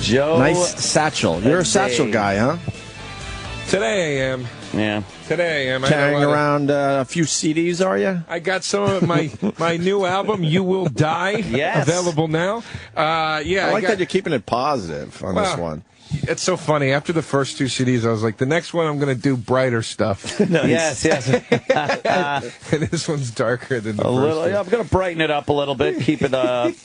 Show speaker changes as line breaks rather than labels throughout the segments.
Joe.
Nice satchel. You're a satchel guy, huh?
Today I am.
Yeah.
Today I am.
Carrying around a few CDs, are you?
I got some of my new album, You Will Die, available now.
I like that you're keeping it positive on this one.
It's so funny. After the first 2 CDs, I was like, the next one I'm going to do brighter stuff.
Yes.
And this one's darker than the first one.
Yeah, I'm going to brighten it up a little bit, keep it on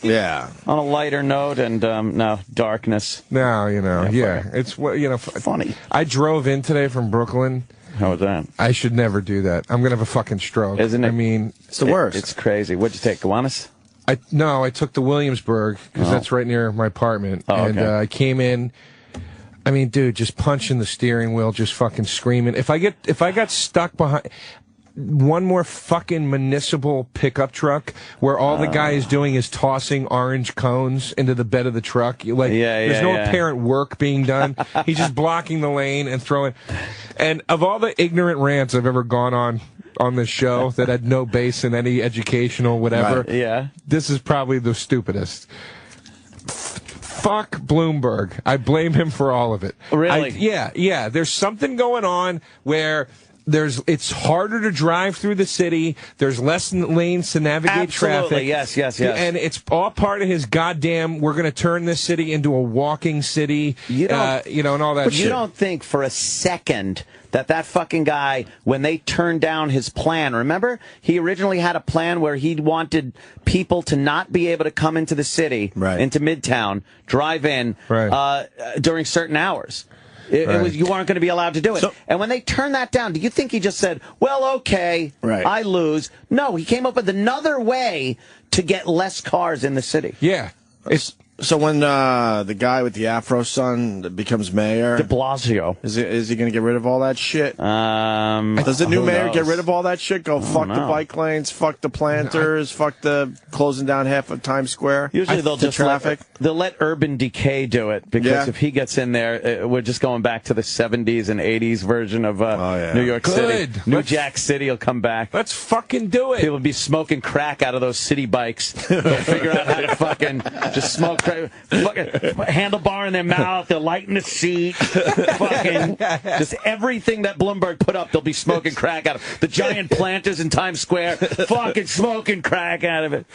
a lighter note, and no, darkness.
No, it's
funny.
I drove in today from Brooklyn.
How was that?
I should never do that. I'm going to have a fucking stroke.
Isn't it?
I mean,
it's the worst.
It's crazy. What'd you take, Gowanus?
No, I took the Williamsburg because that's right near my apartment. And I came in. I mean, dude, just punching the steering wheel, just fucking screaming. If I got stuck behind one more fucking municipal pickup truck where all the guy is doing is tossing orange cones into the bed of the truck, there's no apparent work being done. He's just blocking the lane and throwing. And of all the ignorant rants I've ever gone on this show that had no base in any educational whatever, this is probably the stupidest. Fuck Bloomberg. I blame him for all of it.
Really?
Yeah. There's something going on where it's harder to drive through the city. There's less lanes to navigate traffic.
Yes.
And it's all part of his goddamn, we're going to turn this city into a walking city, and all that
but
shit.
You don't think for a second that fucking guy, when they turned down his plan, remember? He originally had a plan where he wanted people to not be able to come into the city, into Midtown, drive in during certain hours. It was, you weren't going to be allowed to do it. And when they turned that down, do you think he just said, well, okay, I lose? No, he came up with another way to get less cars in the city.
Yeah.
So when the guy with the Afro son becomes mayor,
De Blasio,
is he going to get rid of all that shit? Does the new mayor get rid of all that shit? Go fuck the bike lanes, fuck the planters, fuck the closing down half of Times Square.
Usually they'll just they'll let Urban Decay do it, because if he gets in there, we're just going back to the 70s and 80s version of New York City. New Jack City will come back.
Let's fucking do it.
People will be smoking crack out of those city bikes. They'll figure out how to fucking just smoke crack. Fucking handlebar in their mouth, they'll lighten the seat, fucking just everything that Bloomberg put up, they'll be smoking crack out of. The giant planters in Times Square, fucking smoking crack out of it.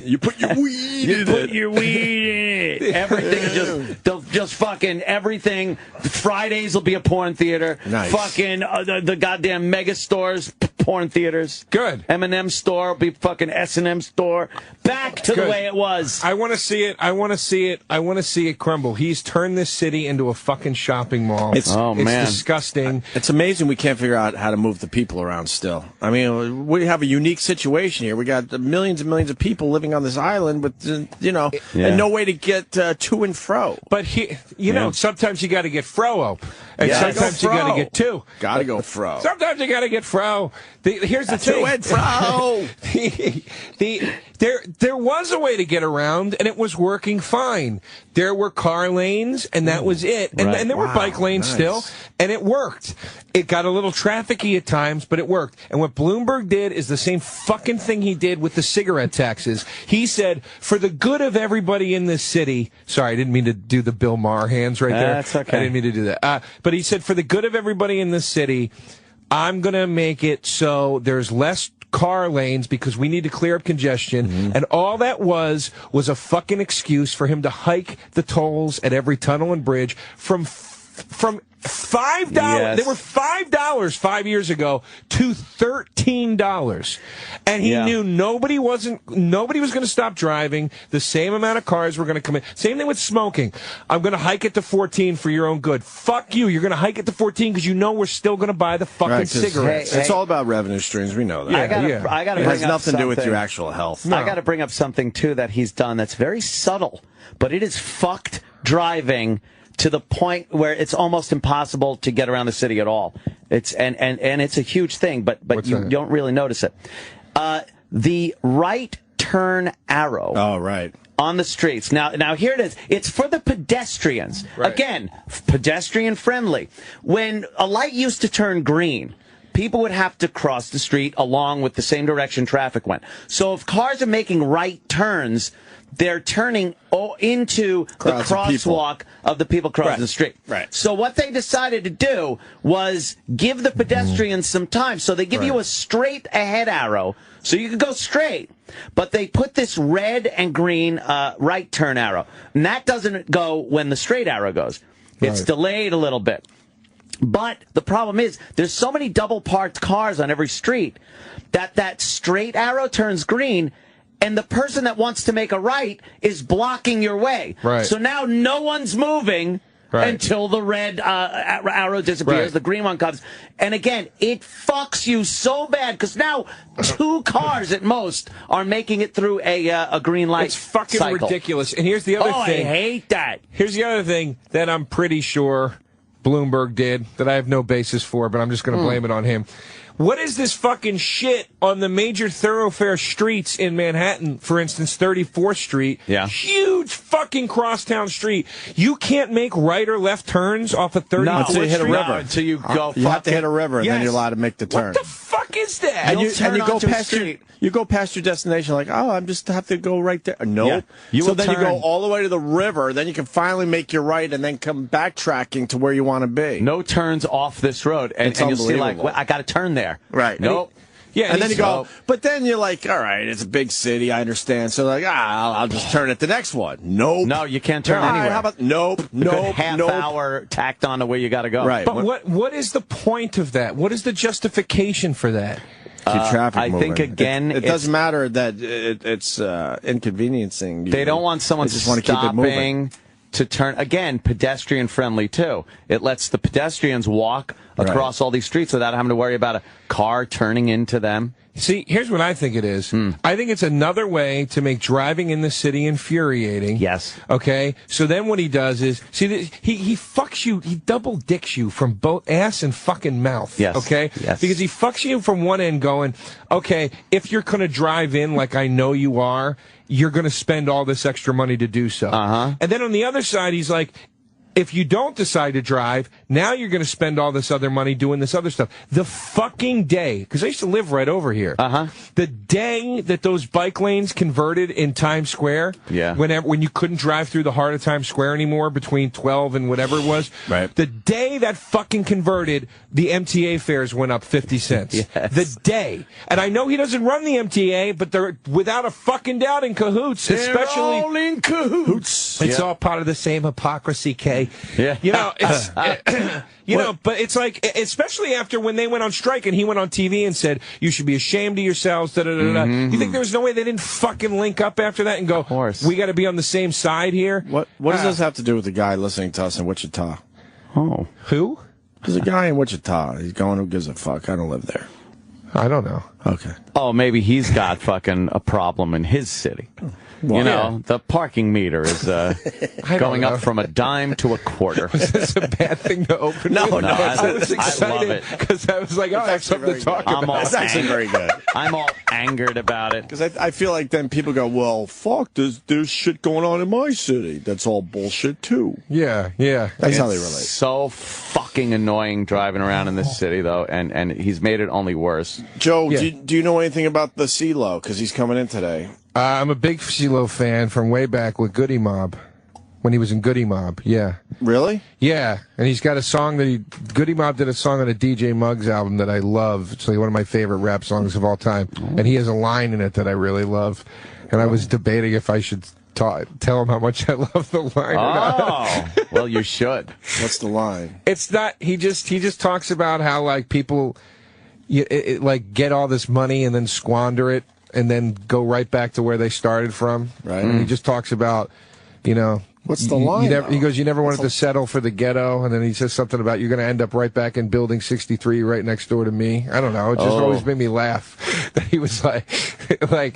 You put your weed in it.
Put your weed in it. Everything they'll just fucking everything. Fridays will be a porn theater.
Nice.
Fucking the goddamn mega stores, porn theaters.
Good.
M&M store will be fucking S&M store. Back to the way it was.
I want to see it. I want to see it crumble. He's turned this city into a fucking shopping mall. It's disgusting.
It's amazing we can't figure out how to move the people around still. I mean, we have a unique situation here. We got millions and millions of people living on this island with, and no way to get to and fro.
But sometimes you got to get fro-o. And sometimes you got to get two.
Got to go fro.
Sometimes you got to get fro. Here's the thing.
To and fro.
There was a way to get around, and it was working fine. There were car lanes, and that was it. And there were bike lanes still, and it worked. It got a little trafficky at times, but it worked. And what Bloomberg did is the same fucking thing he did with the cigarette taxes. He said, for the good of everybody in this city, sorry, I didn't mean to do the Bill Maher hands right there.
That's okay.
I didn't mean to do that. But he said, for the good of everybody in this city, I'm going to make it so there's less car lanes because we need to clear up congestion. And all that was a fucking excuse for him to hike the tolls at every tunnel and bridge from $5.
Yes.
They were $5 5 years ago to $13, and he knew nobody was going to stop driving. The same amount of cars were going to come in. Same thing with smoking. I'm going to hike it to 14 for your own good. Fuck you. You're going to hike it to 14 because you know we're still going to buy the fucking cigarettes.
It's all about revenue streams. We know that.
I gotta
it
bring
has
up
nothing to do with
something.
your actual health.
I got to bring up something too that he's done that's very subtle, but it is fucked driving to the point where it's almost impossible to get around the city at all. It's and it's a huge thing, but you don't really notice it. The right turn arrow.
Oh, right.
On the streets. Now here it is. It's for the pedestrians.
Right.
Again, pedestrian friendly. When a light used to turn green, people would have to cross the street along with the same direction traffic went. So if cars are making right turns, they're turning into
crowds
the crosswalk of the people crossing the street.
Right.
So what they decided to do was give the pedestrians some time. So they give you a straight ahead arrow, so you can go straight. But they put this red and green right turn arrow. And that doesn't go when the straight arrow goes. It's delayed a little bit. But the problem is, there's so many double-parked cars on every street that straight arrow turns green, and the person that wants to make a right is blocking your way.
Right.
So now no one's moving until the red arrow disappears, the green one comes. And again, it fucks you so bad, because now 2 cars at most are making it through a green light.
It's fucking
cycle.
ridiculous. And here's the other thing.
I hate that.
Here's the other thing that I'm pretty sure Bloomberg did, that I have no basis for, but I'm just going to blame it on him. What is this fucking shit on the major thoroughfare streets in Manhattan, for instance, 34th Street?
Yeah.
Huge fucking crosstown street. You can't make right or left turns off of 34th
until you hit a
Street?
river.
No, until you go.
You have to hit a river, and then you're allowed to make the turn.
What the fuck is that?
And you
turn
go
onto a
past
street.
you go past your destination like, oh, I'm just have to go right there. Nope.
Yeah.
So then you
turn.
go all the way to the river, then you can finally make your right and then come backtracking to where you want to be.
No turns off this road. And you'll see, like, well, I got to turn there.
Right.
Nope.
Yeah,
and then you go,
so,
but then you're like, all right, it's a big city, I understand. So like, I'll just turn at the next one. Nope.
No, you can't turn
All right,
anywhere.
how about nope,
half
nope.
hour tacked on to where you got to go.
Right.
But what is the point of that? What is the justification for that?
Keep traffic
I
moving.
think, again,
it doesn't matter that it's inconveniencing.
They don't want someone
just want to keep it moving.
stopping to turn. Again, pedestrian friendly too. It lets the pedestrians walk across all these streets without having to worry about a car turning into them.
See, here's what I think it is. I think it's another way to make driving in the city infuriating.
Yes.
Okay? So then what he does is, see, he fucks you, he double dicks you from both ass and fucking mouth.
Yes.
Okay?
Yes.
Because he fucks you from one end going, okay, if you're going to drive in like I know you are, you're going to spend all this extra money to do so.
Uh-huh.
And then on the other side, he's like, if you don't decide to drive, now you're going to spend all this other money doing this other stuff. The fucking day, because I used to live right over here. The day that those bike lanes converted in Times Square, when you couldn't drive through the heart of Times Square anymore between 12 and whatever it was, the day that fucking converted, the MTA fares went up 50 cents.
Yes.
The day. And I know he doesn't run the MTA, but they're without a fucking doubt in cahoots.
They're all in cahoots.
It's all part of the same hypocrisy, Kay.
Yeah.
You know, it's, but it's like, especially after when they went on strike and he went on TV and said, you should be ashamed of yourselves, da-da-da-da. You think there was no way they didn't fucking link up after that and go, we got to be on the same side here?
What does this have to do with the guy listening to us in Wichita?
Oh.
Who?
There's a guy in Wichita. He's going, who gives a fuck? I don't live there.
I don't know.
Okay.
Oh, maybe he's got fucking a problem in his city.
Well,
you know, the parking meter is going up from a dime to a quarter.
Was this a bad thing to open
No,
with?
no,
I was excited
I love it.
because I was like, oh, I have something to talk about.
It's actually very good.
I'm all angered about it.
Because I feel like then people go, well, fuck, there's shit going on in my city. That's all bullshit, too.
Yeah.
That's how they relate.
So fucking annoying driving around in this city, though, and he's made it only worse.
Joe, do you know anything about the Ceelo? Because he's coming in today.
I'm a big Ceelo fan from way back with Goody Mob, when he was in Goody Mob, yeah.
Really?
Yeah, and he's got a song that Goody Mob did a song on a DJ Muggs album that I love. It's like one of my favorite rap songs of all time. And he has a line in it that I really love. And I was debating if I should tell him how much I love the line or not.
Well, you should.
What's the line?
It's not, he just talks about how, like, people, like, get all this money and then squander it. And then go right back to where they started from.
Right.
And he just talks about, you know,
what's the line?
He goes, you never wanted to settle for the ghetto. And then he says something about you're going to end up right back in Building 63 right next door to me. I don't know. It just always made me laugh that he was like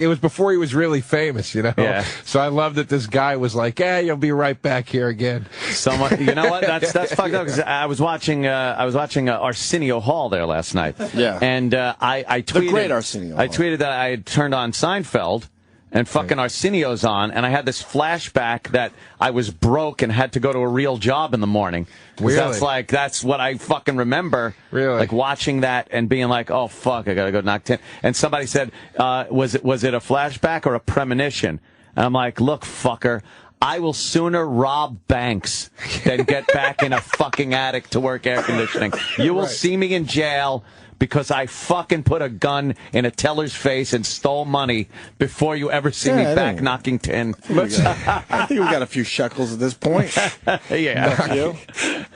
it was before he was really famous, you know?
Yeah.
So I love that this guy was like, you'll be right back here again.
Someone, you know what? That's fucked up. Cause I was watching Arsenio Hall there last night.
Yeah.
And I tweeted
the great Arsenio Hall.
I tweeted that I had turned on Seinfeld. And fucking Arsenio's on, and I had this flashback that I was broke and had to go to a real job in the morning.
Really?
That's what I fucking remember.
Really?
Like watching that and being like, oh fuck, I gotta go knock 10. And somebody said, was it a flashback or a premonition? And I'm like, look, fucker, I will sooner rob banks than get back in a fucking attic to work air conditioning. You will see me in jail because I fucking put a gun in a teller's face and stole money before you ever see me back knocking tin.
I think we got a few shekels at this point.
Yeah.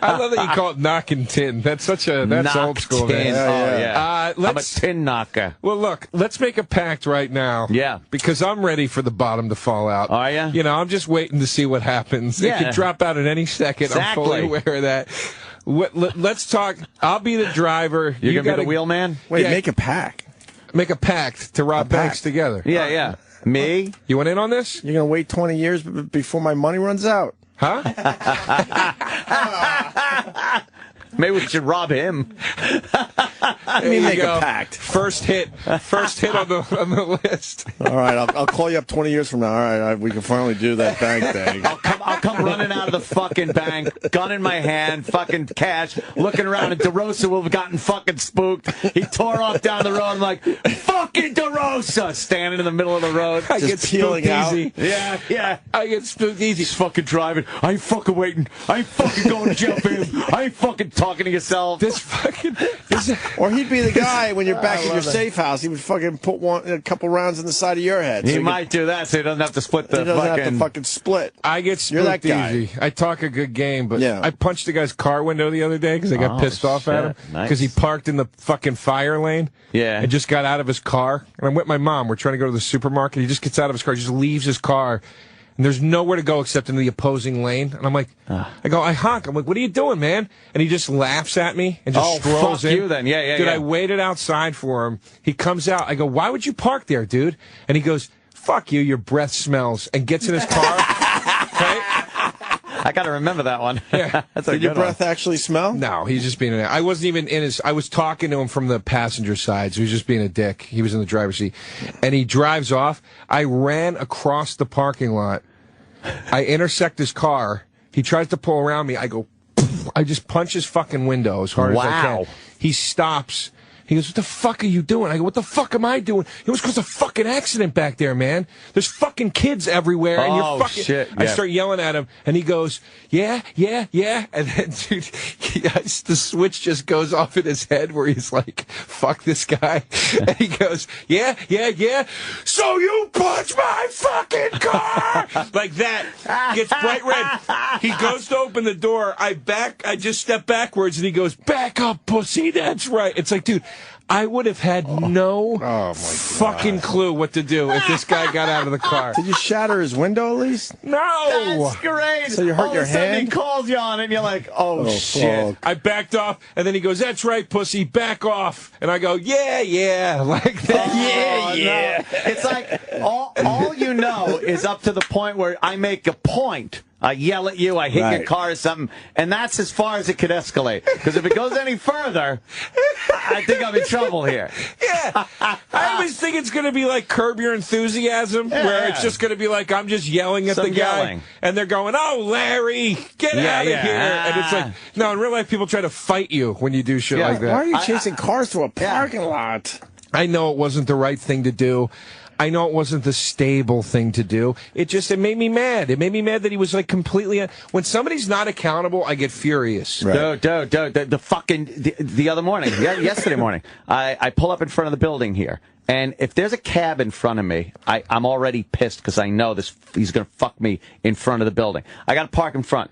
I love that you call it knocking tin. That's that's old school.
Tin.
Man.
I'm a tin knocker.
Well, look, let's make a pact right now.
Yeah.
Because I'm ready for the bottom to fall out.
Are you?
You know, I'm just waiting to see what happens.
Yeah.
It could drop out at any second.
Exactly.
I'm fully aware of that. Let's talk. I'll be the driver.
You're going to be the wheelman?
Wait, make a pact.
Make a pact to rob banks together.
Yeah. Me?
You want in on this?
You're going to wait 20 years before my money runs out.
Huh?
Maybe we should rob him.
Make a pact.
First hit on the list.
All right, I'll call you up 20 years from now. All right, we can finally do that bank thing.
I'll come running out of the fucking bank, gun in my hand, fucking cash, looking around, and DeRosa will have gotten fucking spooked. He tore off down the road. I'm like, fucking DeRosa, standing in the middle of the road.
I get
peeling out.
Easy.
Yeah.
I get spooked easy.
He's fucking driving. I ain't fucking waiting. I ain't fucking going to jail for him. I ain't fucking talking to yourself.
Or he'd be the guy when you're back in your safe house. He would fucking put a couple rounds in the side of your head.
He might do that so he doesn't have to split the
fucking split.
I get spooked
You're that guy.
easy. I talk a good game, but I punched a guy's car window the other day because I got pissed off at him because he parked in the fucking fire lane.
Yeah.
And just got out of his car. And I'm with my mom. We're trying to go to the supermarket. He just gets out of his car, just leaves his car. And there's nowhere to go except in the opposing lane. And I'm like, I honk. I'm like, what are you doing, man? And he just laughs at me and just strolls in.
You then. Yeah.
Dude, I waited outside for him. He comes out. I go, why would you park there, dude? And he goes, fuck you, your breath smells. And gets in his car. Right?
I got to remember that one.
Yeah.
Did your breath actually smell?
No, he's just being I wasn't even in his. I was talking to him from the passenger side, so he was just being a dick. He was in the driver's seat. And he drives off. I ran across the parking lot. I intersect his car. He tries to pull around me. I go, I just punch his fucking window as hard as I can. He stops. He goes, what the fuck are you doing? I go, what the fuck am I doing? He goes, because a fucking accident back there, man. There's fucking kids everywhere. And you're fucking...
shit. Yeah.
I start yelling at him, and he goes, yeah. And then, dude, the switch just goes off in his head where he's like, fuck this guy. And he goes, yeah. So you punch my fucking car! Like that. Gets bright red. He goes to open the door. I just step backwards, and he goes, back up, pussy. That's right. It's like, dude, I would have had no fucking clue what to do if this guy got out of the car.
Did you shatter his window at least?
No!
That's great.
So you hurt your hand?
He calls you on it, and you're like, oh shit.
Fuck.
I backed off, and then he goes, that's right, pussy, back off. And I go, yeah, like that.
Yeah. It's like, all you know is up to the point where I make a point. I yell at you, I hit your car or something, and that's as far as it could escalate. Because if it goes any further, I think I'm in trouble here.
Yeah. I always think it's going to be like Curb Your Enthusiasm, where it's just going to be like, I'm just yelling at the guy, and they're going, oh, Larry, get out of here. And it's like, no, in real life, people try to fight you when you do shit like that.
Why are you chasing cars through a parking lot?
I know it wasn't the right thing to do. I know it wasn't the stable thing to do. It made me mad. It made me mad that he was like completely. When somebody's not accountable, I get furious.
Right. The other morning, yesterday morning, I pull up in front of the building here, and if there's a cab in front of me, I'm already pissed because I know he's going to fuck me in front of the building. I got to park in front.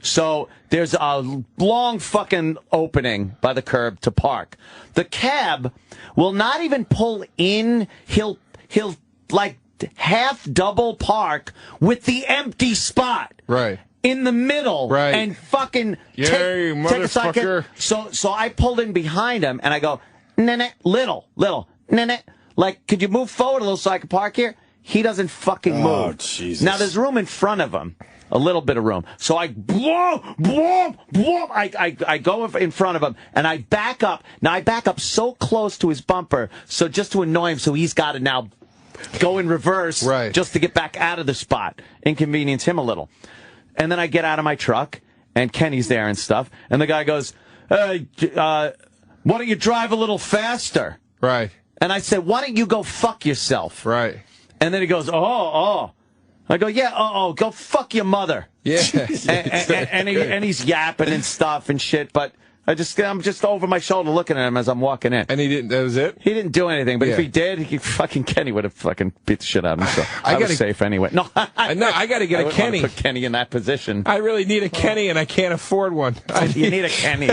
So there's a long fucking opening by the curb to park. The cab will not even pull in. He'll like half double park with the empty spot.
Right.
In the middle.
Right.
And fucking
yay,
take a second. So I pulled in behind him and I go, little, like, could you move forward a little so I can park here? He doesn't fucking move.
Oh, Jesus.
Now there's room in front of him. A little bit of room. So I I go in front of him and I back up. Now I back up so close to his bumper, so just to annoy him, so he's got to now go in reverse just to get back out of the spot. Inconvenience him a little. And then I get out of my truck and Kenny's there and stuff. And the guy goes, why don't you drive a little faster?
Right.
And I said, why don't you go fuck yourself?
Right.
And then he goes, I go, yeah, go fuck your mother.
Yeah.
and he's yapping and stuff and shit, but I'm just over my shoulder looking at him as I'm walking in.
And he didn't, that was it?
He didn't do anything, but if he did, Kenny would have fucking beat the shit out of him, so I was safe anyway. No, I got to get a Kenny. Put Kenny in that position.
I really need a Kenny, and I can't afford one.
You need a Kenny.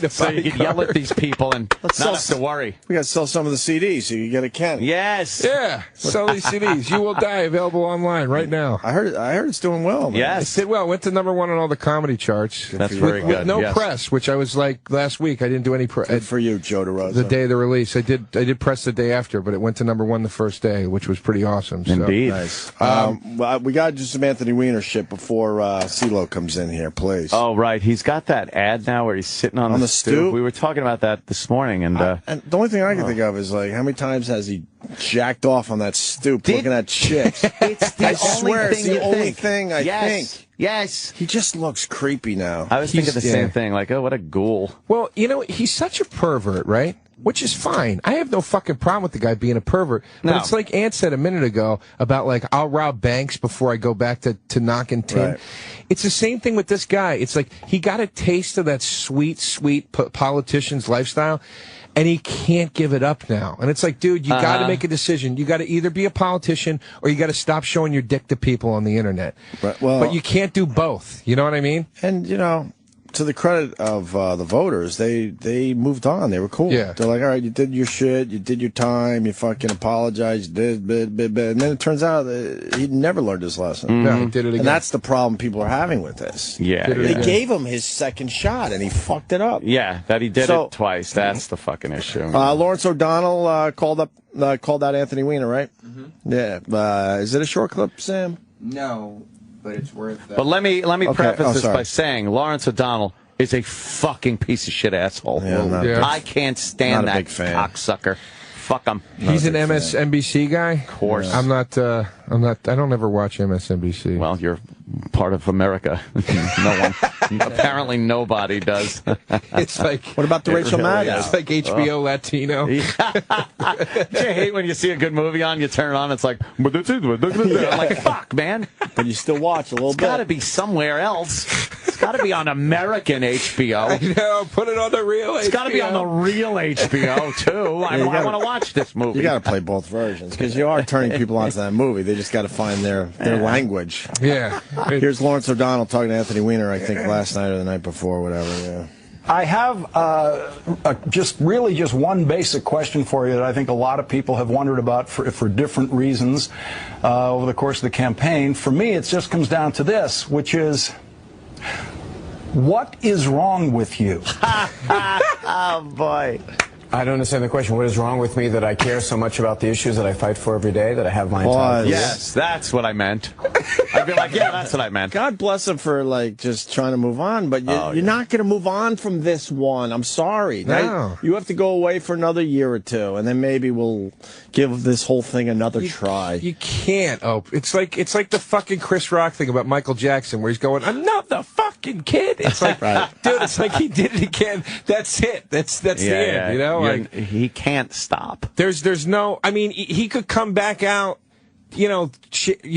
So you can yell at these people and not have to worry.
We got to sell some of the CDs so you can get a Kenny.
Yes.
Yeah, sell these CDs. You Will Die, available online right now.
I heard it's doing well. Man.
Yes.
It did well. Went to #1 on all the comedy charts.
That's very good.
With no press, which I was like last week. I didn't do any press.
Good for you, Joe DeRosa.
The day of the release. I did press the day after, but it went to #1 the first day, which was pretty awesome. So.
Indeed.
Nice. We got to do some Anthony Weiner shit before Ceelo comes in here, please.
Oh, right. He's got that ad now where he's sitting on the stoop. We were talking about that this morning. And the
only thing I can think of is, like, how many times has he jacked off on that stoop looking at chicks?
It's the
only thing I think.
Yes.
He just looks creepy now.
I was thinking the same thing, like, oh, what a ghoul.
Well, he's such a pervert, right? Which is fine. I have no fucking problem with the guy being a pervert. But it's like Ant said a minute ago about, like, I'll rob banks before I go back to knocking tin. Right. It's the same thing with this guy. It's like he got a taste of that sweet, sweet politician's lifestyle, and he can't give it up now. And it's like, dude, you got to make a decision. You got to either be a politician or you got to stop showing your dick to people on the internet. But you can't do both. You know what I mean?
And, to the credit of the voters, they moved on. They were cool.
Yeah.
They're like, all right, you did your shit, you did your time, you fucking apologized, and then it turns out that he never learned his lesson.
Mm-hmm. No, he did it again.
And that's the problem people are having with this.
Yeah.
They gave him his second shot, and he fucked it up.
Yeah, that he did it twice. That's the fucking issue.
Lawrence O'Donnell called out Anthony Weiner, right? Mm-hmm. Yeah. Is it a short clip, Sam?
No. But it's worth that.
But let me preface this by saying Lawrence O'Donnell is a fucking piece of shit asshole.
Yeah,
I can't stand that cocksucker. Fuck him.
He's an MSNBC guy?
Of course.
I'm not, I don't ever watch MSNBC.
Well, you're part of America. No one. Apparently nobody does.
It's like.
What about the Rachel Maddow?
It's like HBO Latino.
Do you hate when you see a good movie on, you turn it on, it's like, I'm like, fuck, man.
But you still watch a little bit.
It's got to be somewhere else. It's got to be on American HBO.
I know. Put it on the real HBO.
It's got to be on the real HBO, too. I want to watch this movie.
You got to play both versions because you are turning people onto that movie. They just got to find their language.
Yeah.
Here's Lawrence O'Donnell talking to Anthony Weiner, I think, last night or the night before, whatever. Yeah.
I have just one basic question for you that I think a lot of people have wondered about for different reasons over the course of the campaign. For me, it just comes down to this, which is, what is wrong with you?
Oh, boy.
I don't understand the question. What is wrong with me that I care so much about the issues that I fight for every day, that I have my entire career?
Yes, that's what I meant. I'd be like, yeah, that's what I meant.
God bless him for, like, just trying to move on, but you're not going to move on from this one. I'm sorry.
No.
Now, you have to go away for another year or two, and then maybe we'll give this whole thing another try.
You can't, It's like the fucking Chris Rock thing about Michael Jackson, where he's going, another fucking kid. It's like, dude, it's like he did it again. That's it. That's the end, you know? Like,
he can't stop.
There's no. I mean, he could come back out. You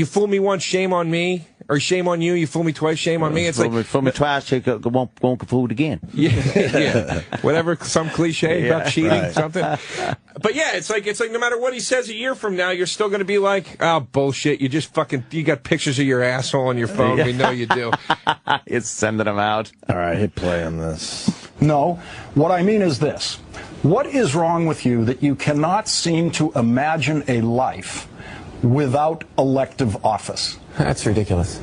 fool me once, shame on me, or shame on you. You fool me twice, shame on me. It's
fool me twice, you won't get fooled again.
Yeah. Whatever, some cliche about cheating, something. But yeah, it's like no matter what he says a year from now, you're still going to be like, oh, bullshit. You just you got pictures of your asshole on your phone. We know you do.
It's sending them out.
All right, hit play on this.
No, what I mean is this. What is wrong with you that you cannot seem to imagine a life without elective office?
That's ridiculous.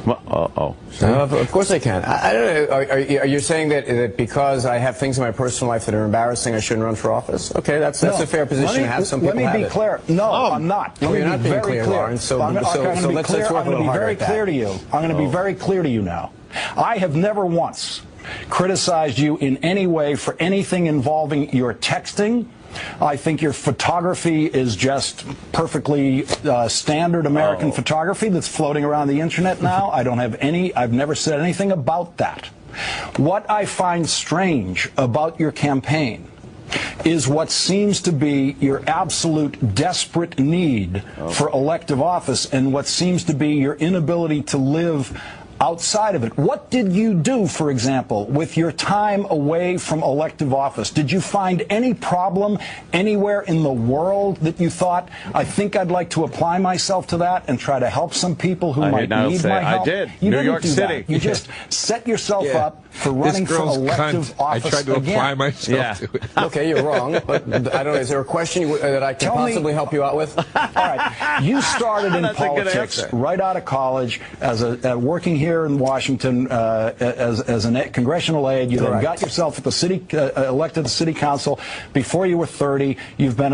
Of
course I can. I don't know. Are you saying that because I have things in my personal life that are embarrassing, I shouldn't run for office? Okay, that's a fair position to have. Some people have it.
Let me be clear. No, I'm not.
You're not being clear, Lawrence. So let's work a little harder at that.
I'm going to be very clear to you now. I have never once criticized you in any way for anything involving your texting. I think your photography is just perfectly standard American photography that's floating around the internet now. I've never said anything about that. What I find strange about your campaign is what seems to be your absolute desperate need for elective office and what seems to be your inability to live outside of it. What did you do, for example, with your time away from elective office? Did you find any problem anywhere in the world that you thought, I think I'd like to apply myself to that and try to help some people who might need my help?
I did.
You
New
didn't
York
do
City.
That. You just set yourself up for running for elective office.
I tried to apply myself to it.
Okay, you're wrong. But I don't know. Is there a question that I can possibly help you out with?
All right. You started in politics right out of college as working here in Washington as a congressional aide. You then got yourself at the city, elected to city council before you were 30. You've been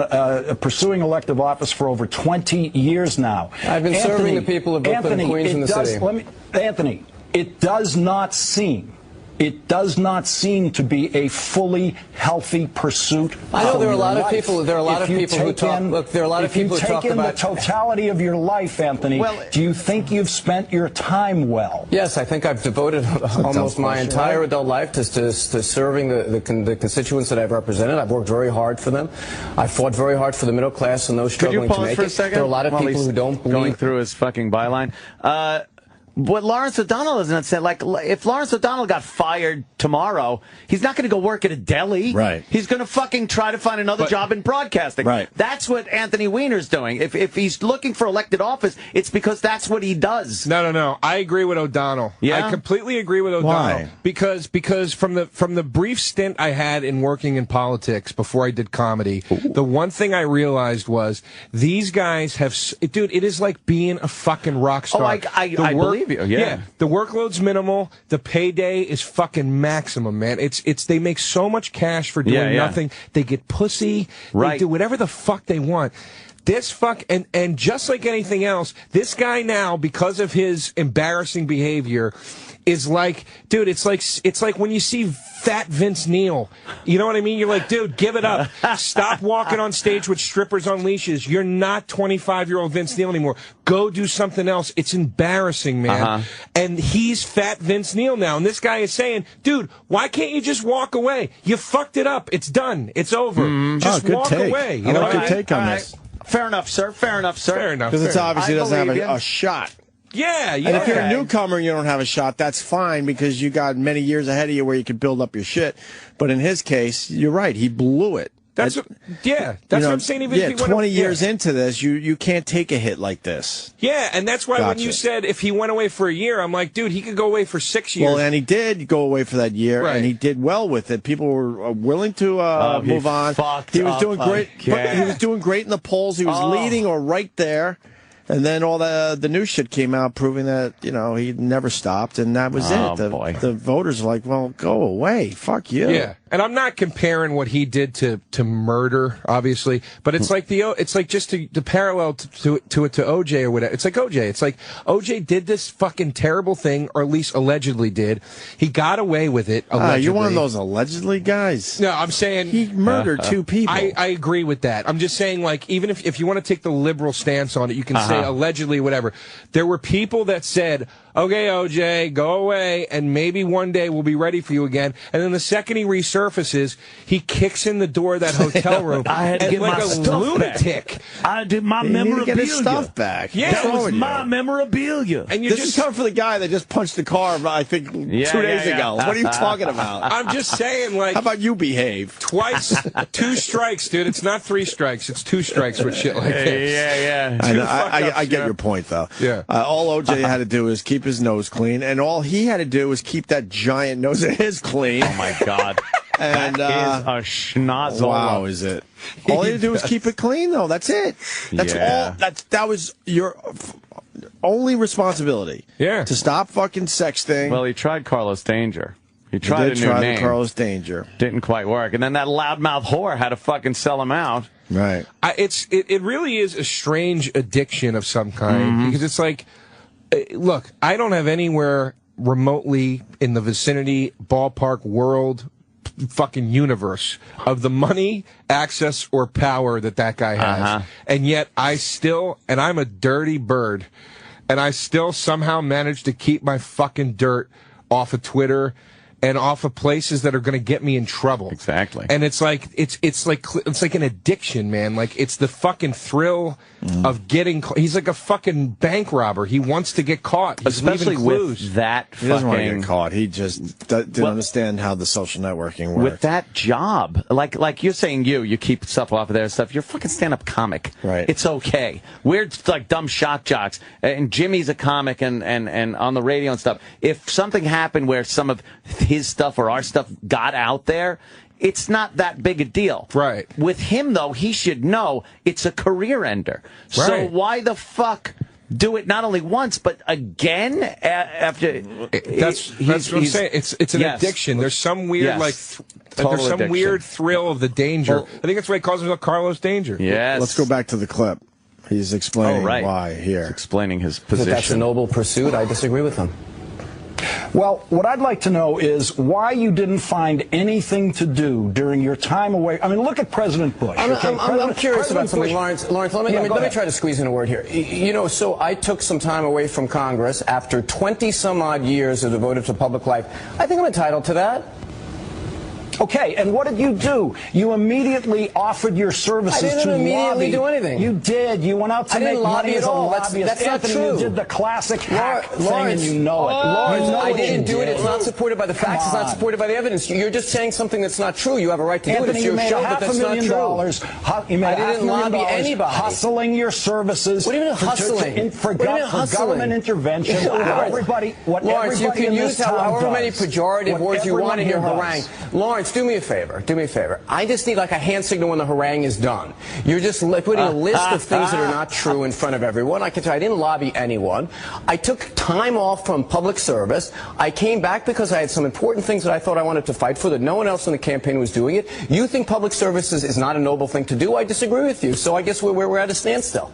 pursuing elective office for over 20 years now.
I've been serving the people of Brooklyn and Queens in the city.
Anthony, it does not seem to be a fully healthy pursuit.
I know there are a lot of
life.
people. There are a lot of people who talk. Look, there are a lot of people who talk about
the totality of your life, Anthony.
Well,
do you think you've spent your time well?
Yes, I think I've devoted almost my entire adult life to serving the constituents that I've represented. I've worked very hard for them. I fought very hard for the middle class and those struggling to make it. There are a lot of people who don't believe.
Going through his fucking byline. What Lawrence O'Donnell hasn't said, like, if Lawrence O'Donnell got fired tomorrow, he's not going to go work at a deli.
Right.
He's going to fucking try to find another job in broadcasting.
Right.
That's what Anthony Weiner's doing. If he's looking for elected office, it's because that's what he does.
No. I agree with O'Donnell.
Yeah?
I completely agree with O'Donnell.
Why?
Because from the brief stint I had in working in politics before I did comedy, the one thing I realized was these guys have, dude, it is like being a fucking rock star.
Oh, I believe you. Yeah.
The workload's minimal. The payday is fucking maximum, man. It's they make so much cash for doing nothing. They get pussy. They do whatever the fuck they want. This and just like anything else, this guy now, because of his embarrassing behavior, is like, dude, it's like when you see fat Vince Neil. You know what I mean? You're like, dude, give it up. Stop walking on stage with strippers on leashes. You're not 25-year-old Vince Neil anymore. Go do something else. It's embarrassing, man. And he's fat Vince Neil now. And this guy is saying, dude, why can't you just walk away? You fucked it up. It's done. It's over. Just walk away. You
I
know
like
what
your
I mean?
take on this.
Fair enough, sir. Fair enough, sir.
Fair enough.
Because it's obvious he doesn't have
you.
a shot.
Yeah.
And if you're a newcomer and you don't have a shot, that's fine because you got many years ahead of you where you could build up your shit. But in his case, you're right. He blew it.
That's what I'm saying. Even if he
20 years into this, you can't take a hit like this.
Yeah, and that's why when you said if he went away for a year, I'm like, dude, he could go away for 6 years.
Well, and he did go away for that year, and he did well with it. People were willing to move on.
He
was doing great. He was doing great in the polls. He was leading or right there. And then all the new shit came out proving that, he never stopped, and that was it. The voters are like, well, go away. Fuck you.
Yeah. And I'm not comparing what he did to murder, obviously, but it's like just the parallel to OJ or whatever. It's like OJ. It's like OJ did this fucking terrible thing, or at least allegedly did. He got away with it, allegedly.
You're one of those allegedly guys.
No, I'm saying
he murdered two people.
I agree with that. I'm just saying, like, even if you want to take the liberal stance on it, you can say allegedly, whatever. There were people that said, okay, OJ, go away, and maybe one day we'll be ready for you again. And then the second he resurfaces, he kicks in the door of that hotel room.
I had to get
like
my
a
stuff
lunatic.
Back. I did my
He
memorabilia.
get his stuff back.
Yeah,
that was my memorabilia.
And this is coming for the guy that just punched the car, I think, 2 days ago. What are you talking about?
I'm just saying, like...
How about you behave?
Twice, 2 strikes, dude. It's not 3 strikes. It's 2 strikes with shit like this.
Yeah.
I get your point, though.
Yeah.
All OJ had to do is keep his nose clean, and all he had to do was keep that giant nose of his clean.
Oh, my God.
And
that is a schnozzle.
Wow, is it? All he had to do was keep it clean, though. That's it. That's all. That was your only responsibility.
Yeah.
To stop fucking sexting.
Well, he tried Carlos Danger. He tried a new name.
Carlos Danger.
Didn't quite work. And then that loudmouth whore had to fucking sell him out.
Right.
It really is a strange addiction of some kind because it's like, look, I don't have anywhere remotely in the vicinity, ballpark, world, fucking universe of the money, access, or power that guy has. And yet and I'm a dirty bird, and I still somehow manage to keep my fucking dirt off of Twitter and off of places that are going to get me in trouble.
Exactly.
And it's like an addiction, man. Like, it's the fucking thrill of getting. He's like a fucking bank robber. He wants to get caught. He's
especially
clues.
With that.
He doesn't want to get caught. He just didn't understand how the social networking works.
With that job, like you're saying, you keep stuff off of there and stuff. You're a fucking stand-up comic.
Right.
It's okay. We're like dumb shock jocks, and Jimmy's a comic and on the radio and stuff. If something happened where some of his stuff or our stuff got out there, it's not that big a deal.
Right.
With him, though, he should know it's a career ender.
Right.
So why the fuck do it not only once, but again after?
That's what I'm saying. It's an addiction. There's some weird, there's some
addiction.
Weird thrill of the danger.
Well,
I think that's why he calls himself Carlos Danger.
Yes.
Let's go back to the clip. He's explaining why here.
He's explaining his position.
That's a noble pursuit. I disagree with him.
Well, what I'd like to know is why you didn't find anything to do during your time away. I mean, look at President Bush.
I'm curious about something,
Bush.
Lawrence, let me try to squeeze in a word here. You know, so I took some time away from Congress after 20-some-odd years devoted to public life. I think I'm entitled to that.
Okay, and what did you do? You immediately offered your services to lobby.
I didn't immediately do anything.
You did. You went out to make money as a lobbyist.
That's not true.
You did the classic hack thing, and you know it.
Lawrence, I didn't do it.
It's
It's not supported by the facts. It's not supported by the evidence. You're just saying something that's not true. You have a right to do it. It's your show, but that's not true.
You made
I didn't lobby anybody.
Hustling your services.
What do you mean hustling?
For government intervention.
Lawrence, you can use however many pejorative words you want in your harangue. Lawrence, do me a favor. Do me a favor. I just need like a hand signal when the harangue is done. You're just putting a list of things that are not true in front of everyone. I can tell you I didn't lobby anyone. I took time off from public service. I came back because I had some important things that I thought I wanted to fight for that no one else in the campaign was doing it. You think public services is not a noble thing to do? I disagree with you. So I guess we're at a standstill.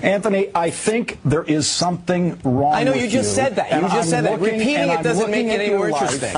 Anthony, I think there is something wrong. I know
you just said that. You just said that. Repeating it doesn't make it any more interesting.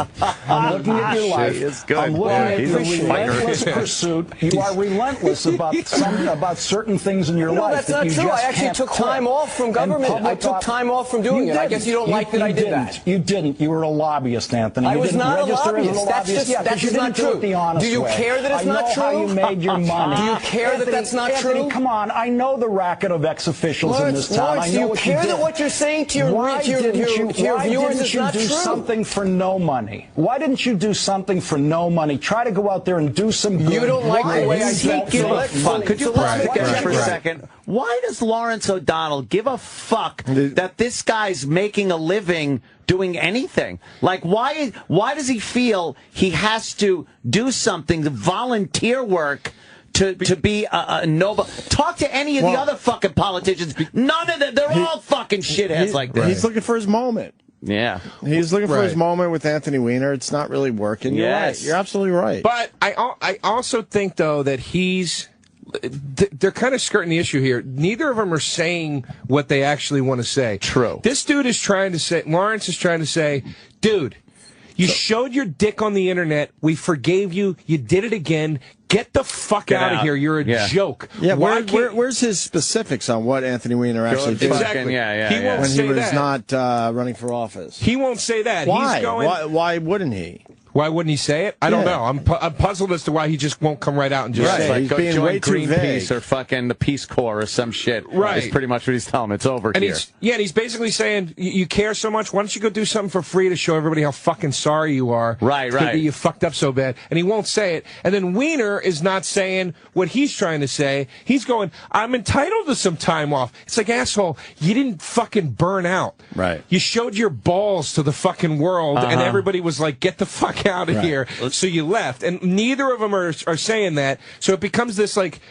I'm looking at your life.
It's good.
I'm looking at your relentless pursuit. You are relentless about certain things in your life.
No, that's not true. I actually took time off from government. I took time off from doing it. I guess you don't like that I did that.
You didn't. You were a lobbyist, Anthony.
I was not a lobbyist. That's just not true. Do you care that it's not true?
I know how you made your money.
Do you care that that's not true?
Anthony, come on. I know the racket of ex-officials in this town.
Lawrence, do you care that what you're saying to your viewers is not true?
Do something for no money? Why didn't you do something for no money? Try to go out there and do some good.
You don't like the way I speak.
Could you pause for a second? Why does Lawrence O'Donnell give a fuck that this guy's making a living doing anything? Like, why does he feel he has to do something, the volunteer work, to be a noble? Talk to any of the other fucking politicians. None of them. They're all fucking shitheads like this.
He's looking for his moment.
Yeah.
He's looking for his moment with Anthony Weiner. It's not really working. You're right. You're absolutely right.
But I also think, though, that they're kind of skirting the issue here. Neither of them are saying what they actually want to say.
True.
This dude is trying to say, Lawrence is trying to say, dude, you showed your dick on the internet. We forgave you. You did it again. Get the fuck out of here. You're a joke.
Yeah, where's his specifics on what Anthony Weiner actually did?
Exactly.
He
won't
when
say
he was
that.
not running for office.
He won't say that.
Why?
He's going,
why wouldn't he?
Why wouldn't he say it? I don't know. I'm puzzled as to why he just won't come right out and just say it.
Like,
he's
go
being
join
way too
Greenpeace
vague.
or fucking the Peace Corps or some shit.
Right.
That's pretty much what he's telling them. It's over
and
here.
And he's basically saying, you care so much, why don't you go do something for free to show everybody how fucking sorry you are.
Right.
That you fucked up so bad. And he won't say it. And then Weiner is not saying what he's trying to say. He's going, I'm entitled to some time off. It's like, asshole, you didn't fucking burn out.
Right.
You showed your balls to the fucking world, and everybody was like, get the fuck out of here. So you left. And neither of them are saying that. So it becomes this, like,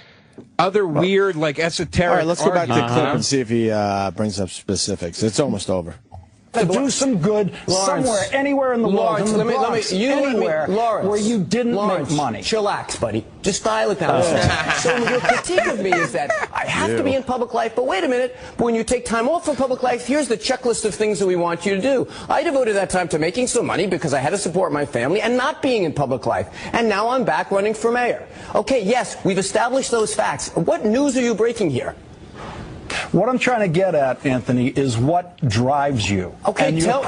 other weird, like, esoteric
All right, let's go back to the
argument.
clip and see if he brings up specifics. It's almost over.
To do some good somewhere, anywhere in the world, in the Bronx, anywhere where you didn't make money.
Chillax, buddy. Just dial it down. So your critique of me is that I have to be in public life, but wait a minute. When you take time off from public life, here's the checklist of things that we want you to do. I devoted that time to making some money because I had to support my family and not being in public life. And now I'm back running for mayor. Okay, yes, we've established those facts. What news are you breaking here?
What I'm trying to get at, Anthony, is what drives you.
Okay,
and
in that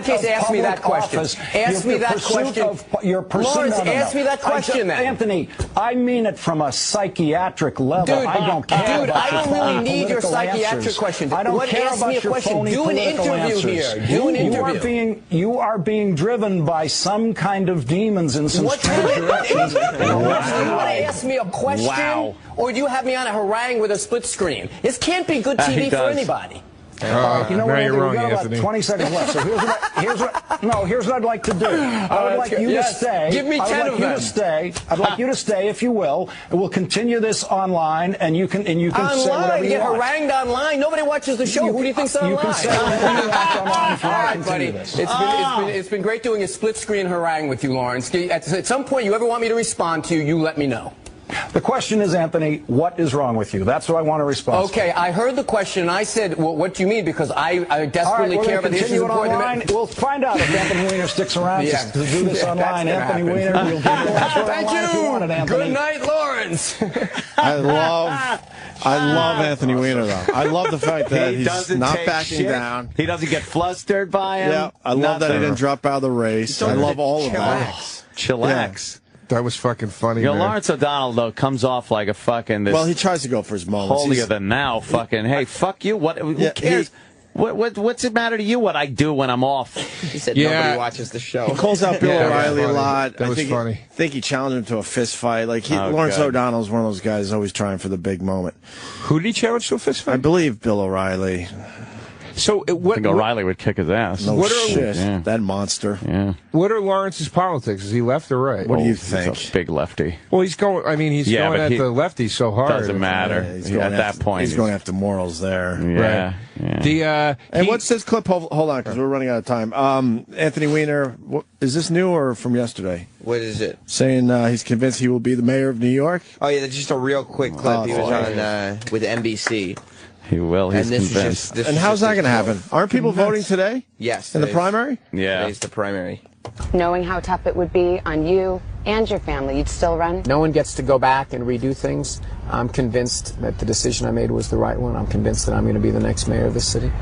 case, ask me that question. Ask me that question. Lawrence, ask me that question then.
Anthony, I mean it from a psychiatric level.
Dude,
I don't care about
I don't really need your psychiatric question.
I don't care about your phony political answers.
Do an interview.
You are being driven by some kind of demons in some strange directions.
Do you want to ask me a question, or do you have me on a harangue with a split screen? This can't be good TV for anybody.
You know what, Anthony,
wrong,
we got about 20 seconds left. So here's what I'd like to do. I would like you to stay.
Give me 10 of them.
I'd like you to stay, if you will, and we'll continue this online, and you can say whatever you want.
Get harangued online. Nobody watches the show. Who do you think's online?
You can say whatever you want online if you want to continue
buddy.
this.
It's been great doing a split screen harangue with you, Lawrence. At some point, you ever want me to respond to you, you let me know.
The question is, Anthony, what is wrong with you? That's what I want to respond to.
Okay, I heard the question, and I said, well, what do you mean? Because I desperately care about the issues
online. We'll find out if Anthony Weiner sticks around to do this online. Anthony Weiner, we'll do
Thank you. Good night, Lawrence.
I love Anthony Weiner, though. I love the fact that he's not backing down.
He doesn't get flustered by him.
Yeah, I love that he didn't drop out of the race. I love all of that.
Chillax.
That was fucking funny, man.
Lawrence O'Donnell, though, comes off like a fucking...
Well, he tries to go for his moments.
Holier than thou, fucking, hey, fuck you. Who cares? What's it matter to you what I do when I'm off?
He said nobody watches the show.
He calls out Bill O'Reilly a lot.
That was funny.
I think he challenged him to a fist fight. Like Lawrence O'Donnell's one of those guys always trying for the big moment.
Who did he challenge to a fist fight?
I believe Bill O'Reilly.
So
I think O'Reilly would kick his ass.
No shit. Yeah. That monster.
Yeah.
What are Lawrence's politics? Is he left or right?
What do you think?
He's a big lefty.
Well, he's going. I mean, he's going at the lefties so hard.
Doesn't matter. At that point,
he's going after morals there.
Yeah.
Right. Yeah.
And what's this clip? Hold on, because we're running out of time. Anthony Weiner, is this new or from yesterday?
What is it?
Saying he's convinced he will be the mayor of New York.
Oh yeah, that's just a real quick clip. He was on with NBC.
He will. He's convinced.
And how's that going to happen? Aren't people voting today?
Yes.
In the primary?
Yeah.
Today's the primary.
Knowing how tough it would be on you and your family, you'd still run?
No one gets to go back and redo things. I'm convinced that the decision I made was the right one. I'm convinced that I'm going to be the next mayor of this city.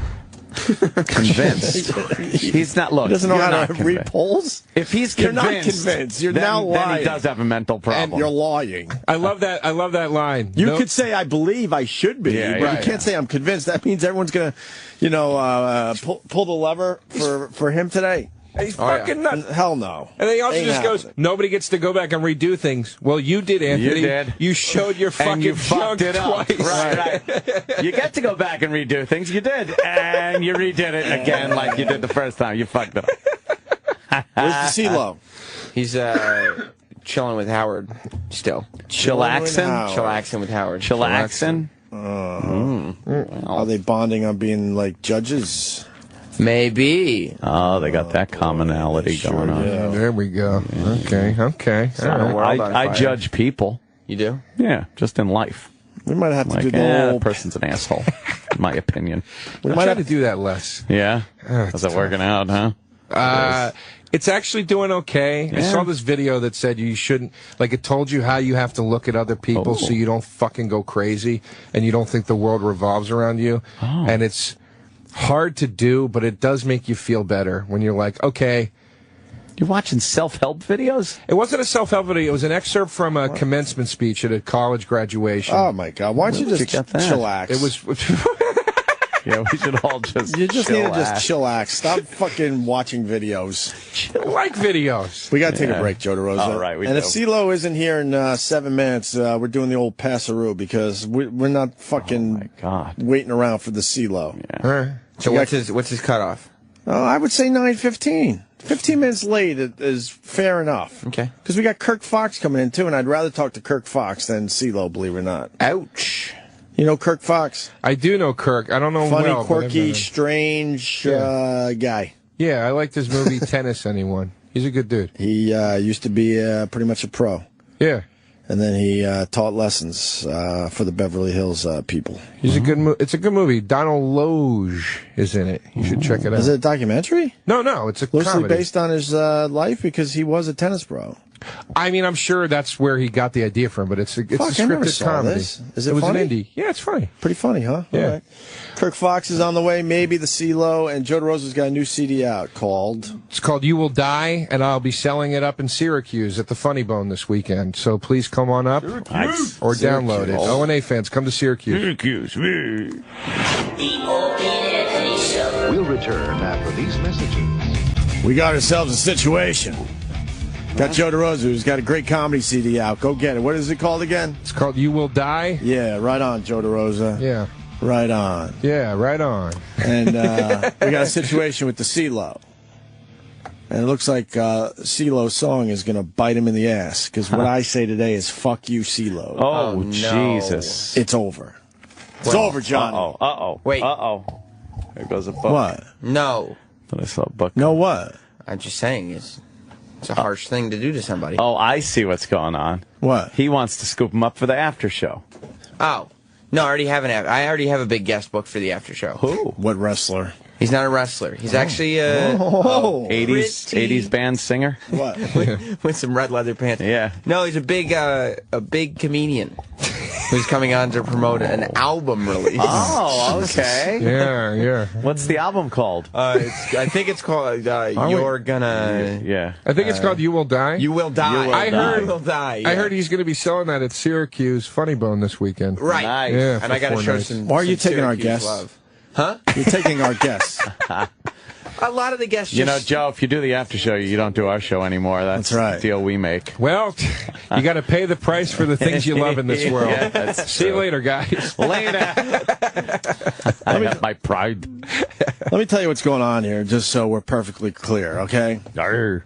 Convinced. He's not. Look,
he doesn't know how to read polls.
If he's convinced,
you're not convinced. You're now lying.
Then he does have a mental problem.
And you're lying.
I love that. I love that line.
You could say, "I believe I should be," but you can't say, "I'm convinced." That means everyone's gonna, pull the lever for him today.
He's fucking nuts.
Hell no.
And then he also just goes, nobody gets to go back and redo things. Well, you did, Anthony.
You did.
You showed your fucking junk twice.
Right. You get to go back and redo things. You did. And you redid it again like you did the first time. You fucked it up.
Where's the Ceelo?
He's chilling with Howard still.
Chillaxing
with Howard.
Chillaxing?
Are they bonding on being like judges?
Maybe.
Oh, they got that commonality going on.
Yeah.
There we go. Okay.
I judge people.
You do?
Yeah, just in life.
We might have to do the whole...
person's an asshole, in my opinion.
We might have to do that less.
Yeah? How's it working out, huh?
It's actually doing okay. Yeah. I saw this video that said you shouldn't, like it told you how you have to look at other people so you don't fucking go crazy and you don't think the world revolves around you. Oh. And it's hard to do, but it does make you feel better when you're like, okay.
You're watching self-help videos?
It wasn't a self-help video. It was an excerpt from a commencement speech at a college graduation.
Oh, my God. Why don't you just chillax?
It was...
Yeah, we should all just
You just need to just chillax. Stop fucking watching videos.
I like videos.
We got to take a break, Joe DeRosa.
All right, we do.
If Ceelo isn't here in 7 minutes, we're doing the old passeroo because we're not fucking waiting around for the Ceelo.
Yeah. So what's his cutoff?
Oh, I would say 9:15. 15 minutes late is fair enough.
Okay.
Because we got Kirk Fox coming in, too, and I'd rather talk to Kirk Fox than Ceelo, believe it or not.
Ouch.
You know Kirk Fox?
I do know Kirk. I don't know him
Funny,
well.
quirky, strange guy.
Yeah, I liked his movie Tennis, Anyone. He's a good dude.
He used to be pretty much a pro.
Yeah.
And then he taught lessons for the Beverly Hills people.
He's a good it's a good movie. Donald Loge is in it. You should check it out.
Is it a documentary?
No, it's a
loosely
comedy.
Based on his life because he was a tennis pro.
I mean, I'm sure that's where he got the idea from, but it's a scripted comedy.
This. Is it
was
funny?
an indie. Yeah, it's funny.
Pretty funny, huh?
Yeah.
All right. Kirk Fox is on the way, maybe the Ceelo, and Joe DeRosa's got a new CD out called...
It's called You Will Die, and I'll be selling it up in Syracuse at the Funny Bone this weekend. So please come on up or download it. O&A fans, come to Syracuse.
We'll return after these messages.
We got ourselves a situation. Got Joe DeRosa, who's got a great comedy CD out. Go get it. What is it called again?
It's called You Will Die.
Yeah, right on, Joe DeRosa.
Yeah.
Right on.
Yeah, right on.
And we got a situation with the Ceelo. And it looks like Ceelo's song is going to bite him in the ass. Because what I say today is, fuck you, Ceelo.
Oh, no. Jesus.
It's over. It's over, Johnny.
Uh-oh.
Wait.
Uh-oh. There goes a book.
What?
No.
I saw a book.
No what?
I'm just saying, it's a harsh thing to do to somebody.
Oh, I see what's going on.
What?
He wants to scoop him up for the after show.
Oh. No, I already have a big guest book for the after show.
Who?
What wrestler?
He's not a wrestler. He's actually a
80s band singer.
What?
with some red leather pants.
Yeah.
No, he's a big comedian who's coming on to promote an album release.
Oh, okay.
Yeah.
What's the album called?
I think it's called You're Gonna...
Yeah.
I think it's called You Will Die.
You Will Die.
You
Will Die. Yeah.
I heard he's going to be selling that at Syracuse Funny Bone this weekend.
Right.
Nice.
Yeah,
And I got to show some.
Why are you
some
taking our
Syracuse
guests?
Love. Huh?
You're taking our guests.
A lot of the guests.
You know, Joe, if you do the after show, you don't do our show anymore. That's
right.
the deal we make.
Well, you got to pay the price for the things you love in this world.
Yeah, that's
See you
true.
later, guys.
Later. I have my pride.
Let me tell you what's going on here, just so we're perfectly clear, okay?
Arr.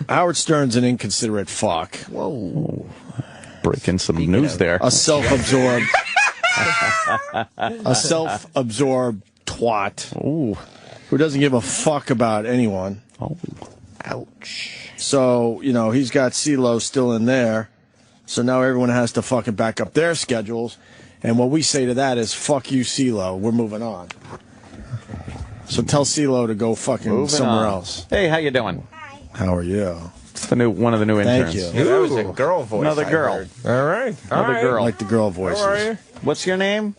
Howard Stern's an inconsiderate fuck.
Whoa. Breaking some news there.
A self-absorbed... a self-absorbed twat.
Ooh.
Who doesn't give a fuck about anyone.
Oh.
Ouch.
So, you know, he's got Ceelo still in there. So now everyone has to fucking back up their schedules. And what we say to that is, fuck you, Ceelo. We're moving on. So tell Ceelo to go fucking
Moving
somewhere
on.
else.
Hey, how you doing?
How are you?
It's the one of the new interns.
Thank you.
That was a girl voice.
Another
I
girl.
heard.
All right.
Another girl.
I like the girl voices.
How are you?
What's your name?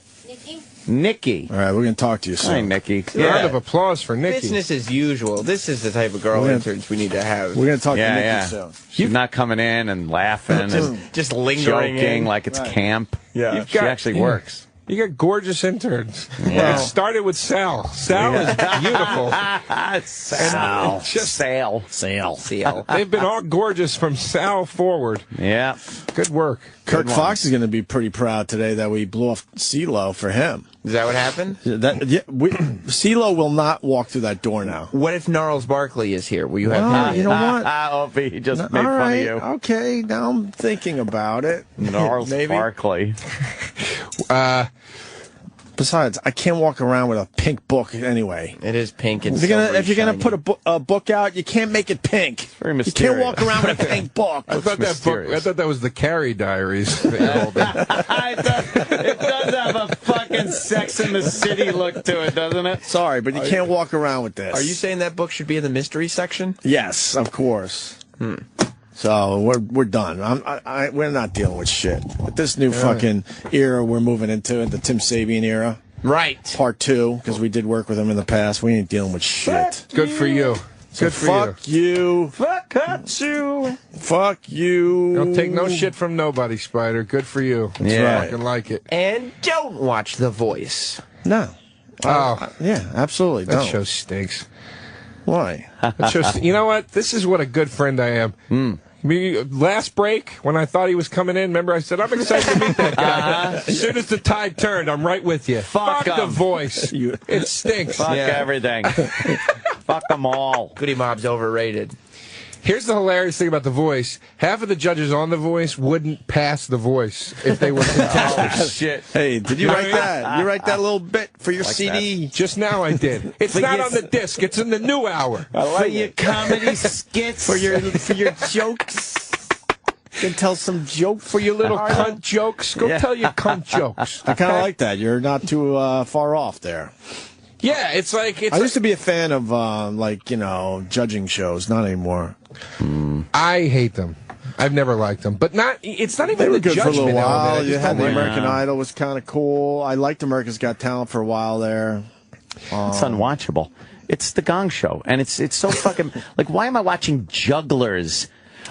Nikki.
All right, we're going to talk to you soon.
Hi, Nikki.
Round of applause for Nikki.
Business as usual. This is the type of girl interns we need to have.
We're going to talk
Yeah,
to Nikki
yeah.
soon.
She's not coming in and laughing and
Just lingering
joking
in.
like it's
Right.
camp.
Yeah.
She actually works.
You got gorgeous interns.
Yeah.
It started with Sal. Sal is beautiful.
Sal.
Just-
Sale.
They've been all gorgeous from Sal forward.
Yeah.
Good work.
Kirk Fox is going to be pretty proud today that we blew off Ceelo for him.
Is that what happened?
Ceelo will not walk through that door now.
What if Gnarls Barkley is here? Will you have
Ah,
him?
you know what?
Opie, he just made
All
fun
right,
of you.
okay, now I'm thinking about it.
Gnarls
Maybe.
Barkley.
Besides, I can't walk around with a pink book anyway.
It is pink and
If you're gonna put a book out, you can't make it pink.
very
You
mysterious.
can't walk around with a pink book.
I thought that was the Carrie Diaries.
It does have a fucking Sex in the City look to it, doesn't it?
Sorry, but you can't walk around with this.
Are you saying that book should be in the mystery section?
Yes, of course. So we're done. We're not dealing with shit. With this new fucking era we're moving into, the Tim Sabian era.
Right.
Part 2, because we did work with him in the past. We ain't dealing with shit.
Good for you.
So
Good for
fuck you.
Fuck you.
Fuck you.
Don't take no shit from nobody, Spider. Good for you.
Yeah.
I fucking like it.
And don't watch The Voice.
No.
Oh,
Yeah, absolutely.
that
Don't.
show stinks.
Why?
That show you know what? This is what a good friend I am. Last break, when I thought he was coming in, remember I said, I'm excited to meet that guy. As soon as the tide turned, I'm right with you.
Fuck
The
'em.
Voice. It stinks.
Fuck everything. Fuck them all.
Goody Mob's overrated.
Here's the hilarious thing about The Voice. Half of the judges on The Voice wouldn't pass The Voice if they were contestants.
Oh, shit.
Hey, did you write that? You write that little bit for your CD?
Just now I did. It's not on the disc. It's in the new hour.
For your comedy skits.
For your jokes? You can tell some jokes
For your little cunt jokes. Go tell your cunt jokes.
I kind of like that. You're not too far off there.
Yeah, it's like...
I used to be a fan of, judging shows. Not anymore.
I hate them. I've never liked them. But it's not even
they were
the
good
judgment
for a little while.
element.
You had the American Idol was kind of cool. I liked America's Got Talent for a while there.
It's unwatchable. It's the Gong Show. And it's so fucking... like, why am I watching jugglers?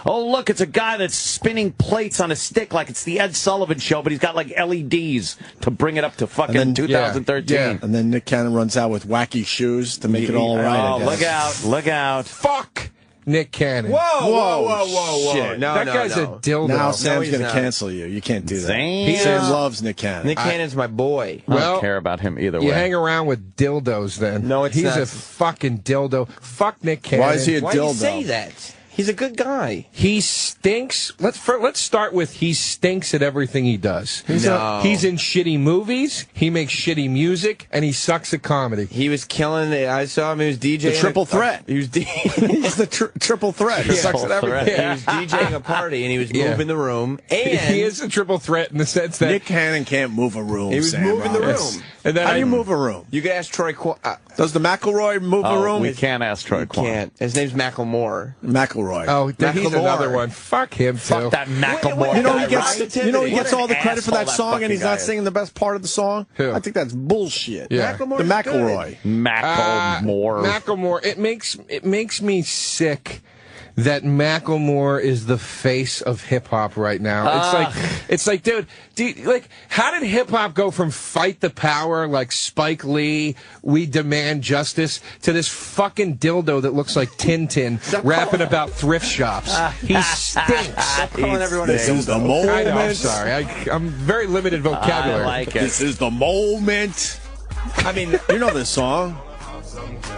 Oh, look, it's a guy that's spinning plates on a stick like it's the Ed Sullivan Show, but he's got, like, LEDs to bring it up to fucking 2013.
Yeah. And then Nick Cannon runs out with wacky shoes to make it all right.
Oh, look out. Look out.
Fuck Nick Cannon.
Whoa.
Shit. That guy's a dildo.
Now Sam's going to cancel you. You can't do that.
Sam.
Sam loves Nick Cannon.
Nick Cannon's my boy.
I don't care about him either way.
You hang around with dildos then.
No,
He's a fucking dildo. Fuck Nick Cannon.
Why is he a dildo?
Why do you say that? He's a good guy.
He stinks. Let's start with he stinks at everything he does. He's in shitty movies. He makes shitty music, and he sucks at comedy.
He was killing it. I saw him. He was DJing.
The triple threat.
He's
the triple threat. He sucks at everything.
He was DJing a party, and he was moving the room. And
he is a triple threat in the sense that
Nick Cannon can't move a room.
He was moving the room.
And then
how do you move a room?
You could ask Troy.
Does the McElroy move a room?
We can't ask Troy.
Can't. His name's McElmore.
McElroy.
Oh, he's another one. Fuck him, too.
Fuck that Macklemore.
He gets all the credit for that song, and he's not singing the best part of the song?
Who?
I think that's bullshit.
Yeah.
The McElroy.
Macklemore.
It makes me sick that Macklemore is the face of hip hop right now. It's like, dude, how did hip hop go from Fight the Power, like Spike Lee, We Demand Justice, to this fucking dildo that looks like Tintin rapping about thrift shops? He stinks.
Calling everyone
this is the moment.
I know, I'm sorry. I'm very limited vocabulary.
I like it.
This is the moment.
I mean,
you know this song.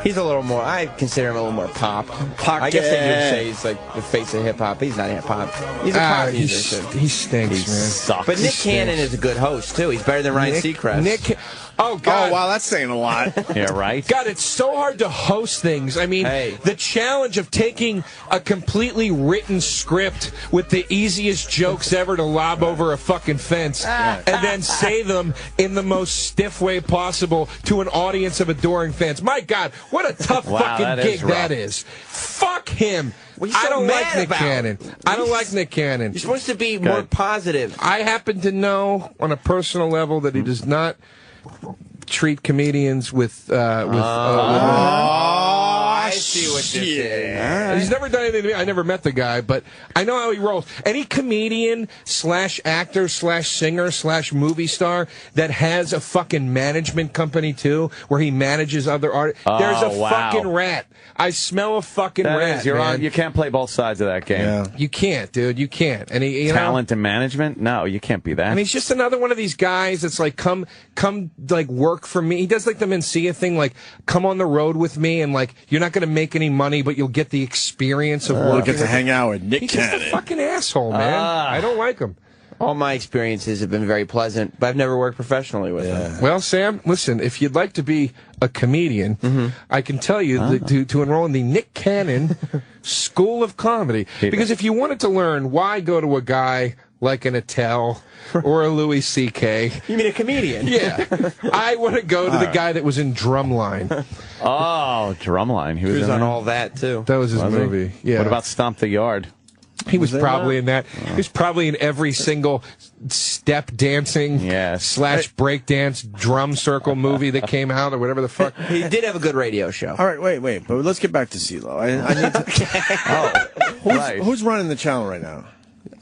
He's a little more. I consider him a little more pop. I guess they would say he's like the face of hip hop. He's not hip hop. He's a pop musician.
He stinks, man.
Sucks.
But Nick Cannon is a good host too. He's better than Ryan Seacrest.
Oh, God.
Oh, wow, that's saying a lot.
Yeah, right?
God, it's so hard to host things. I mean, the challenge of taking a completely written script with the easiest jokes ever to lob over a fucking fence and then say them in the most stiff way possible to an audience of adoring fans. My God, what a tough fucking gig that is. Fuck him. I don't like Nick Cannon. I don't like Nick Cannon.
You're supposed to be more positive.
I happen to know on a personal level that he does not treat comedians with
I see what this is.
He's never done anything to me. I never met the guy, but I know how he rolls. Any comedian / actor / singer / movie star that has a fucking management company too, where he manages other artists, there's a fucking rat. I smell a fucking rat.
You can't play both sides of that game.
Yeah. You can't, dude. You can't. And
talent and management? No, you can't be that.
And he's just another one of these guys that's like, come, like work for me. He does like the Mencia thing, like come on the road with me, and like you're not going to make any money, but you'll get the experience of working.
You'll get to hang out with Nick Cannon.
He's just a fucking asshole, man. I don't like him.
All my experiences have been very pleasant, but I've never worked professionally with him.
Well, Sam, listen, if you'd like to be a comedian, I can tell you that to enroll in the Nick Cannon School of Comedy. Because if you wanted to learn, why go to a guy like an Attell or a Louis C.K.?
You mean a comedian?
Yeah. I want to go to the guy that was in Drumline.
Oh, Drumline. He was
on all that, too.
That was his movie. Yeah.
What about Stomp the Yard?
He was probably in that. He was probably in every single step dancing / break dance drum circle movie that came out or whatever the fuck.
He did have a good radio show.
All right, wait. But let's get back to Ceelo. I need to. Who's running the channel right now?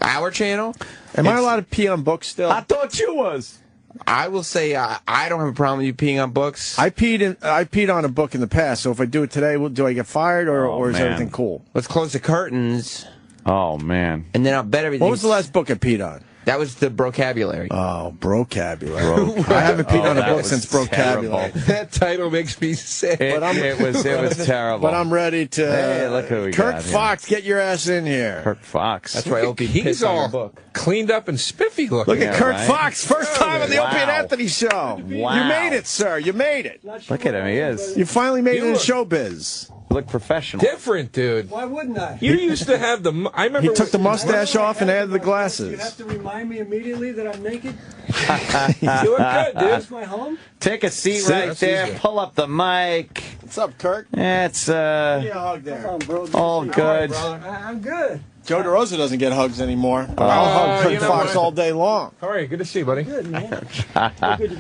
Our channel?
Am I allowed to pee on books still?
I thought you was.
I will say I don't have a problem with you peeing on books.
I peed on a book in the past, so if I do it today, do I get fired or is everything cool?
Let's close the curtains.
Oh, man.
And then I'll bet everything.
What was the last book I peed on?
That was the Brocabulary.
Oh, Brocabulary. I haven't peed on a book since Brocabulary.
That title makes me sick.
It was terrible.
But I'm ready to.
Hey, look who we
Kirk
got
Fox, get your ass in here.
Kirk Fox.
That's why Opie
He's all book. Cleaned up and spiffy looking.
Look at Kirk Fox, first time on the Opie and Anthony show.
Wow.
You made it, sir. You made it.
Look at him. He is.
You finally made it in showbiz.
look professional.
Different, dude.
Why wouldn't I?
You used to have the. I remember
he took the mustache off and added the glasses.
You have to remind me immediately that I'm naked.
You look good, dude.
Is my home?
Take a seat right there. Easy. Pull up the mic.
What's up, Kirk?
It's
Give me a hug there.
Come on, bro.
All good.
I'm good.
Joe DeRosa doesn't get hugs anymore. I'll hug Kirk Fox all day long.
All right, good to see you, buddy.
Good, man.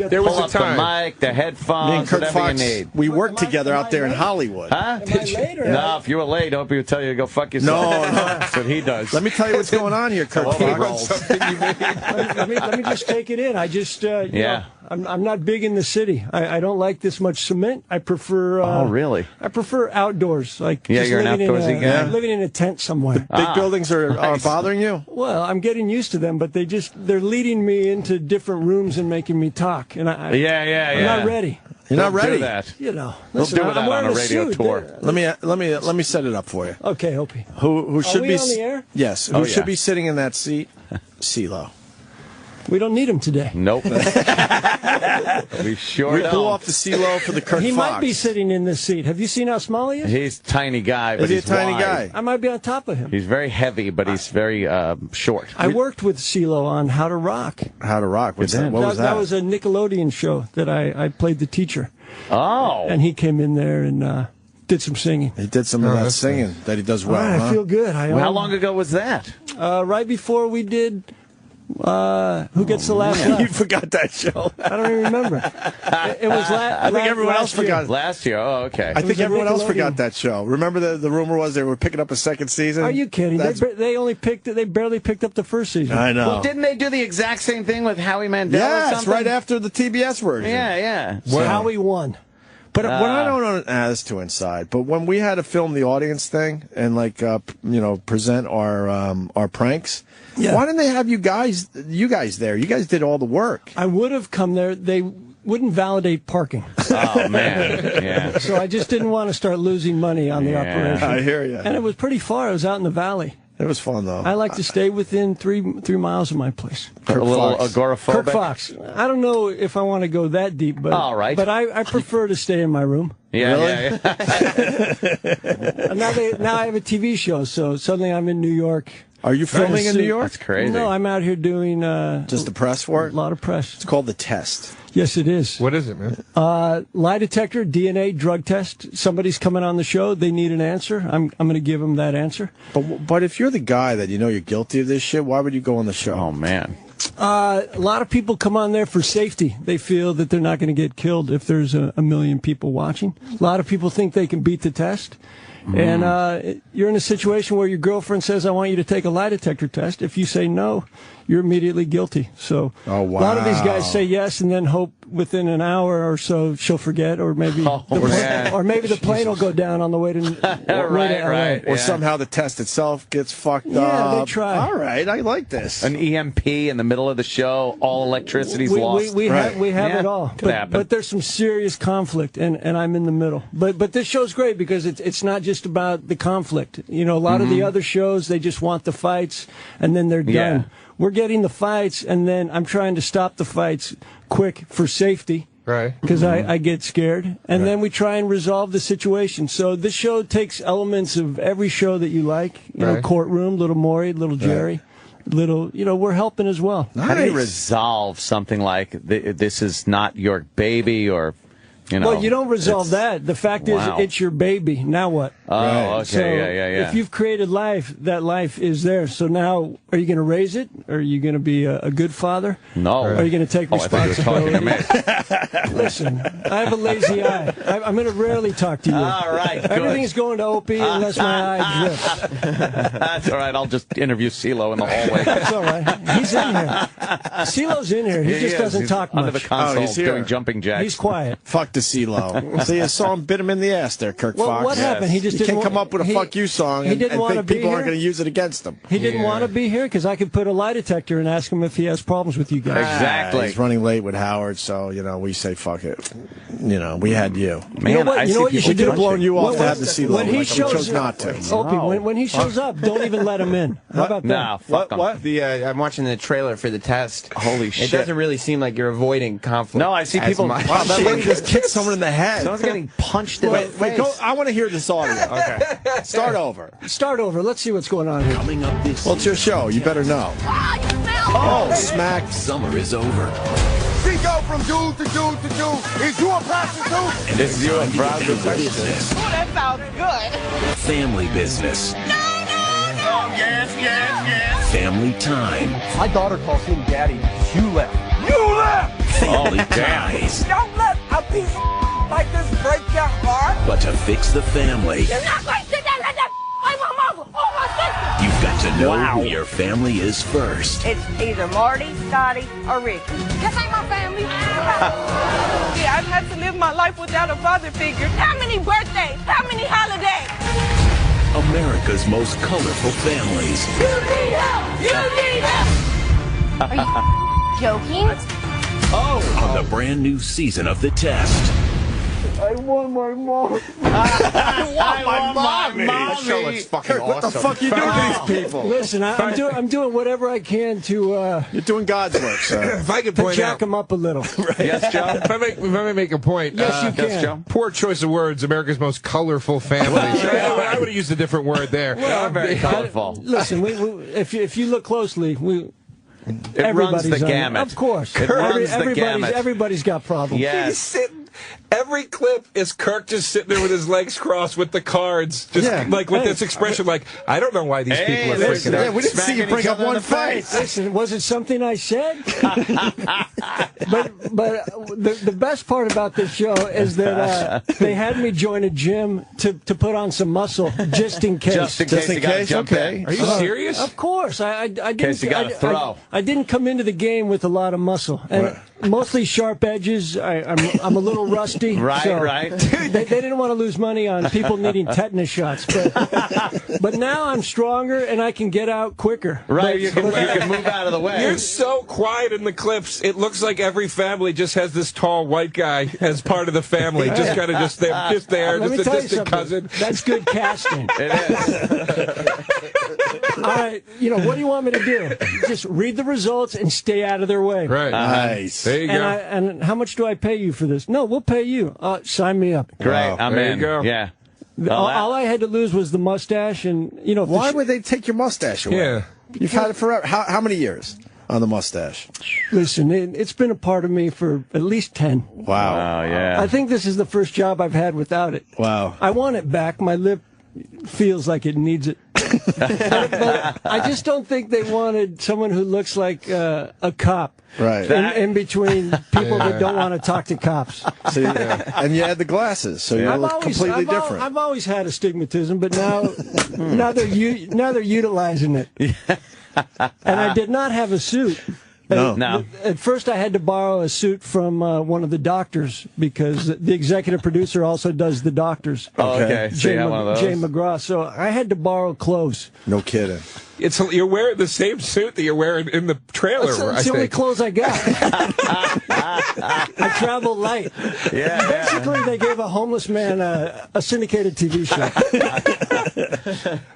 There was a time. The mic, the headphones,
me and Kirk
whatever
Fox,
you need.
we worked together out there in Hollywood.
Huh?
Am I late or
No, if you were late, Opie would tell you to go fuck yourself.
No.
That's what he does.
Let me tell you what's going on here, Kirk Fox.
let me just take it in. I just, you know, I'm not big in the city. I don't like this much cement. I prefer.
Oh, really?
I prefer outdoors. Like
you're an outdoorsy guy.
Living in a tent somewhere.
Big buildings are bothering you?
Well, I'm getting used to them, but they're leading me into different rooms and making me talk. And I'm not ready.
You're not ready.
Do that.
You know,
listen, we'll do that on a radio tour.
Let me set it up for you.
Okay, Opie.
Who should be
on the air?
Yes. Who should be sitting in that seat? Ceelo.
We don't need him today.
Nope. We sure don't.
Pull off the Ceelo for the Kirk Fox.
He might be sitting in this seat. Have you seen how small he is?
He's a tiny guy, but
he's a tiny
wide.
guy.
I might be on top of him.
He's very heavy, but he's very short.
I worked with Ceelo on How to Rock.
How to Rock? What's that? What was that?
That was a Nickelodeon show that I played the teacher.
Oh.
And he came in there and did some singing.
He did some of that singing that he does well.
I feel good.
How long ago was that?
Right before we did Who Gets the Last Laugh.
You forgot that show.
I don't even remember. It was
I think everyone else forgot.
Last year. Oh, okay.
I think everyone else forgot that show. Remember the rumor was they were picking up a second season?
Are you kidding? They barely picked up the first season.
I know.
Well, didn't they do the exact same thing with Howie Mandel or something?
right after the TBS version.
Yeah.
So Howie won.
But what I don't know, that's too inside. But when we had to film the audience thing and present our pranks, why didn't they have you guys there? You guys did all the work.
I would have come there. They wouldn't validate parking.
Oh man, yeah.
So I just didn't want to start losing money on the operation.
I hear you.
And it was pretty far. It was out in the valley.
It was fun though.
I like to stay within three miles of my place.
A little agoraphobic.
Kirk Fox. I don't know if I want to go that deep, but
all right.
But I prefer to stay in my room.
Yeah,
really?
Now I have a TV show, so suddenly I'm in New York.
Are you filming in New York?
That's crazy.
No, I'm out here doing
just the press for it.
A lot of press.
It's called The Test.
Yes, it is.
What is it, man?
Lie detector, DNA, drug test. Somebody's coming on the show. They need an answer. I'm going to give them that answer.
But if you're the guy that you know you're guilty of this shit, why would you go on the show?
Oh man.
A lot of people come on there for safety. They feel that they're not going to get killed if there's a million people watching. A lot of people think they can beat the test. And you're in a situation where your girlfriend says, I want you to take a lie detector test. If you say no, you're immediately guilty. So a lot of these guys say yes and then hope within an hour or so she'll forget, or maybe the plane will go down on the way to
right.
Or somehow the test itself gets fucked up.
Yeah, they try.
All right, I like this.
An EMP in the middle of the show, all electricity's lost.
We have it all.
But
there's some serious conflict, and I'm in the middle. But this show's great because it's not just about the conflict. You know, a lot of the other shows, they just want the fights, and then they're done.
Yeah.
We're getting the fights, and then I'm trying to stop the fights quick for safety.
Right.
Because I get scared. And then we try and resolve the situation. So this show takes elements of every show that you like. You know, Courtroom, Little Maury, Little Jerry. Little, we're helping as well.
Nice. How do you resolve something like this is not your baby, or,
Well, you don't resolve that. The fact is, it's your baby. Now what?
Oh, okay,
so
yeah.
If you've created life, that life is there. So now, are you going to raise it? Are you going to be a good father?
No.
Are you going to take responsibility?
I thought you were talking to me.
Listen, I have a lazy eye. I'm going to rarely talk to you.
All right, good.
Everything's going to Opie unless my eye drips.
That's all right. I'll just interview Ceelo in the hallway.
That's all right. He's in here. Ceelo's in here. He just doesn't talk much.
Under the console doing jumping jacks.
He's quiet.
Fuck the Ceelo. See, you saw him bit him in the ass there, Kirk Fox.
What happened? He just
can't come up with a fuck you song and think people aren't going to use it against him.
He didn't want to be here because I could put a lie detector and ask him if he has problems with you guys.
Exactly.
He's running late with Howard, so, we say fuck it. We had you.
Man, you know what you should do?
We could have blown you off to have the Ceelo.
When he
chose not to.
Opie, when he shows up, don't even let him in. How about that?
No, fuck him.
What? I'm watching the trailer for the test.
Holy shit.
It doesn't really seem like you're avoiding conflict.
No, I see people.
Wow, that lady just kicked hit someone in the head.
Someone's getting punched in the face.
Wait, go. I want to hear this audio. Okay. Start over.
Start over. Let's see what's going on here.
Coming up this
Well, it's your show. You better know. Oh, smack.
Summer is over.
We go from dude to dude to dude. Is you a prostitute?
And
It's you a prostitute.
business.
Oh, that sounds good.
Family business.
Oh, yes, yes, yes.
Family time.
My daughter calls him daddy. You left.
You left!
Family ties.
Don't let a piece of like this break your heart.
But to fix the family,
You're not going to sit there like that. I'm my mother. Oh, my sister.
you've got to know who your family is first.
It's either Marty, Scotty, or Ricky.
This ain't my family. Yeah, I've had to live my life without a father figure. How many birthdays? How many holidays?
America's most colorful families.
You need help! You need help!
Are you joking?
On the brand new season of The Test.
I want my mom.
This show looks fucking awesome. What the fuck are you doing to these people?
Listen, I'm doing whatever I can to
You're doing God's work, sir.
If I could
to
point
jack
out,
them up a little.
Yes, Joe?
if I may make a point.
Yes, you can.
Yes, Joe?
Poor choice of words. America's most colorful families. I would have used a different word there.
Well, very colorful.
Listen, if you look closely,
It runs the gamut.
Of course.
It runs the gamut.
Everybody's got problems.
Yes.
He's sitting. Every clip is Kirk just sitting there with his legs crossed with the cards, just like with this expression, like, I don't know why these people are freaking out.
We didn't see you bring up one fight.
Listen, was it something I said? but the best part about this show is that they had me join a gym to put on some muscle just in case.
Just in case you got to jump in.
Are you serious?
Of course. I didn't.
Case you gotta throw.
I didn't come into the game with a lot of muscle, and mostly sharp edges. I'm a little rusty.
Right,
so
right.
They didn't want to lose money on people needing tetanus shots, but now I'm stronger and I can get out quicker.
Right, you can move out of the way.
You're so quiet in the clips. It looks like every family just has this tall white guy as part of the family. Just kind of just there,
Let
just
me
a
tell you
distant
something.
cousin.
That's good casting.
It is.
All right, what do you want me to do? Just read the results and stay out of their way.
Right.
Nice.
There you go.
And how much do I pay you for this? No, we'll pay you. Sign me up.
Great. I'm
There
in.
you go.
Yeah.
All I had to lose was the mustache, and
Why would they take your mustache away?
Yeah.
You've had it forever. How many years on the mustache?
Listen, it's been a part of me for at least 10.
Wow.
Oh, yeah.
I think this is the first job I've had without it.
Wow.
I want it back. My lip feels like it needs it. but I just don't think they wanted someone who looks like a cop.
Right.
In between people that don't want to talk to cops.
So, and you had the glasses, so you look completely different.
I've always had astigmatism, but now they're utilizing it. And I did not have a suit.
No.
At first, I had to borrow a suit from one of the doctors because the executive producer also does the doctors.
Oh, okay. So you have one of those?
Jay McGraw. So I had to borrow clothes.
No kidding.
You're wearing the same suit that you're wearing in the trailer.
That's the only clothes I got. I travel light.
Yeah.
Basically, they gave a homeless man a syndicated TV show.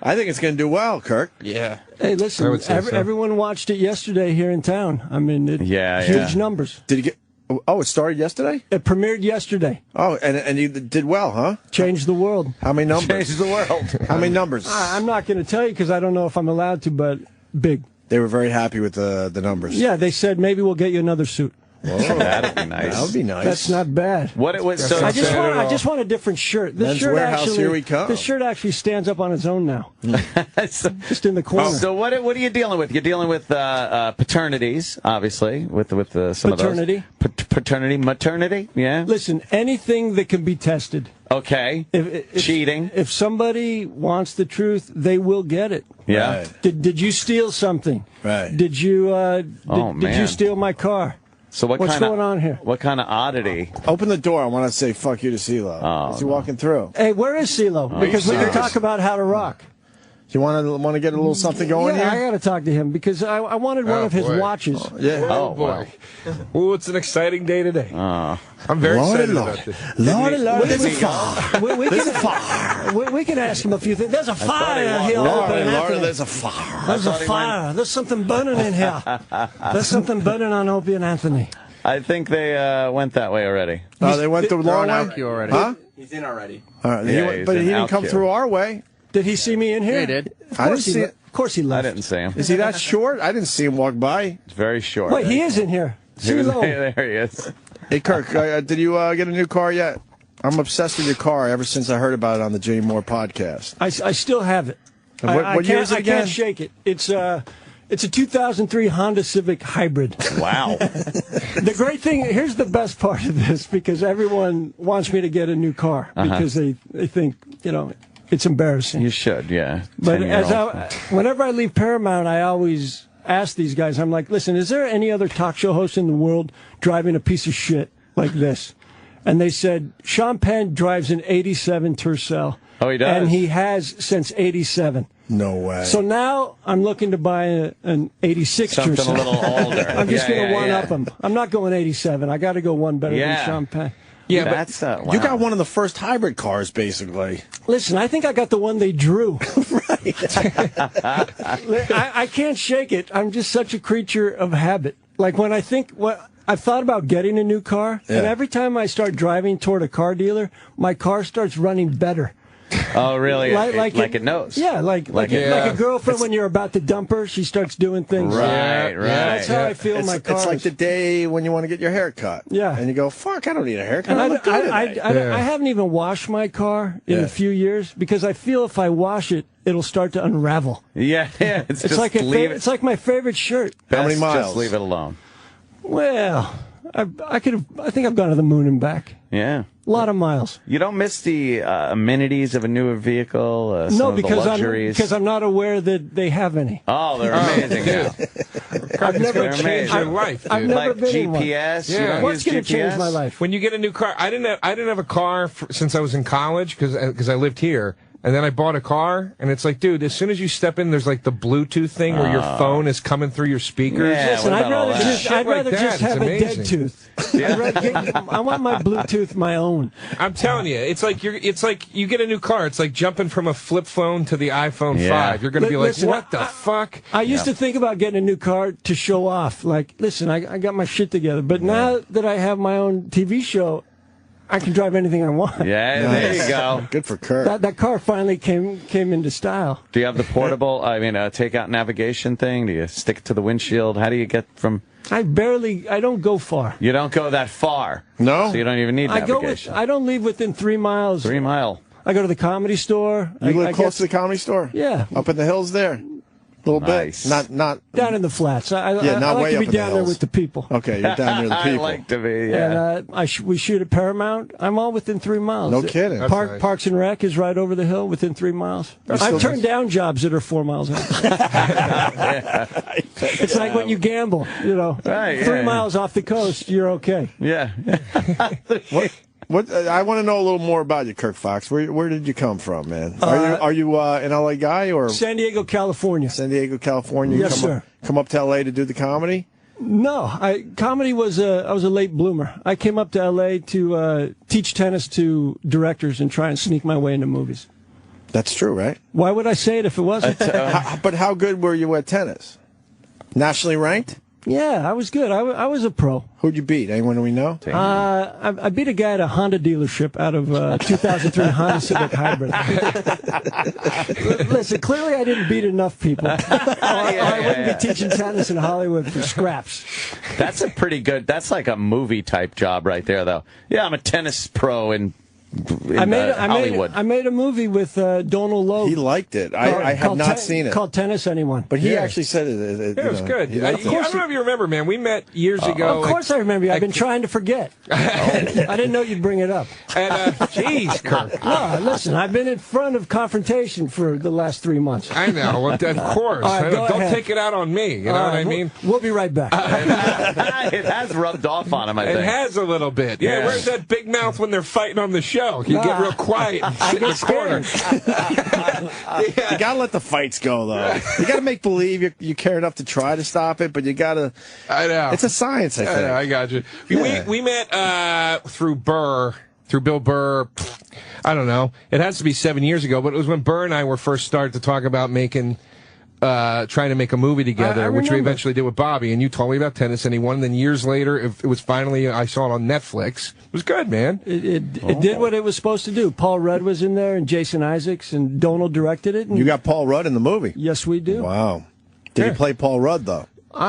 I think it's going to do well, Kirk.
Yeah.
Hey, listen,
I would say so.
everyone watched it yesterday here in town. I mean, huge numbers.
Did you get? Oh, it started yesterday?
It premiered yesterday.
Oh, and you did well, huh?
Changed the world.
How many numbers?
Changed the world.
How many numbers?
I'm not going to tell you because I don't know if I'm allowed to, but big.
They were very happy with the numbers.
Yeah, they said maybe we'll get you another suit.
Whoa.
That'd be nice.
That would be nice.
That's not bad.
What it was? So
I just want a different shirt.
Men's Warehouse, here we come.
This shirt actually stands up on its own now. Just in the corner.
So what are you dealing with? You're dealing with paternities, obviously, with some
paternity.
of those. Paternity, maternity, yeah.
Listen, anything that can be tested.
Okay. If cheating.
If somebody wants the truth, they will get it.
Yeah.
Right.
Did you steal something?
Right.
Did you did you steal my car?
So
what's going on here?
What kind of oddity?
Open the door. I want to say fuck you to Ceelo. Is he walking through?
Hey, where is Ceelo? Because we can talk about how to rock.
You want to get a little something going
yeah,
here?
I got to talk to him because I wanted one of his watches.
Yeah.
Oh, boy. Well, it's an exciting day today. I'm very excited about this.
Lordy, there's a fire.
There's a fire. We can ask him a few things. There's a fire here.
Lordy, there's a fire.
There's a fire. There's something burning in here. There's something burning on Opie and Anthony.
I think they went that way already.
Oh, they went the long way?
Already.
Huh?
He's in already.
All right, but he didn't come through our way.
Did he see me in here?
Yeah, he did.
I didn't see it.
Of course he left.
I didn't see him.
Is he that short? I didn't see him walk by.
It's very short.
Wait, he is in here. Ceelo.
There he is.
Hey, Kirk, did you get a new car yet? I'm obsessed with your car ever since I heard about it on the Jay Moore podcast.
I still have it.
What year is it again?
I can't shake it. It's a 2003 Honda Civic Hybrid.
Wow.
The great thing, here's the best part of this, because everyone wants me to get a new car because they think, it's embarrassing.
You should, yeah.
But whenever I leave Paramount, I always ask these guys, I'm like, listen, is there any other talk show host in the world driving a piece of shit like this? And they said, Sean Penn drives an 87 Tercel.
Oh, he does?
And he has since 87.
No way.
So now I'm looking to buy an 86
Something
Tercel.
a little older.
I'm just going to one-up him. I'm not going 87. I got to go one better than Sean Penn.
Yeah,
that's wow.
You got one of the first hybrid cars, basically.
Listen, I think I got the one they drew.
Right.
I can't shake it. I'm just such a creature of habit. Like when I think I've thought about getting a new car, and every time I start driving toward a car dealer, my car starts running better.
Oh, really?
Like
it knows.
Yeah, like a girlfriend when you're about to dump her, she starts doing things.
Right.
That's how I feel my car.
It's like the day when you want to get your hair cut.
Yeah.
And you go, fuck, I don't need a haircut.
And I haven't even washed my car in a few years because I feel if I wash it, it'll start to unravel.
Yeah. It's
like it's like my favorite shirt.
How
many miles?
Just leave it alone.
Well, I think I've gone to the moon and back.
Yeah.
A lot of miles.
You don't miss the amenities of a newer vehicle?
No,
because
I'm not aware that they have any.
Oh, they're amazing.
I've never changed
your life. Dude.
I've never been
GPS.
in one.
Yeah.
What's going to change my life?
When you get a new car, I didn't have a car since I was in college because I lived here. And then I bought a car, and it's like, dude, as soon as you step in, there's like the Bluetooth thing where your phone is coming through your speakers.
Yeah,
listen, I'd rather just have a dead tooth. I want my Bluetooth my own.
I'm telling you, it's like you get a new car. It's like jumping from a flip phone to the iPhone 5. You're going to be like, what the fuck?
I used to think about getting a new car to show off. Like, listen, I got my shit together. But now that I have my own TV show, I can drive anything I want.
Yeah, there you go.
Good for Kirk.
That car finally came into style.
Do you have the portable, take-out navigation thing? Do you stick it to the windshield? How do you get from...
I don't go far.
You don't go that far?
No?
So you don't even need navigation?
I don't leave within 3 miles.
3 mile.
I go to the Comedy Store.
You live close to the Comedy Store?
Yeah.
Up in the hills there? A little
Nice.
bit. Not
down in the flats. I
not
like
way
to
up
be
in the
down there
hills.
with the people.
Okay, you're down near the people.
I like to be, yeah.
And we shoot at Paramount. I'm all within 3 miles.
No kidding.
Nice.
Parks and Rec is right over the hill within 3 miles. I've turned down jobs that are 4 miles out. It's like when you gamble,
Right,
3 miles off the coast, you're okay.
Yeah.
What I want to know a little more about you, Kirk Fox. Where did you come from, man? Are you an LA guy or
San Diego, California?
San Diego, California.
Yes, sir.
Come up to LA to do the comedy?
No, comedy was I was a late bloomer. I came up to LA to teach tennis to directors and try and sneak my way into movies.
That's true, right?
Why would I say it if it wasn't?
But how good were you at tennis? Nationally ranked?
Yeah, I was good. I was a pro.
Who'd you beat? Anyone we know?
I beat a guy at a Honda dealership out of 2003 Honda Civic Hybrid. Listen, clearly I didn't beat enough people. I wouldn't be teaching tennis in Hollywood for scraps.
That's a pretty good, that's like a movie type job right there, though. Yeah, I'm a tennis pro in Hollywood.
I made a movie with Donald Logue.
He liked it. I have not seen it.
Called Tennis Anyone.
But he actually said it.
It was good. I don't know if you remember, man. We met years ago.
Of course I remember you. I've been trying to forget. I didn't know you'd bring it up.
And, jeez, Kirk.
No, listen, I've been in front of confrontation for the last 3 months.
I know. Well, of course.
Right,
don't take it out on me. You know what I mean?
We'll be right back.
It has rubbed off on him, I think.
It has a little bit. Yeah, where's that big mouth when they're fighting on the show? You get real quiet and sit in the corner.
You gotta let the fights go, though. You gotta make believe you care enough to try to stop it, but you gotta.
I know.
It's a science, I think.
I got you. Yeah. We met through Bill Burr. I don't know. It has to be 7 years ago, but it was when Burr and I were first started to talk about making trying to make a movie together, which we eventually did with Bobby, and you told me about tennis, and he won. And then years later, it was finally, I saw it on Netflix. It was good, man.
It did what it was supposed to do. Paul Rudd was in there, and Jason Isaacs, and Donald directed it. And
you got Paul Rudd in the movie?
Yes, we do.
Wow. Did he play Paul Rudd, though?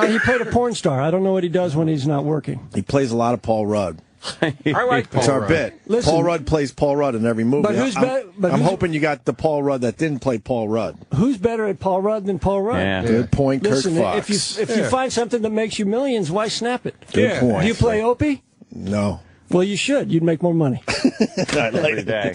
He played a porn star. I don't know what he does when he's not working.
He plays a lot of Paul Rudd.
I like Paul
It's our
Rudd.
bit.
Listen,
Paul Rudd plays Paul Rudd in every movie.
But
I'm hoping you got the Paul Rudd that didn't play Paul Rudd.
Who's better at Paul Rudd than Paul Rudd?
Yeah.
Good point,
Listen,
Kirk Fox.
if you find something that makes you millions, why snap it?
Good point.
Do you play Opie?
No.
Well, you should. You'd make more money.
Every day.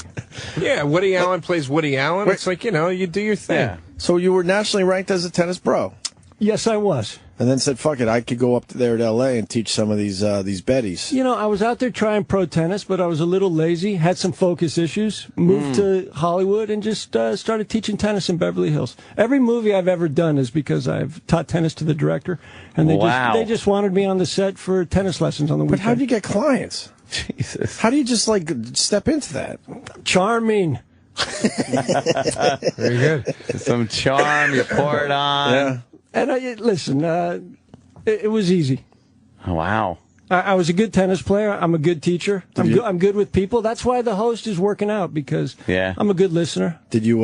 Yeah, Woody Allen plays Woody Allen. It's like, you do your thing.
Yeah.
So you were nationally ranked as a tennis pro?
Yes, I was.
And then said, fuck it, I could go up there to L.A. and teach some of these betties.
I was out there trying pro tennis, but I was a little lazy, had some focus issues, moved to Hollywood, and just started teaching tennis in Beverly Hills. Every movie I've ever done is because I've taught tennis to the director, and they just wanted me on the set for tennis lessons on the weekend.
But how do you get clients?
Jesus.
How do you just, step into that?
Charming.
Very good.
Some charm, you pour it on.
Yeah.
And listen, it was easy.
Oh, wow.
I was a good tennis player. I'm a good teacher. I'm good with people. That's why the host is working out, because I'm a good listener.
Did you,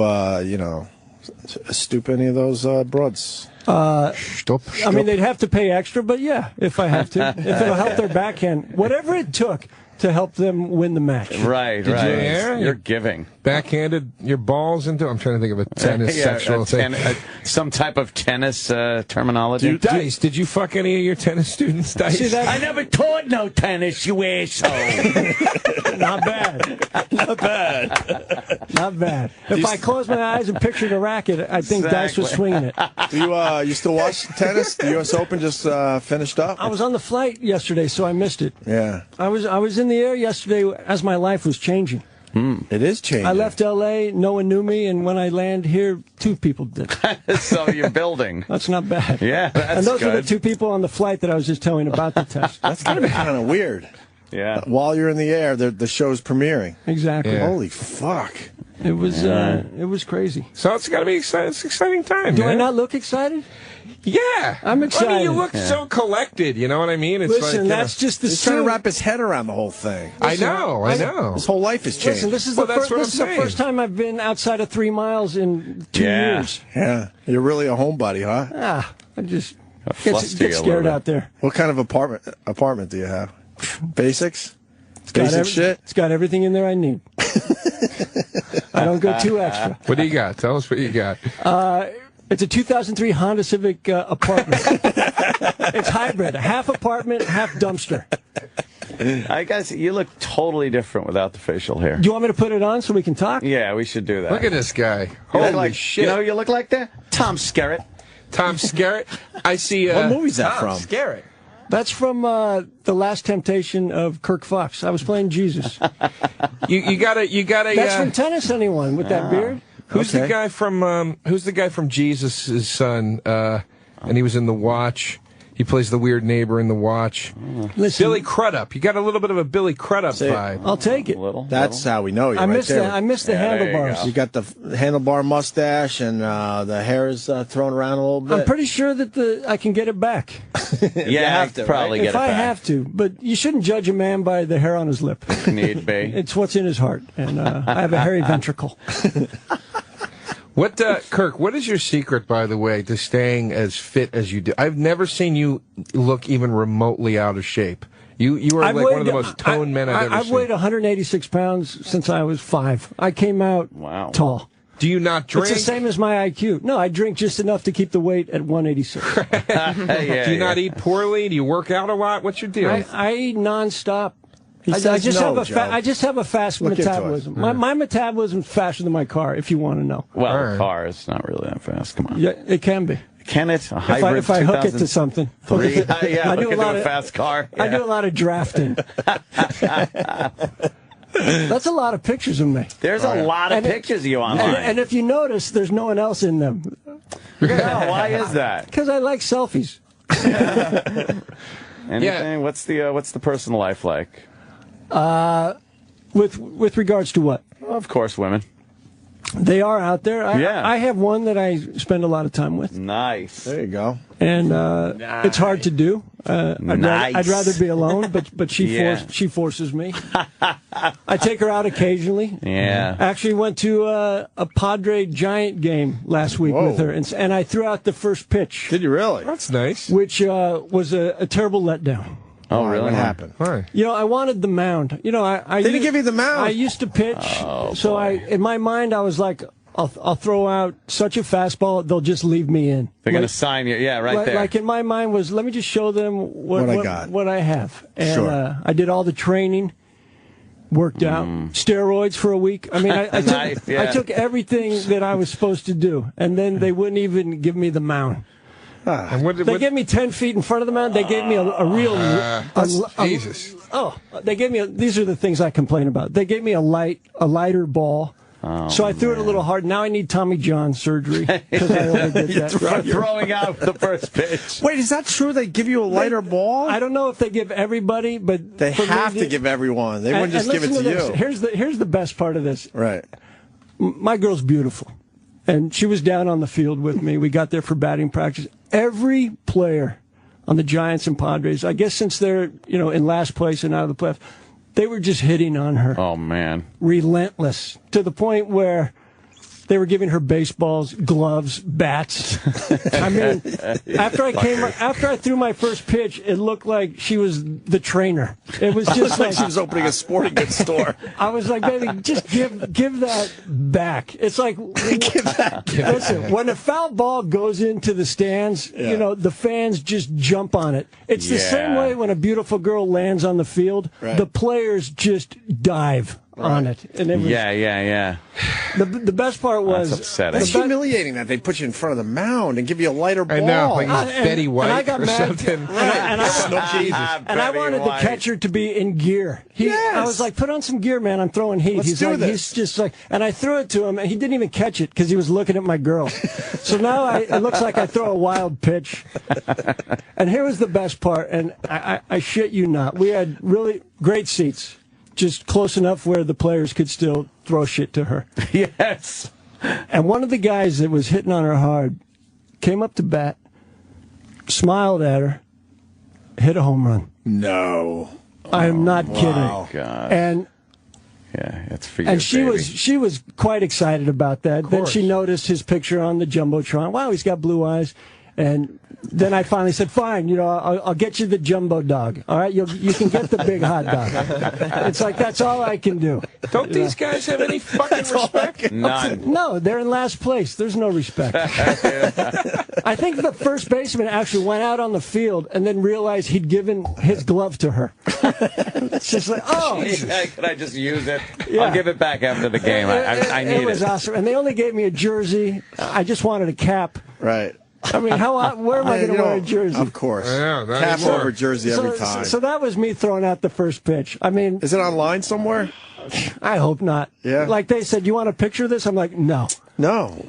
stoop any of those broads?
Stop.
I mean, they'd have to pay extra, but yeah, if I have to. If it'll help their backhand. Whatever it took to help them win the match.
Right, right. You're giving.
Backhanded your balls into... I'm trying to think of a tennis sexual thing.
Some type of tennis terminology.
Dice, did you fuck any of your tennis students, Dice?
See,
I never taught no tennis, you asshole.
Not bad. Not bad. Not bad. If I closed my eyes and pictured a racket, I think Dice was swinging it.
Do you still watch tennis? The U.S. Open just finished up?
I was on the flight yesterday, so I missed it.
Yeah.
I was in the air yesterday as my life was changing.
It is changing.
I left L.A., no one knew me, and when I land here, 2 people did.
So you're building.
That's not bad.
Yeah, that's
And those
good.
are the 2 people on the flight that I was just telling about the test.
That's going to be kind of weird.
Yeah.
While you're in the air, the show's premiering.
Exactly.
Yeah.
Holy fuck.
It was crazy.
So it's got to be exciting. It's an exciting time,
Do
man.
I not look excited?
Yeah.
I'm excited.
I mean, you look so collected, you know what I mean? It's
Listen, that's just the
He's trying to
suit.
wrap his head around the whole thing.
I know.
His whole life has changed.
Listen, this is
Well,
the
that's
first.
what
This is
I'm
the
saying.
first time I've been outside of 3 miles in 2 years.
Yeah. You're really a homebody, huh?
I just
fluster
get
you a
scared
little bit.
out there.
What kind of apartment do you have? Basics? Basic shit?
It's got everything in there I need. I don't go too extra.
What do you got? Tell us what you got.
It's a 2003 Honda Civic apartment. It's hybrid, half apartment, half dumpster.
I guess you look totally different without the facial hair.
Do you want me to put it on so we can talk?
Yeah, we should do that.
Look at this guy.
You
Holy
look like,
shit.
You know who you look like there? Tom Skerritt.
Tom Skerritt. I see...
What movie's that
Tom
from?
Skerritt.
That's from The Last Temptation of Kirk Fox. I was playing Jesus.
You got a...
That's from Tennis, anyone with that beard?
Who's the guy from Jesus' son? And he was in The Watch. He plays the weird neighbor in The Watch.
Listen,
Billy Crudup. You got a little bit of a Billy Crudup vibe.
I'll take it.
That's how we know you.
I
right
miss
there.
I miss the handlebars.
You got the handlebar mustache, and the hair is thrown around a little bit.
I'm pretty sure that I can get it back.
You have to probably get
If
it
I
back.
have to, but you shouldn't judge a man by the hair on his lip.
Need be.
It's what's in his heart, and I have a hairy ventricle.
What, Kirk, what is your secret, by the way, to staying as fit as you do? I've never seen you look even remotely out of shape. You are like one of the most toned men I've ever
I've
seen.
weighed 186 pounds since I was 5. I came out tall.
Do you not drink?
It's the same as my IQ. No, I drink just enough to keep the weight at 186.
Do you not eat poorly? Do you work out a lot? What's your deal?
I eat nonstop.
He
I
says
just
no,
have
Joe.
I just have a fast
Look into it.
metabolism. My metabolism's faster than my car, if you want to know.
Well, a car is not really that fast. Come on.
Yeah, it can be.
Can it? A hybrid
If I hook it to something.
Yeah,
I do
hook
a
it
lot
to a
of
fast car.
I do a lot of drafting. That's a lot of pictures of me.
There's a lot of pictures of you online.
And if you notice, there's no one else in them.
Yeah, why is that?
Because I like selfies.
Anything?
Yeah.
What's the personal life like?
With regards to what?
Of course, women.
They are out there.
Yeah.
I have one that I spend a lot of time with.
Nice.
There you go.
And it's hard to do. I'd rather be alone, but she forces me. I take her out occasionally.
Yeah.
Actually went to a Padre Giant game last week with her, and I threw out the first pitch.
Did you really?
That's nice.
Which was a terrible letdown.
Oh, really?
What happened?
Why?
You know, I wanted the mound. You know, I
They didn't give you the mound.
I used to pitch, so in my mind, I was like, I'll throw out such a fastball, they'll just leave me in.
They're going to sign you. Yeah, right there.
Like in my mind was, let me just show them what
I got.
What I have. And
Sure.
I did all the training, worked out, steroids for a week. I mean, I took everything that I was supposed to do, and then they wouldn't even give me the mound. They gave me 10 feet in front of the mound. They gave me a real...
Jesus.
They gave me... These are the things I complain about. They gave me a lighter ball. So I threw it a little hard. Now I need Tommy John surgery because I overdid that.
Throwing out the first pitch.
Wait, is that true? They give you a lighter ball?
I don't know if they give everybody, but
they have to give everyone. They wouldn't just give it to you.
Here's the best part of this.
Right.
My girl's beautiful, and she was down on the field with me. We got there for batting practice. Every player on the Giants and Padres, I guess since they're in last place and out of the playoffs, they were just hitting on her.
Oh, man.
Relentless. To the point where they were giving her baseballs, gloves, bats. I mean, after I threw my first pitch, it looked like she was the trainer. It was just
like she was opening a sporting goods store.
I was like, baby, just give that back. It's like, listen, when a foul ball goes into the stands, the fans just jump on it. It's the same way when a beautiful girl lands on the field. Right. The players just dive on it. And it was,
yeah.
The best part was...
That's upsetting.
That's humiliating that they put you in front of the mound and give you a lighter ball.
I know, like Betty White
I got
or
mad,
something.
And I wanted the catcher to be in gear. I was like, put on some gear, man. I'm throwing heat. He's just like... And I threw it to him, and he didn't even catch it because he was looking at my girl. So now it looks like I throw a wild pitch. And here was the best part, and I shit you not. We had really great seats. Just close enough where the players could still throw shit to her.
Yes.
And one of the guys that was hitting on her hard came up to bat, smiled at her, hit a home run.
No.
I am not kidding.
Oh, God.
And
it's for you,
and she was quite excited about that. Then she noticed his picture on the Jumbotron. Wow, he's got blue eyes. And then I finally said, fine, I'll get you the jumbo dog. All right, you can get the big hot dog. It's like, that's all I can do.
Don't these guys have any fucking respect?
None.
No, they're in last place. There's no respect. I think the first baseman actually went out on the field and then realized he'd given his glove to her. It's just like,
can I just use it? Yeah. I'll give it back after the game. I need it.
It was awesome. And they only gave me a jersey. I just wanted a cap.
Right.
I mean, where am I going to wear a jersey?
Of course.
Yeah,
cap over jersey every time.
So that was me throwing out the first pitch. I mean...
Is it online somewhere?
I hope not.
Yeah.
Like they said, you want a picture of this? I'm like, no.
No.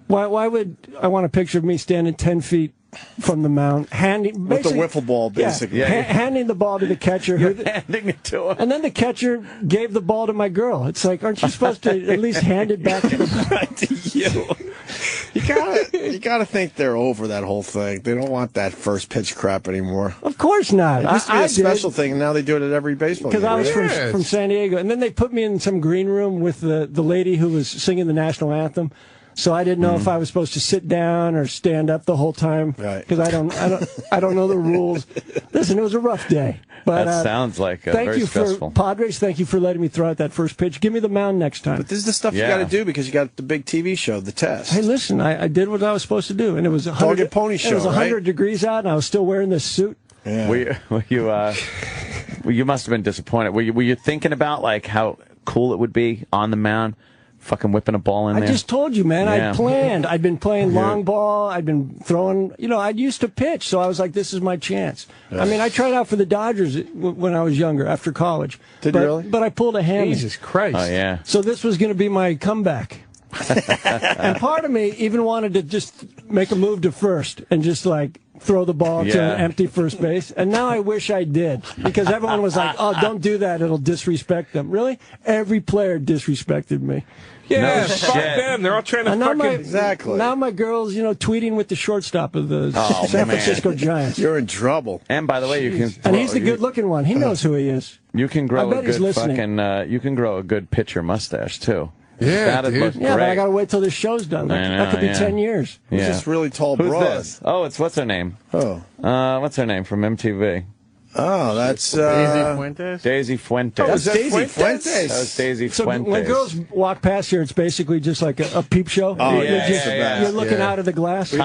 Why would I want a picture of me standing 10 feet from the mound,
with the wiffle ball, basically.
Handing the ball to the catcher.
Handing it to him.
And then the catcher gave the ball to my girl. It's like, aren't you supposed to at least hand it back
to you? You gotta think they're over that whole thing. They don't want that first pitch crap anymore.
Of course not.
It used to be a special thing, and now they do it at every baseball game.
Because I was from San Diego, and then they put me in some green room with the lady who was singing the national anthem. So I didn't know if I was supposed to sit down or stand up the whole time.
Right.
Because I don't know the rules. Listen, it was a rough day. But
that sounds like very stressful.
For Padres. Thank you for letting me throw out that first pitch. Give me the mound next time.
But this is the stuff you got to do because you got the big TV show, The Test.
Hey, listen, I did what I was supposed to do, and it was 100
Dog and Pony show.
It was 100 degrees out, and I was still wearing this suit.
Yeah.
You must have been disappointed. Were you thinking about like how cool it would be on the mound? Fucking whipping a ball in there.
I just told you, man. I planned. I'd been playing long ball. I'd been throwing. I'd used to pitch, so I was like, "This is my chance." I mean, I tried out for the Dodgers when I was younger, after college.
Did you really?
But I pulled a hammy.
Jesus Christ!
Oh yeah.
So this was going to be my comeback. And part of me even wanted to just make a move to first and just like throw the ball to an empty first base. And now I wish I did, because everyone was like, oh, don't do that. It'll disrespect them. Really? Every player disrespected me.
Yeah, fuck them. They're all trying to
Exactly.
Now my girl's, tweeting with the shortstop of the San Francisco Giants.
You're in trouble.
And by the way, you can.
And he's the good-looking one. He knows who he is.
You can grow
I bet he's listening.
you can grow a good pitcher mustache too.
Yeah,
dude.
Yeah, but I got to wait till this show's done. That could be 10 years.
Who's this really tall
Who's
broad?
this? Oh, it's what's her name?
Oh.
What's her name from MTV?
Oh, that's
Daisy Fuentes.
Daisy Fuentes.
Oh, was that Daisy Fuentes?
That was Daisy Fuentes.
When girls walk past here, it's basically just like a peep show.
Oh,
You're looking out of the glass.
We've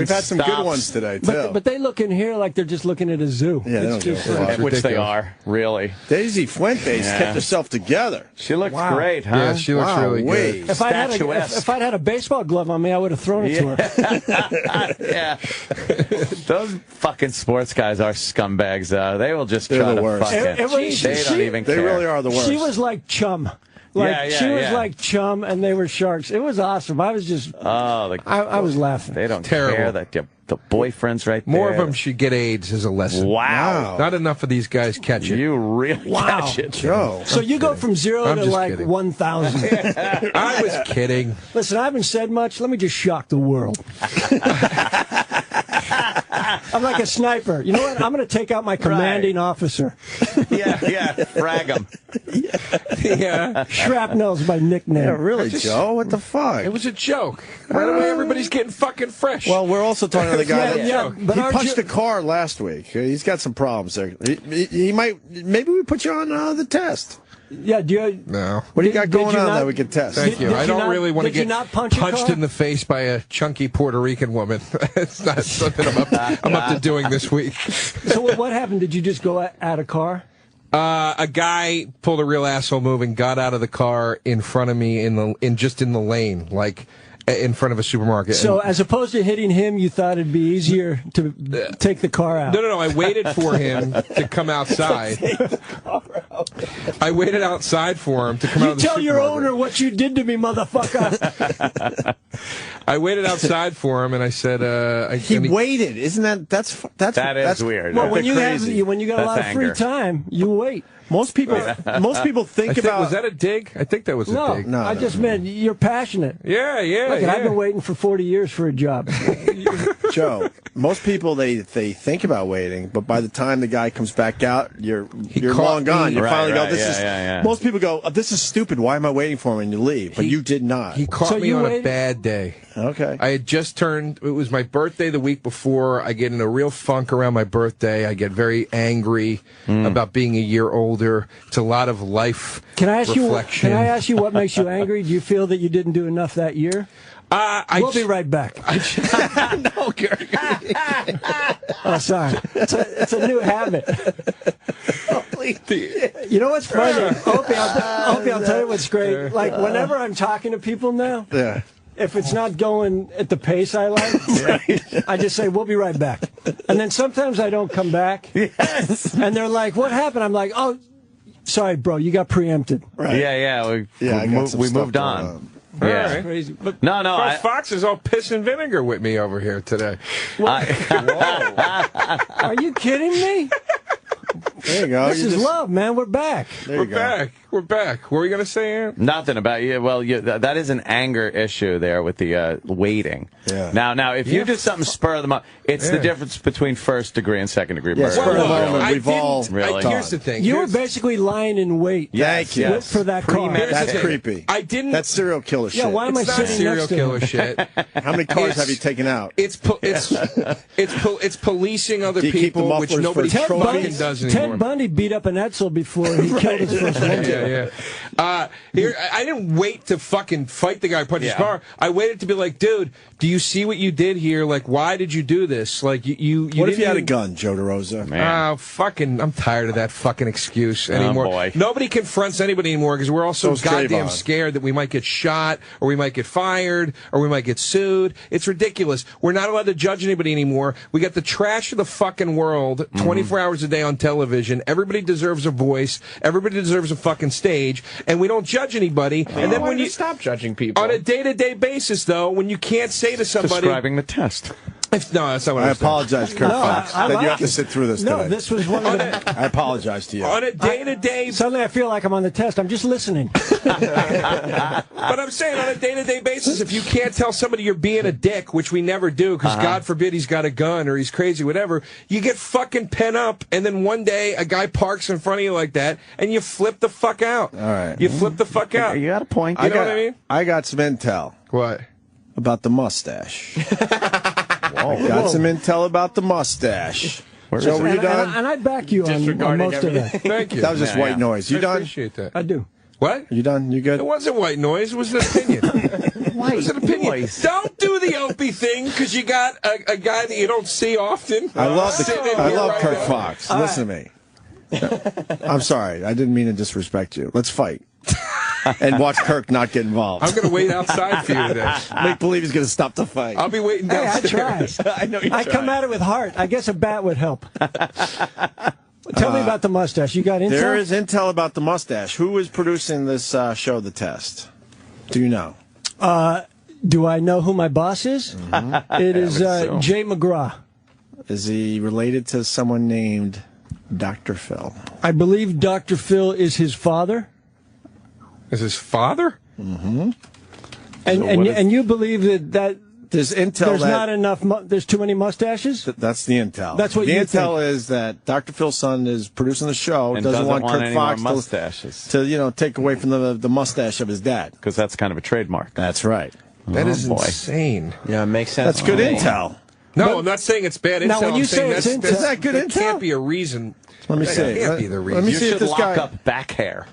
had some good ones today, too.
But they look in here like they're just looking at a zoo.
Yeah,
it's just
which they are, really.
Daisy Fuentes kept herself together.
She looks great, huh?
Yeah, she looks really good.
If I'd had a baseball glove on me, I would have thrown it to her.
Yeah. Those fucking sports guys are scumbags, though. They will just
They're the worst.
They don't even care.
They really are the worst.
She was like chum. She was like chum, and they were sharks. It was awesome. I was just... I was laughing.
They don't care that the boyfriend's right there.
More of them should get AIDS as a lesson.
Wow.
Not enough of these guys catch it.
You really catch it,
Joe.
So you go from 0 to like
kidding.
1,000.
I was kidding.
Listen, I haven't said much. Let me just shock the world. I'm like a sniper. You know what? I'm going to take out my commanding officer.
Frag him.
Yeah.
Shrapnel's my nickname.
Yeah, really, Joe? What the fuck?
It was a joke. Right away, everybody's getting fucking fresh.
Well, we're also talking to the guy
but
he punched a car last week. He's got some problems there. He might. Maybe we put you on the test.
Yeah,
no.
What do you got going on that we can test?
Thank you. I don't really want to get punched in the face by a chunky Puerto Rican woman. It's not something I'm up to doing this week.
So what happened? Did you just go at a car?
A guy pulled a real asshole move and got out of the car in front of me in the lane, like in front of a supermarket.
So as opposed to hitting him, you thought it'd be easier to take the car out?
No. I waited for him to come outside. I waited outside for him to come out of the supermarket.
You tell your owner what you did to me, motherfucker.
I waited outside for him, and I said...
he waited. Isn't that's
weird.
Well, when you got a lot of free time, you wait.
Most people think about...
Was that a dig? I think that was a dig.
No, I just meant you're passionate.
Yeah.
Look, I've been waiting for 40 years for a job.
Joe, most people, they think about waiting, but by the time the guy comes back out, you're long gone. You finally go, Most people go, this is stupid. Why am I waiting for him? And you leave. But you did not.
He caught me on a bad day.
Okay.
I had just turned, it was my birthday the week before. I get in a real funk around my birthday. I get very angry about being a year older. It's a lot of life reflection.
Can I ask you what makes you angry? Do you feel that you didn't do enough that year? We'll be right back.
No, Kirk.
Oh, sorry. It's a new habit. You know what's funny? Opie, I'll tell you what's great. Like, whenever I'm talking to people now, if it's not going at the pace I like, I just say, we'll be right back. And then sometimes I don't come back. Yes. And they're like, what happened? I'm like, oh, sorry, bro, you got preempted.
Right. Yeah. We moved on.
Yeah,
right. Crazy. But
no. Fox is all piss and vinegar with me over here today.
Are you kidding me?
There you go.
This is love, man. We're back.
We're back. What were you going to say, Aaron?
Nothing about you. Well, that is an anger issue there with the waiting.
Yeah.
Now, if you do something spur of the moment, it's the difference between first degree and second degree murder.
Spur of the moment. We've all
here's the thing.
You were basically lying in wait.
Yes.
For that car.
That's creepy.
I didn't.
That's serial killer shit.
Yeah. Why am I sitting
serial
next to
killer
him?
shit?
How many cars have you taken out?
It's policing other people, which nobody fucking does anymore.
Ted Bundy beat up an Edsel before he killed his first woman.
Here, I didn't wait to fucking fight the guy who punched his car. I waited to be like, dude, do you see what you did here? Like, why did you do this? Like, you
what if you had a gun, Joe DeRosa?
I'm tired of that fucking excuse anymore.
Oh, boy.
Nobody confronts anybody anymore because we're all so goddamn scared that we might get shot, or we might get fired, or we might get sued. It's ridiculous. We're not allowed to judge anybody anymore. We got the trash of the fucking world 24 hours a day on television. Everybody deserves a voice. Everybody deserves a fucking stage. And we don't judge anybody. And then when you
stop judging people
on a day-to-day basis, though, when you can't say to somebody,
describing the test.
No, that's not what I
apologize, Kirk Fox, that you have to sit through this today.
No, this was one of the...
I apologize to you.
On a day-to-day...
Suddenly I feel like I'm on the test. I'm just listening.
But I'm saying on a day-to-day basis, if you can't tell somebody you're being a dick, which we never do, because God forbid he's got a gun or he's crazy, whatever, you get fucking pent up, and then one day a guy parks in front of you like that, and you flip the fuck out.
All right.
You flip the fuck out.
You got a point.
You know what I mean?
I got some intel.
What?
About the mustache. I got some intel about the mustache. So were you done?
And I back you on most of that.
Thank you.
That was just white noise. You done?
I appreciate that.
I do.
What?
You done? You good?
It wasn't white noise. It was an opinion. It was an opinion.
Noise.
Don't do the Opie thing because you got a guy that you don't see often.
I love Kirk
now.
Fox. Listen to me. I'm sorry. I didn't mean to disrespect you. Let's fight. And watch Kirk not get involved.
I'm going to wait outside for you today.
Make believe he's going to stop the fight.
I'll be waiting downstairs.
I try.
I know you
I come at it with heart. I guess a bat would help. Tell me about the mustache. You got intel?
There is intel about the mustache. Who is producing this show, The Test? Do you know?
Do I know who my boss is? It is Jay McGraw.
Is he related to someone named Dr. Phil?
I believe Dr. Phil is his father.
Is his father?
Mm-hmm. And you believe that
there's intel
there's not enough. There's too many mustaches.
That's the intel.
That's what
the
you
intel
think.
is that Dr. Phil's son is producing the show.
And
doesn't want Kirk
any
Fox
more mustaches
to take away from the mustache of his dad.
Because that's kind of a trademark.
That's right.
That is insane.
Yeah, it makes sense.
That's good intel.
No, I'm not saying it's bad intel.
Now, when you
I'm
say
saying
it's intel,
is that good
that
intel?
can't be a reason.
Let me see.
That can't be the reason.
Let me
You
see if
should
this
lock
guy.
up back hair.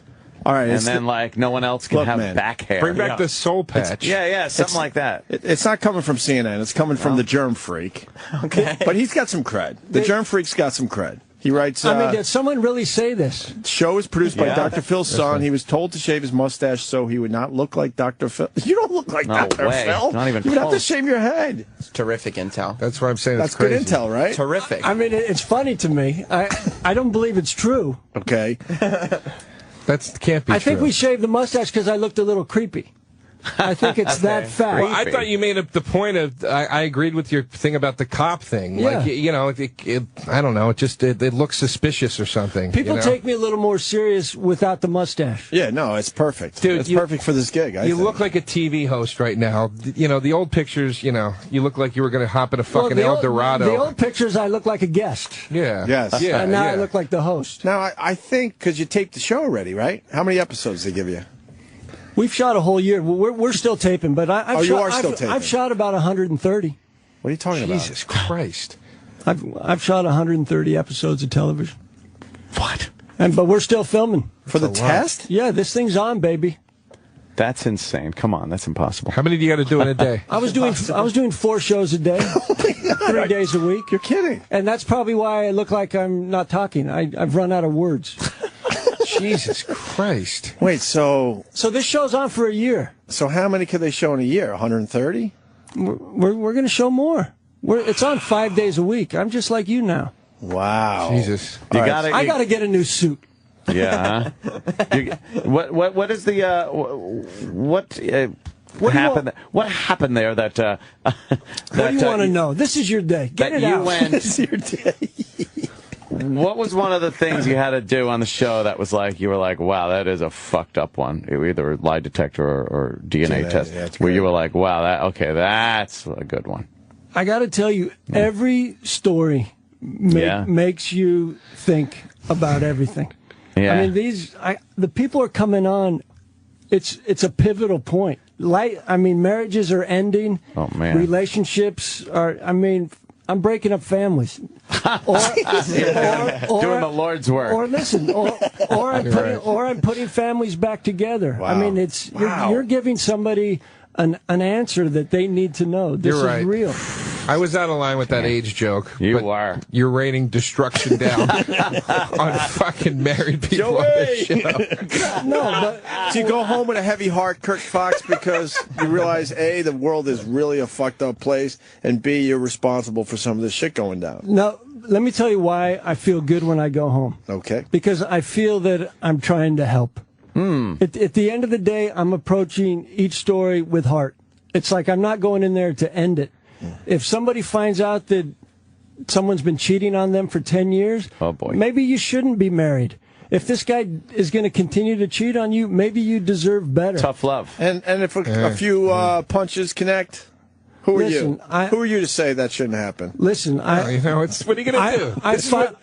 All right,
And then, no one else can have back hair.
Bring back the soul patch.
Yeah, something like that.
It's not coming from CNN. It's coming from the Germ Freak.
Okay.
But he's got some cred. The Germ Freak's got some cred. He writes.
Did someone really say this?
The show is produced by Dr. Phil's son. Right. He was told to shave his mustache so he would not look like Dr. Phil. You don't look like Dr. Phil.
Not even
you would have to
close.
shave your head.
It's terrific intel.
That's what I'm saying.
That's
crazy.
good intel, right?
Terrific.
I mean, it's funny to me. I don't believe it's true.
Okay.
That can't be
I
true.
think we shaved the mustache because I looked a little creepy. I think it's that fact.
Well, I thought you made up the point of. I agreed with your thing about the cop thing.
Yeah.
Like, I don't know. It looks suspicious or something.
People take me a little more serious without the mustache.
Yeah, no, it's perfect.
Dude,
it's perfect for this gig. I think.
look like a TV host right now. The old pictures. You look like you were going to hop in a fucking El Dorado.
The old pictures, I look like a guest.
Yeah.
Yes.
Yeah.
And now I look like the host.
Now I think because you taped the show already, right? How many episodes did they give you?
We've shot a whole year. We're still taping, but I've shot about 130.
What are you talking about?
Jesus Christ!
I've shot 130 episodes of television.
What?
But we're still filming
for the test.
Yeah, this thing's on, baby.
That's insane. Come on, that's impossible.
How many do you got to do in a day?
I was doing 4 shows a day, 3 days a week.
You're kidding.
And that's probably why I look like I'm not talking. I've run out of words.
Jesus Christ.
Wait, so
this show's on for a year.
So how many could they show in a year? 130?
We're going to show more. It's on 5 days a week. I'm just like you now.
Wow.
Jesus.
I
got to get a new suit.
Yeah. What is the what happened? What happened there? What
do you want to know? This is your day. Get it out.
This is your day.
What was one of the things you had to do on the show that was like, you were like, wow, that is a fucked up one? Either a lie detector or DNA test. Yeah, where you were like, wow, that's a good one.
I got to tell you, every story makes you think about everything. Yeah. I mean, the people are coming on. It's a pivotal point. Marriages are ending.
Oh, man.
Relationships are, I'm breaking up families. Or
doing the Lord's work.
Or listen, or I'm putting families back together.
Wow.
I mean, you're giving somebody an answer that they need to know. This is real.
I was out of line with that age joke.
You are.
You're raining destruction down on fucking married people on this show.
No, but
so you go home with a heavy heart, Kirk Fox, because you realize A, the world is really a fucked up place, and B, you're responsible for some of this shit going down.
No, let me tell you why I feel good when I go home.
Okay.
Because I feel that I'm trying to help. At the end of the day, I'm approaching each story with heart. It's like I'm not going in there to end it. If somebody finds out that someone's been cheating on them for 10 years,
oh boy,
maybe you shouldn't be married. If this guy is going to continue to cheat on you, maybe you deserve better.
Tough love.
And if a few punches connect, who are you? Who are you to say that shouldn't happen?
Listen,
what are you going to do?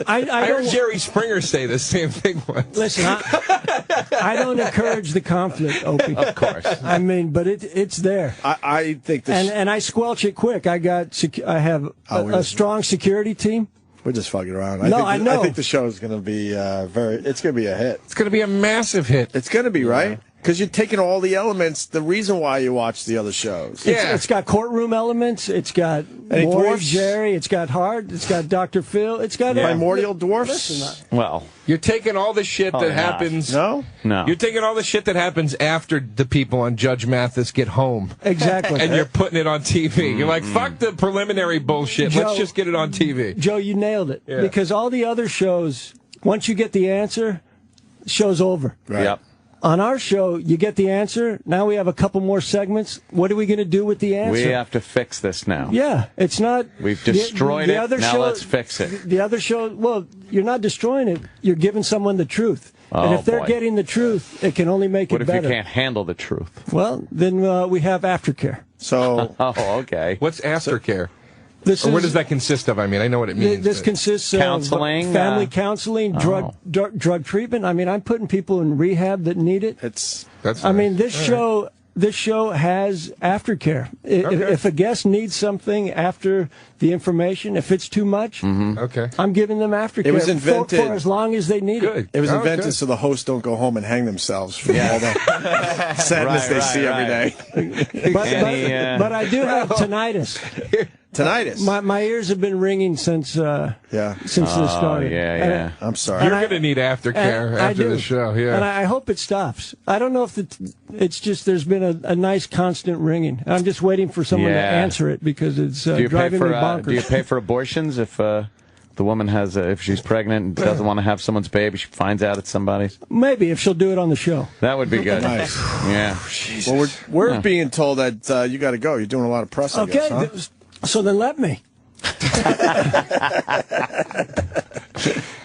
I heard Jerry Springer say the same thing once.
Listen, I don't encourage the conflict, Opie.
Of course.
I mean, but it's there.
I think this...
And I squelch it quick. I have a strong security team.
We're just fucking around.
I know.
I think the show is going to be it's going to be a hit.
It's going to be a massive hit.
It's going to be, right? Because you're taking all the elements, the reason why you watch the other shows.
It's got courtroom elements. It's got Dwarf Jerry. It's got Hart. It's got Dr. Phil. It's got
primordial dwarfs.
Listen,
well,
you're taking all the shit that happens.
No.
You're taking all the shit that happens after the people on Judge Mathis get home.
Exactly.
And you're putting it on TV. You're like, fuck the preliminary bullshit.
Joe,
let's just get it on TV.
Joe, you nailed it. Yeah. Because all the other shows, once you get the answer, show's over.
Right.
Yep.
On our show, you get the answer. Now we have a couple more segments. What are we going to do with the answer?
We have to fix this now.
Yeah, it's not...
We've destroyed it. Now let's fix it.
The other show... Well, you're not destroying it. You're giving someone the truth. And if they're getting the truth, it can only make it better.
What if you can't handle the truth?
Well, then we have aftercare.
So...
okay.
What's aftercare? What does that consist of? I mean, I know what it means.
This consists of
counseling,
family counseling, drug treatment. I mean, I'm putting people in rehab that need it.
That's
I mean, this show has aftercare. If a guest needs something after the information, if it's too much, I'm giving them aftercare.
It was invented
for as long as they need it.
It was invented so the hosts don't go home and hang themselves from all the sadness they see every day.
But I do have tinnitus.
Tinnitus.
My ears have been ringing since this started.
I'm sorry.
You're going to need aftercare after the show. Yeah.
And I hope it stops. I don't know if it's just there's been a nice constant ringing. I'm just waiting for someone to answer it because it's driving me bonkers.
Do you pay for abortions if the woman has if she's pregnant and doesn't want to have someone's baby, she finds out it's somebody's?
Maybe if she'll do it on the show.
That would be good.
Nice.
Yeah.
Well, we're being told that you got to go. You're doing a lot of press. I guess, huh?
So then let me.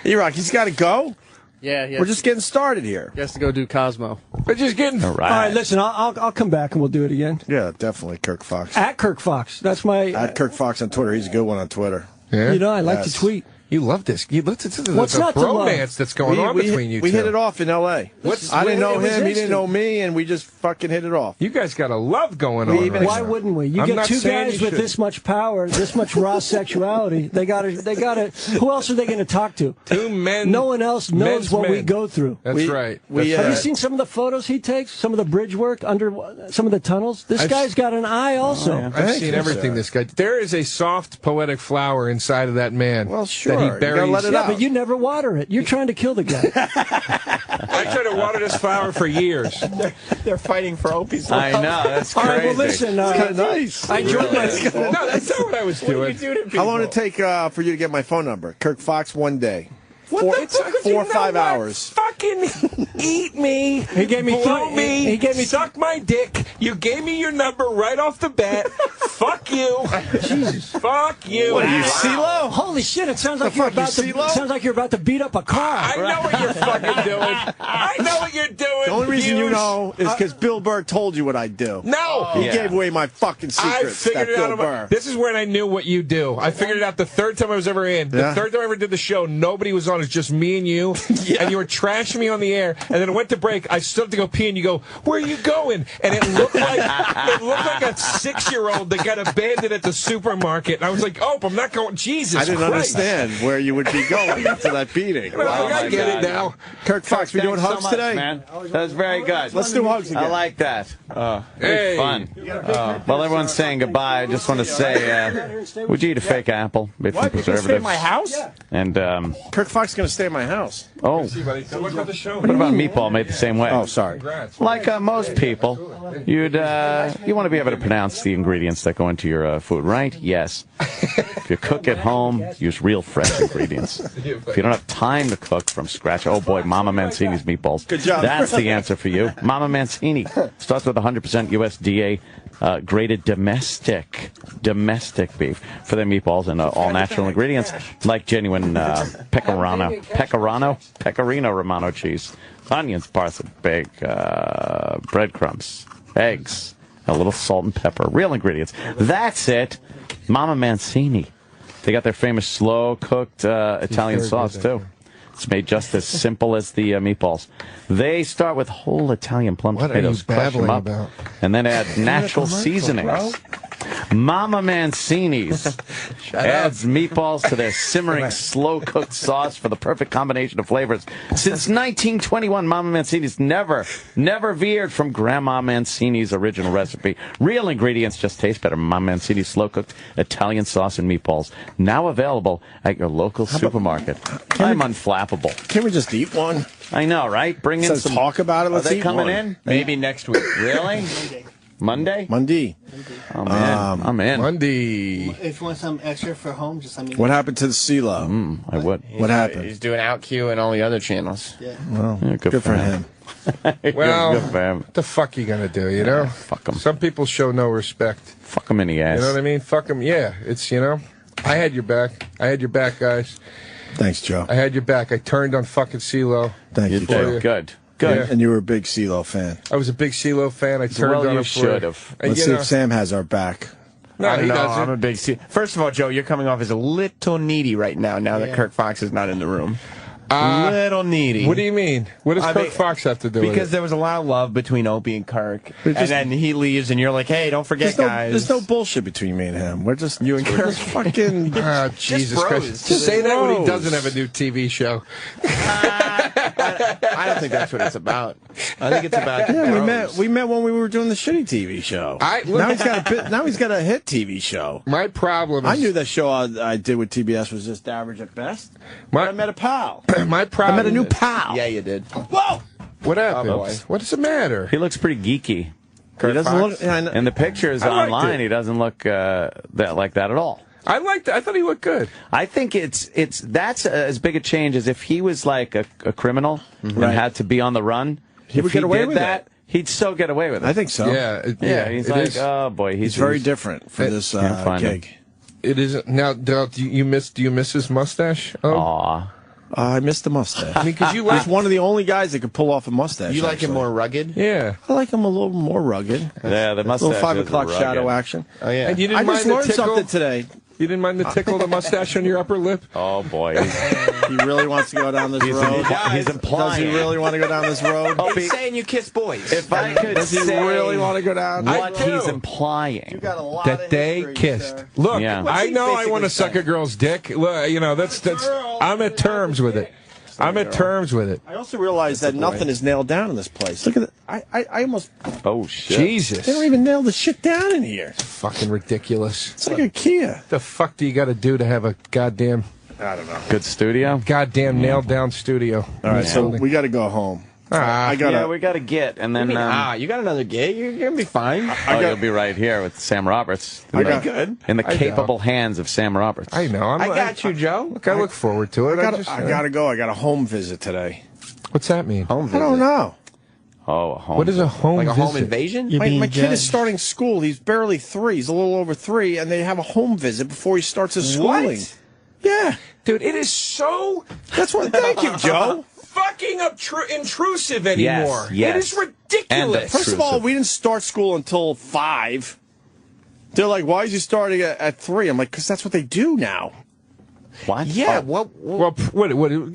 E-Rock, he's got to go?
Yeah.
We're just getting started here.
He has to go do Cosmo.
We're just getting...
All right.
All right, listen, I'll come back and we'll do it again.
Yeah, definitely, Kirk Fox.
At Kirk Fox. That's my...
At Kirk Fox on Twitter. He's a good one on Twitter.
Yeah?
You know, I like to tweet.
You love this. You look at the
What's not to love?
bromance that's going on between you two.
We hit it off in L.A. I didn't know him, he didn't know me, and we just fucking hit it off.
You guys got a love going on.
Why wouldn't we? You get two guys with this much power, this much raw sexuality. They got to. Who else are they going to talk to?
Two men.
No one else knows what we go through.
That's right.
Have you seen some of the photos he takes? Some of the bridge work under some of the tunnels. This guy's got an eye also.
I've seen everything. This guy. There is a soft poetic flower inside of that man.
Well, sure.
That he buries.
Yeah, but you never water it. You're trying to kill the guy.
I tried to water this flower for years.
They're fighting for Opie's life.
I know, that's crazy.
All right, well, listen.
It's kind of nice.
I enjoyed my...
No, that's not what I was doing.
How long did it take for you to get my phone number? Kirk Fox, 1 day.
What the fuck?
4 or 5 hours.
Fucking eat me.
He gave me
blow me. He gave me suck my dick. You gave me your number right off the bat. Fuck you.
Jesus.
Fuck you.
What are you, Ceelo?
Holy shit! It sounds like you're about to. Sounds like you're about to beat up a car.
I know what you're fucking doing. I know what you're doing.
The only reason you know is because Bill Burr told you what I do.
No.
He gave away my fucking secrets.
I figured it out. This is when I knew what you do. I figured it out the third time I was ever in. The third time I ever did the show, nobody was on. It's just me and you. And you were trashing me on the air. And then it went to break. I stood up to go pee, and you go, "Where are you going?" And it looked like a 6-year-old that got abandoned at the supermarket. And I was like, "Oh, I'm not going." Jesus
I didn't
Christ.
understand where you would be going after that beating.
I get it now.
Kirk Fox, we doing hugs today?
Man. That was very good.
Let's do hugs again.
I like that. Hey. Fun. While everyone's saying goodbye, I just want to say, would you eat a fake apple with some preservatives?
Stay at my house?
And
Kirk Fox is going to stay at my house.
Oh.
What about the show?
What about meatball made the same way.
Oh, sorry.
Like most people, you want to be able to pronounce the ingredients that go into your food, right? Yes. If you cook at home, use real fresh ingredients. If you don't have time to cook from scratch, oh boy, Mama Mancini's meatballs.
Good job.
That's the answer for you. Mama Mancini starts with 100% USDA graded domestic beef for their meatballs and all natural ingredients like genuine pecorino romano cheese, onions, parsley, big breadcrumbs, eggs, a little salt and pepper, real ingredients. That's it. Mama Mancini. They got their famous slow-cooked Italian sauce, too. It's made just as simple as the meatballs. They start with whole Italian plum tomatoes, crush them up, and then add natural seasonings. Mama Mancini's adds meatballs to their simmering, slow-cooked sauce for the perfect combination of flavors. Since 1921, Mama Mancini's never veered from Grandma Mancini's original recipe. Real ingredients just taste better. Mama Mancini's slow-cooked Italian sauce and meatballs, now available at your local supermarket. I'm unflappable.
Can we just eat one?
I know, right? Bring in some.
Talk about it. Let's
Are they
eat
coming
one.
in?
Maybe next week.
Really? Monday?
Oh,
man. I'm in.
Monday.
If you want some extra for home, just let me know.
What happened to the Ceelo?
I would.
What happened?
He's doing OutQ and all the other channels.
Yeah.
Well,
Yeah,
good for him.
Well,
good for him.
what the fuck you gonna do, you know?
Fuck him.
Some people show no respect.
Fuck him in the ass.
You know what I mean? Fuck them, yeah. It's, you know, I had your back. I had your back, guys.
Thanks, Joe.
I had your back. I turned on fucking Ceelo.
Thank you, Joe.
did. Good.
Yeah.
And you were a big Ceelo fan.
I was a big Ceelo fan. I turned
Well,
on
you
him
should
for
have.
Let's see if Sam has our back.
No, he doesn't.
I'm a big First of all, Joe, you're coming off as a little needy right now that Kirk Fox is not in the room. Little needy.
What do you mean? What does Kirk Fox have to do with it?
Because there was a lot of love between Opie and Kirk. And then he leaves, and you're like, hey, don't forget, guys.
There's no bullshit between me and him. We're just
you and Kirk.
Fucking
Jesus
bros.
Christ. Just say that when he doesn't have a new TV show.
I don't think that's what it's about. I think it's about
we met when we were doing the shitty TV show. Now he's got a hit TV show.
My problem is...
I knew that show I did with TBS was just average at best. But I met a pal.
My problem
I met a new pal.
Yeah, you did.
Whoa!
What happened?
Oh, boy.
What's the matter?
He looks pretty geeky.
He doesn't look...
In the pictures online, he doesn't look like that at all.
I liked it. I thought he looked good.
I think that's as big a change as if he was like a criminal and had to be on the run.
He would get away with that.
He'd still get away with it.
I think so.
Yeah. He's like, oh boy,
he's very different for this gig.
It isn't now. Do you miss his mustache?
Aw.
I miss the mustache.
I mean, because you like
he's one of the only guys that could pull off a mustache.
You like him more rugged?
Yeah.
I like him a little more rugged.
Yeah, the mustache.
A little 5
is
o'clock
rugged.
shadow action.
Oh yeah.
And you didn't
I
mind
just
the
learned
tickle?
something today.
You didn't mind the tickle of the mustache on your upper lip?
Oh boy,
he really wants to go down this road.
He's implying.
Does he really want to go down this road?
He's saying you kiss boys.
If I could
Does he
say
really want to go down?
what he's implying,
You got a lot
That
of
they
history,
kissed.
sir.
Look,
Yeah.
I know I want to suck
saying?
a girl's dick. Look, you know, that's. I'm at terms with it. I'm at terms with it.
I also realized that nothing is nailed down in this place. Look at it. I almost...
oh shit,
Jesus.
They don't even nail the shit down in here.
Fucking ridiculous.
It's like a Kia.
The fuck do you got to do to have a goddamn
I don't know.
good studio.
nailed down studio?
All right, so we got to go home. I got
Yeah, we got to get, and then
you got another gig. You're gonna be fine.
you'll be right here with Sam Roberts.
Good.
In the capable hands of Sam Roberts.
I know.
I got you, Joe.
Look, I look forward to it.
I got to go. I got a home visit today.
What's that mean?
Home visit.
I don't know.
Oh, a home.
What is a home
Like a
visit?
home invasion?
My kid is starting school. He's barely 3. He's a little over 3, and they have a home visit before he starts his schooling.
What?
Yeah.
Dude, it is so
That's what. Thank you, Joe.
fucking intrusive anymore.
Yes.
It is ridiculous.
First of all, we didn't start school until 5. They're like, why is he starting at 3? I'm like, because that's what they do now.
What?
Yeah.
Well, what?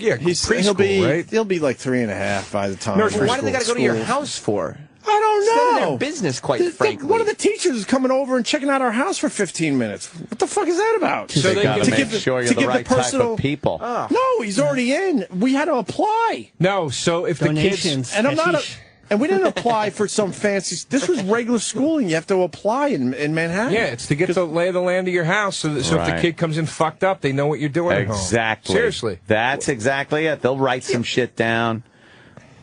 Yeah,
He'll be like 3.5 by the time.
Why do they got to go to your house for?
I don't
It's none of
know.
their business, quite frankly.
One of the teachers is coming over and checking out our house for 15 minutes. What the fuck is that about?
So they got to make sure you're the right type of people.
No, he's already in. We had to apply.
No, so if
Donations.
the kids...
And I'm not... And we didn't apply for some fancy... This was regular schooling. You have to apply in Manhattan.
Yeah, it's to get the lay of the land of your house, so if the kid comes in fucked up, they know what you're doing at home.
Exactly.
Seriously.
That's exactly it. They'll write some shit down.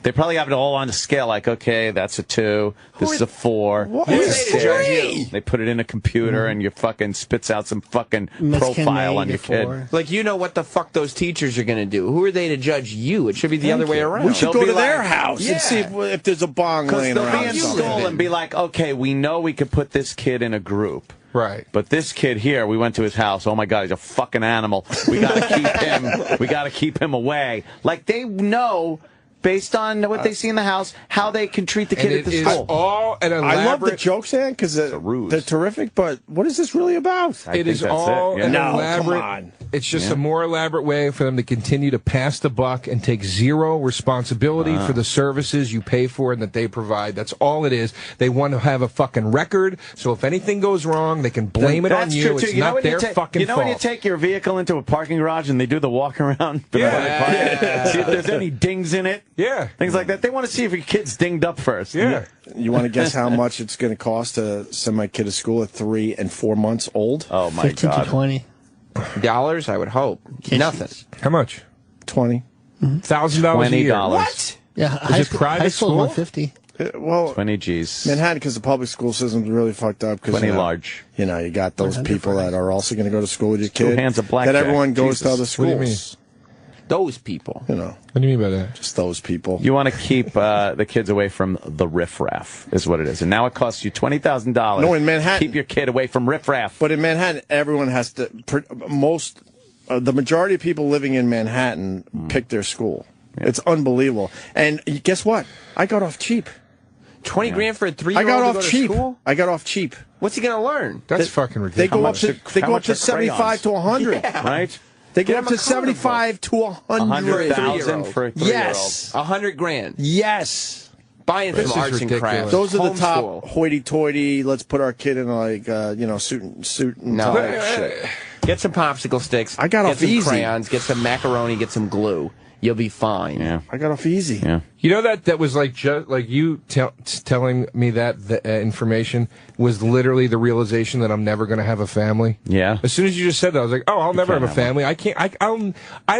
They probably have it all on a scale, like, okay, that's a 2, this is a 4, this is 3. They put it in a computer, and you fucking spits out some fucking profile on your kid.
Like, you know what the fuck those teachers are going to do. Who are they to judge you? It should be the other way around.
We should go to their house and see if there's a bong laying around.
They'll be in school and be like, okay, we know we could put this kid in a group.
Right.
But this kid here, we went to his house. Oh, my God, he's a fucking animal. We got to keep him. We got to keep him away. Like, they know, based on what they see in the house, how they can treat the kid at the school.
All an elaborate...
I love the jokes, man, because they're terrific, but what is this really about?
It is all an elaborate...
Come on.
It's just a more elaborate way for them to continue to pass the buck and take zero responsibility for the services you pay for and that they provide. That's all it is. They want to have a fucking record, so if anything goes wrong, they can blame it on you. It's not their fucking fault.
You know when you take your vehicle into a parking garage and they do the walk around? See if there's any dings in it?
Yeah.
Things like that. They want to see if your kid's dinged up first.
Yeah.
You want to guess how much it's going to cost to send my kid to school at 3 and 4 months old?
Oh, my
15
God.
to 20.
Dollars, I would hope. Nothing.
How much?
20.
$1,000 a year.
What?
Yeah,
Is it private
high school? 150.
Well,
20 G's.
Manhattan, because the public school system's really fucked up.
20 large.
You know, you got those people that are also going to go to school with your
Two
kid.
hands of blackjack.
That everyone goes to other
What do you mean?
schools.
Those people.
You know,
What do you mean by that?
just those people.
You want to keep the kids away from the riffraff, is what it is. And now it costs you $20,000.
No, in Manhattan.
Keep your kid away from riffraff.
But in Manhattan, everyone has to. The majority of people living in Manhattan pick their school. Yeah. It's unbelievable. And guess what? I got off cheap.
20 grand for a 3-year-old to go to school?
I got off cheap.
What's he going to learn?
That's fucking ridiculous.
They go up to 75 to 100.
Yeah.
Right?
They go up to 75 to 100.
100,000 for a 3-year-old.
Yes.
100 grand.
Yes.
Buying
This
some
is
arts and
ridiculous.
crafts.
Those are the
Homeschool.
top hoity-toity. Let's put our kid in suit and tie shit.
Get some popsicle sticks.
I got
get
off
some
easy.
crayons. Get some macaroni. Get some glue. You'll be fine.
Yeah.
I got off easy.
Yeah.
You know that was like you telling me that the information was literally the realization that I'm never going to have a family.
Yeah.
As soon as you just said that, I was like, oh, I'll never have a family. I can't. I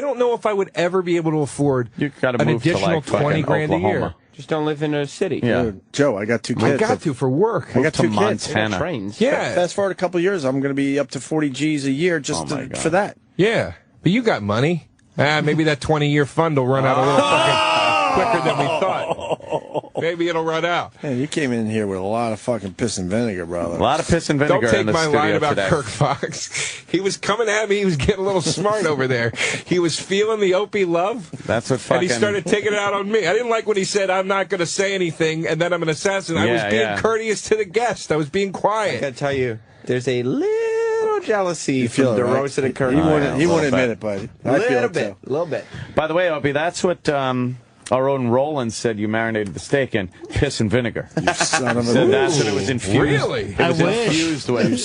don't know if I would ever be able to afford
You gotta
an
move to,
additional
like, fucking
20 grand
Oklahoma.
a year.
Just don't live in a city.
Yeah.
Dude, Joe, I got 2 kids.
I got to for work.
I got 2
to
kids.
Montana.
Trains.
Yeah.
Fast forward a couple of years, I'm going to be up to 40 G's a year just for that.
Yeah. But you got money. Maybe that 20-year fund will run out a little fucking quicker than we thought. Maybe it'll run out.
Man, you came in here with a lot of fucking piss and vinegar, brother.
A lot of piss and vinegar
Don't take
in the
my
studio
line about
today.
Kirk Fox. He was coming at me. He was getting a little smart over there. He was feeling the Opie love.
That's what fucking...
And he started taking it out on me. I didn't like when he said, I'm not going to say anything, and then I'm an assassin. I was being courteous to the guest. I was being quiet.
I got to tell you, there's a little jealousy from
feel it,
DeRosa to Kirk.
He won't admit it, buddy.
A little bit.
By the way, Opie, that's what our own Roland said you marinated the steak in. Piss and vinegar.
You son of a...
So that's what it was infused.
Really?
It was infused with.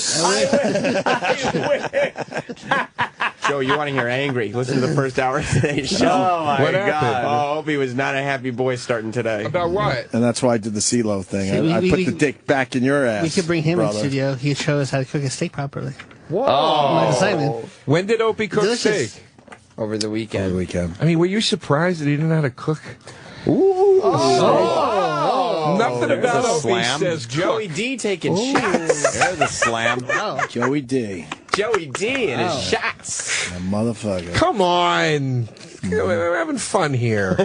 Joe, you want to hear angry. Listen to the first hour of today's show.
Oh, my
What
God.
happened?
Oh, Opie was not a happy boy starting today.
About what?
And that's why I did the Ceelo thing.
See,
I put the dick back in your ass.
We could bring him
brother.
in studio. He could show us how to cook a steak properly.
Whoa.
My assignment.
When did Opie cook
Delicious.
steak?
Over the weekend.
Over the weekend.
I mean, were you surprised that he didn't know how to cook?
Ooh.
Nothing about
a
Opie
slam.
says
Joey D taking shots.
There's a slam.
Joey D.
Joey D and his shots.
A motherfucker.
Come on. We're having fun here.
Oh,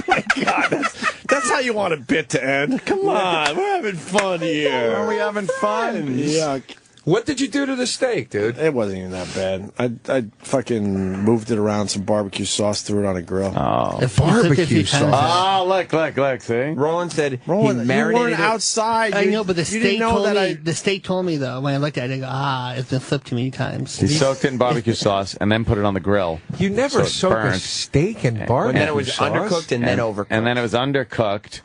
my God. That's how you want a bit to end. Come on. We're having fun here.
Are we having fun?
Yuck.
What did you do to the steak, dude?
It wasn't even that bad. I fucking moved it around, some barbecue sauce, threw it on a grill.
Oh.
If you cook it a few
Barbecue
times,
sauce.
Oh, look, see?
Roland said
Roland,
he marinated
you weren't
it.
outside.
I know, but the
you
steak
didn't know
told
that
me. The steak told me though. When I looked at it, I go, it's been flipped too many times.
He soaked it in barbecue sauce and then put it on the grill.
You never
So it
soak a
burnt.
steak in
And
barbecue
then it was
sauce?
undercooked and then overcooked.
And then it was undercooked.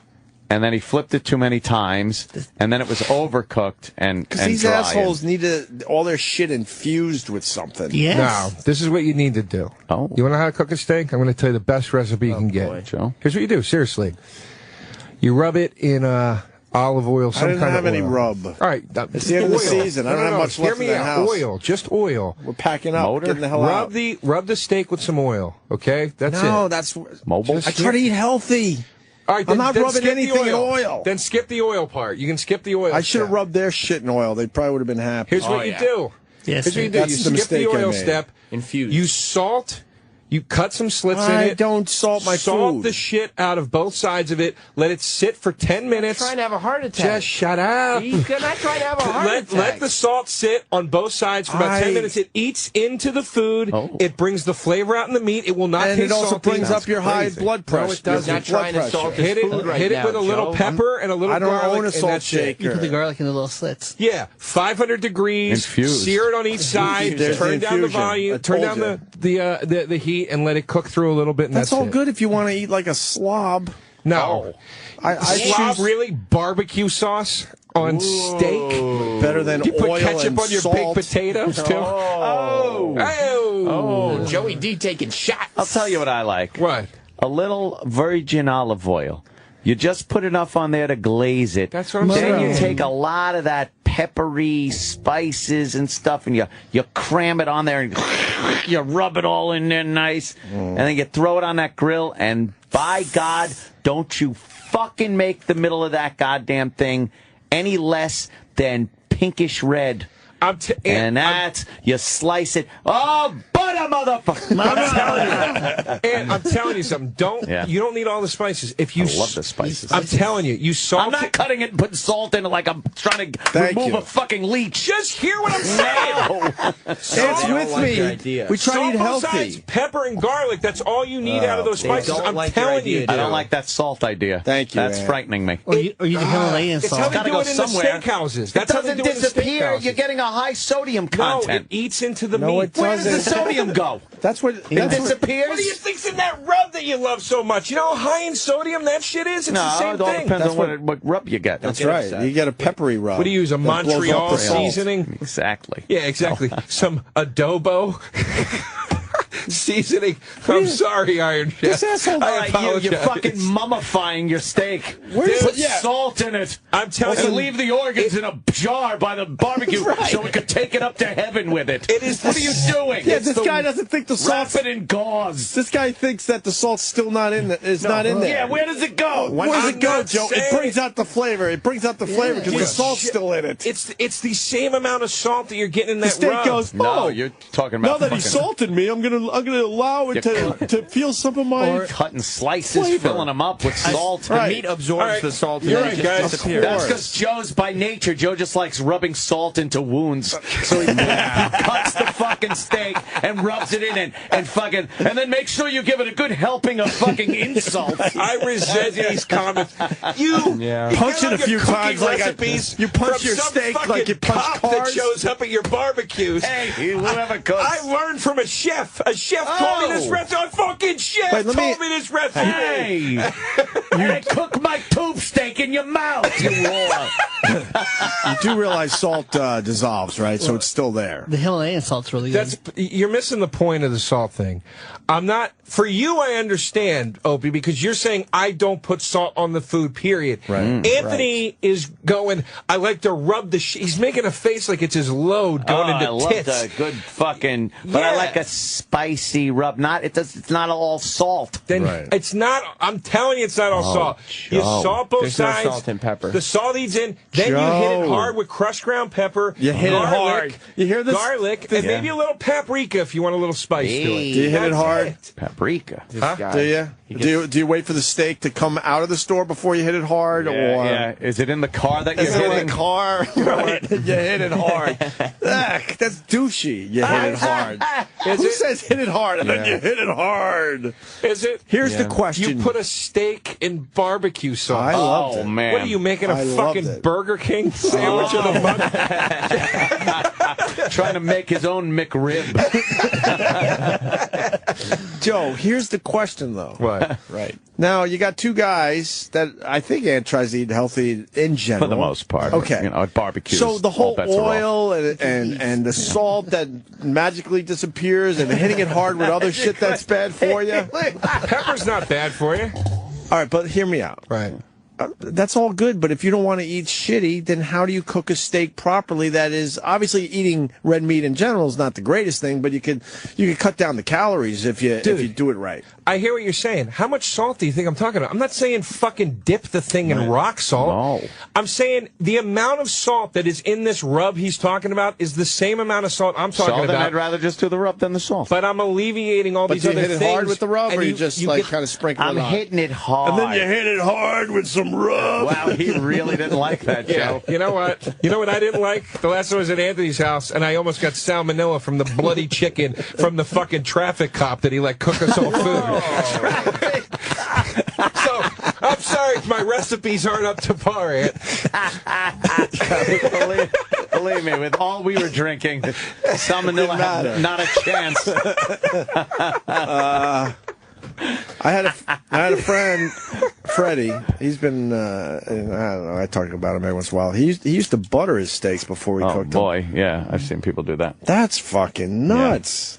And then he flipped it too many times, and then it was overcooked and
Because these
dry.
assholes need all their shit infused with something.
Yes.
No, this is what you need to do.
Oh.
You want to know how to cook a steak? I'm going to tell you the best recipe you can get.
boy, Joe.
Here's what you do, seriously. You rub it in olive oil, some kind of oil.
I didn't have any rub.
All right.
It's the end of the season. I don't have much left in the house.
Oil, just oil.
We're packing up, getting the hell out.
Rub the steak with some oil, okay? That's it.
No, that's...
Mobile?
I try to eat healthy.
All right,
I'm not rubbing anything in oil.
Then skip the oil part. You can skip the oil.
I should have rubbed their shit in oil. They probably would have been happy.
Here's what you do.
Yes,
Here's what you do. You skip the oil step.
Infuse.
You salt. You cut some slits in it.
I don't salt my food.
Salt the shit out of both sides of it. Let it sit for 10 minutes.
You're trying to have a heart attack.
Just shut up.
You're not trying to have a heart attack.
Let the salt sit on both sides for about 10 minutes. It eats into the food. It brings the flavor out in the meat. It will not taste salty.
And it also brings up your high blood pressure.
No, it doesn't.
Not trying to salt his food right now,
Hit it with a little pepper and a little garlic.
I don't own a salt shaker.
You put the garlic in the little slits.
Yeah, 500 degrees.
Infused.
Sear it on each side. Turn down the volume. Turn down the heat and let it cook through a little bit. And
that's all good if you want to eat like a slob.
No. Slob, really? Barbecue sauce on steak?
Better than
you put
oil
ketchup
and
on your
salt.
baked potatoes, too?
Oh, Joey D taking shots.
I'll tell you what I like.
What?
A little virgin olive oil. You just put enough on there to glaze it.
That's what I'm saying.
Then you take a lot of that peppery spices and stuff, and you cram it on there, and you rub it all in there nice, and then you throw it on that grill, and by God, don't you fucking make the middle of that goddamn thing any less than pinkish red. And that's, you slice it. Oh, butter, motherfucker.
I'm telling you something. You don't need all the spices. If you
I love the spices.
I'm telling you, you salt.
I'm not cutting it and putting salt in it like I'm trying to remove a fucking leech.
Just hear what I'm saying.
It's with me. We try to eat healthy.
Sides, pepper and garlic. That's all you need out of those spices. I'm telling you.
I don't like that salt idea.
Thank you.
That's frightening me.
Or you the Himalayan salt.
It's how they do it in the steakhouses. That's how they do it in the steakhouses.
You're getting a high sodium content.
No, it eats into the
No,
meat.
it doesn't.
Where does the sodium go?
That's what
It disappears?
What do you think's in that rub that you love so much? You know how high in sodium that shit is? It's the same
it all
thing.
depends on what rub you get.
That's right. You get a peppery rub.
What do you use, a Montreal seasoning?
Exactly.
Yeah, exactly. Some adobo seasoning. I'm sorry, Iron Chef. I apologize.
You're fucking mummifying your steak. Put salt in it.
I'm telling you.
And leave the organs in a jar by the barbecue so we could take it up to heaven with it. What are you doing?
Yeah, this guy doesn't think the salt's...
Wrap it in gauze.
This guy thinks that the salt's still not in there. Not in there.
Yeah, where does it go?
Where does it go, Joe? It brings out the flavor. It brings out the flavor because the salt's still in it.
It's the same amount of salt that you're getting in that
steak
rub.
goes,
No, you're talking about
now that he salted me, I'm gonna allow it to feel some of my
cutting slices,
flavor.
filling them up with salt.
The meat absorbs the salt and
You're
then
right,
it
guys.
just disappears.
That's because Joe's by nature. Joe just likes rubbing salt into wounds. So he cuts the fucking steak and rubs it in and then make sure you give it a good helping of fucking insult.
I resent these comments. You
punch it a few times like you punch your steak like you punch cars.
That shows up at your barbecues.
Hey, whoever cooks.
I learned from a chef. A chef told me this recipe. A fucking chef told me this recipe.
Hey, you cook my tube steak in your mouth, you
You do realize salt dissolves, right? So it's still there.
The Himalayan salt's really good.
You're missing the point of the salt thing. I'm not... For you, I understand, Opie, because you're saying I don't put salt on the food, period.
Right.
Anthony is going, I like to rub the... He's making a face like it's his load going into tits.
I love the good fucking... But I like a spicy rub. It's not all salt.
Then it's not... I'm telling you, it's not all salt.
Joe.
You salt both
There's
sides.
no salt and pepper.
The salt eats in. Then you hit it hard with crushed ground pepper.
You hit it hard. You hear this?
Garlic. And maybe a little paprika if you want a little spice to it.
Do you hit it hard?
Paprika.
Do you? Do you wait for the steak to come out of the store before you hit it hard?
Yeah. Is it in the car that you're hitting?
Is it in the car? Right. You hit it hard. That's douchey. You hit it hard. Who says hit it hard and then you hit it hard?
Is it?
Here's the question.
You put a steak in barbecue sauce.
I loved it.
Man.
What are you making, a fucking Burger King sandwich of the month?
Trying to make his own McRib.
Joe, here's the question, though.
What?
Right. Now, you got two guys that I think Ant tries to eat healthy in general.
For the most part.
Okay.
At barbecues.
So the whole oil
and
the salt that magically disappears and hitting it hard with other shit that's bad for you.
Pepper's not bad for you.
All right, but hear me out.
Right.
that's all good, but if you don't want to eat shitty, then how do you cook a steak properly? That is, obviously eating red meat in general is not the greatest thing, but you could cut down the calories if you do it right.
I hear what you're saying. How much salt do you think I'm talking about? I'm not saying fucking dip the thing in rock salt. No. I'm saying the amount of salt that is in this rub he's talking about is the same amount of salt I'm talking about.
Then I'd rather just do the rub than the salt.
But I'm alleviating all these other things.
But you hit it hard with the rub, or you just kind of sprinkle it on?
I'm hitting it hard.
And then you hit it hard with some rub.
Wow, he really didn't like that, Joe.
You know what? You know what I didn't like? The last time I was at Anthony's house, and I almost got salmonella from the bloody chicken from the fucking traffic cop that he let cook us all food. So, I'm sorry if my recipes aren't up to par, Ant.
Believe me, with all we were drinking, salmonella had not a chance.
I had a friend, Freddie. He's been, I don't know, I talk about him every once in a while. He used to butter his steaks before he cooked them.
Oh, boy, yeah. I've seen people do that.
That's fucking nuts.
Yeah.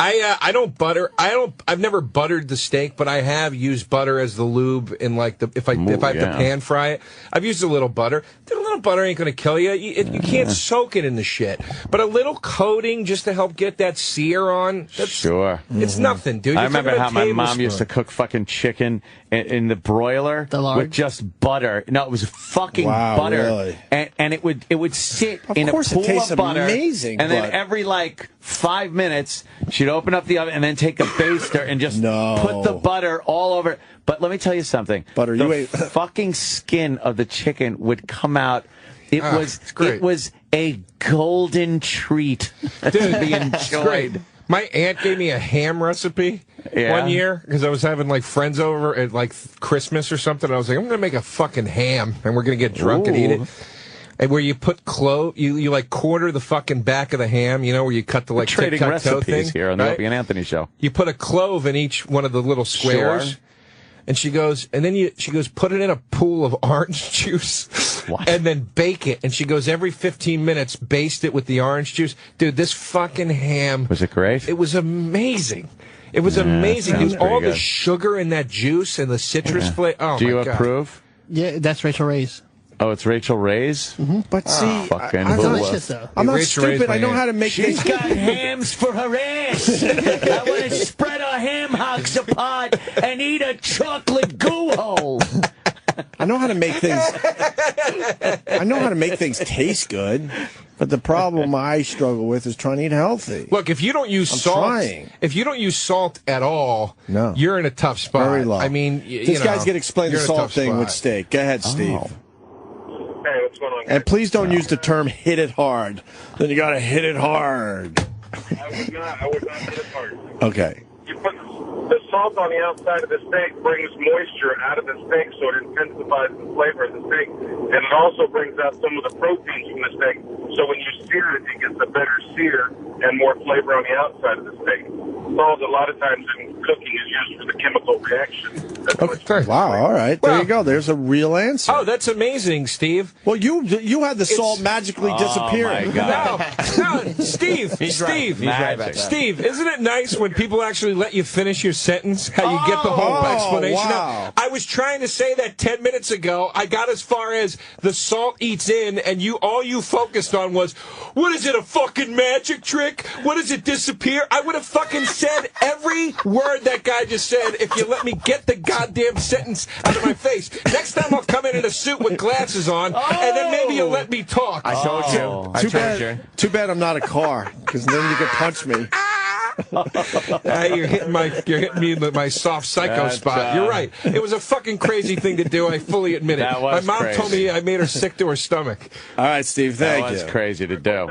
I don't butter. I've never buttered the steak, but I have used butter as the lube in like if I have to pan fry it. I've used a little butter. A little butter ain't gonna kill you. You can't soak it in the shit, but a little coating just to help get that sear on.
Sure,
it's nothing, dude.
I remember how my mom used to cook fucking chicken in the broiler with just butter. No, it was fucking butter,
really?
and it would sit in a pool of butter.
Amazing,
and then every 5 minutes she'd open up the oven and then take a baster and just put the butter all over. But let me tell you something. The fucking skin of the chicken would come out. It was a golden treat to be enjoyed.
My aunt gave me a ham recipe one year because I was having friends over at Christmas or something. I was like, I'm going to make a fucking ham and we're going to get drunk and eat it. And where you put you quarter the fucking back of the ham, where you cut the
trading
tic-tac-toe
recipes
thing,
here on the Opie and Anthony show.
You put a clove in each one of the little squares. Sure. And she goes, put it in a pool of orange juice and then bake it. And she goes, every 15 minutes, baste it with the orange juice. Dude, this fucking ham.
Was it great?
It was amazing. It was amazing. Dude, all the sugar in that juice and the citrus flavor. Oh,
do you approve?
Yeah, that's Rachel Ray's.
Oh, it's Rachel Ray's?
Mm-hmm.
But see,
I'm
not stupid. I know how to make
She's got hams for her ass. I want to spread our ham hocks apart and eat a chocolate goo hole.
I know how to make things. I know how to make things taste good. But the problem I struggle with is trying to eat healthy.
Look, if you don't use if you don't use salt at all, you're in a tough spot.
Very low.
I mean,
this guy's going to explain the salt thing with steak. Go ahead, Steve.
Hey, what's going on, guys?
And please don't use the term "hit it hard." Then you got to hit it hard.
I would not hit it hard.
Okay.
You put the salt on the outside of the steak brings moisture out of the steak, so it intensifies the flavor of the steak, and it also brings out some of the proteins from the steak. So when you sear it, it gets a better sear and more flavor on the outside of the steak. Salt, a lot of times in cooking, is used for the chemical reaction.
Okay. Wow. All right. There you go. There's a real answer.
Oh, that's amazing, Steve.
Well, you had the salt magically disappear.
Oh my God.
No, Steve. Steve, isn't it nice when people actually let you finish your sentence? How you get the whole explanation out? I was trying to say that 10 minutes ago. I got as far as the salt eats in, and all you focused on was, what is it, a fucking magic trick? What does it disappear? I would have fucking said every word that guy just said if you let me get the goddamn sentence out of my face. Next time I'll come in a suit with glasses on, and then maybe you'll let me talk.
I told you.
Too bad I'm not a car, because then you could punch me.
You're hitting me with my soft psycho spot. You're right. It was a fucking crazy thing to do. I fully admit it. My mom told me I made her sick to her stomach.
All right, Steve. Thank you.
That was crazy to do.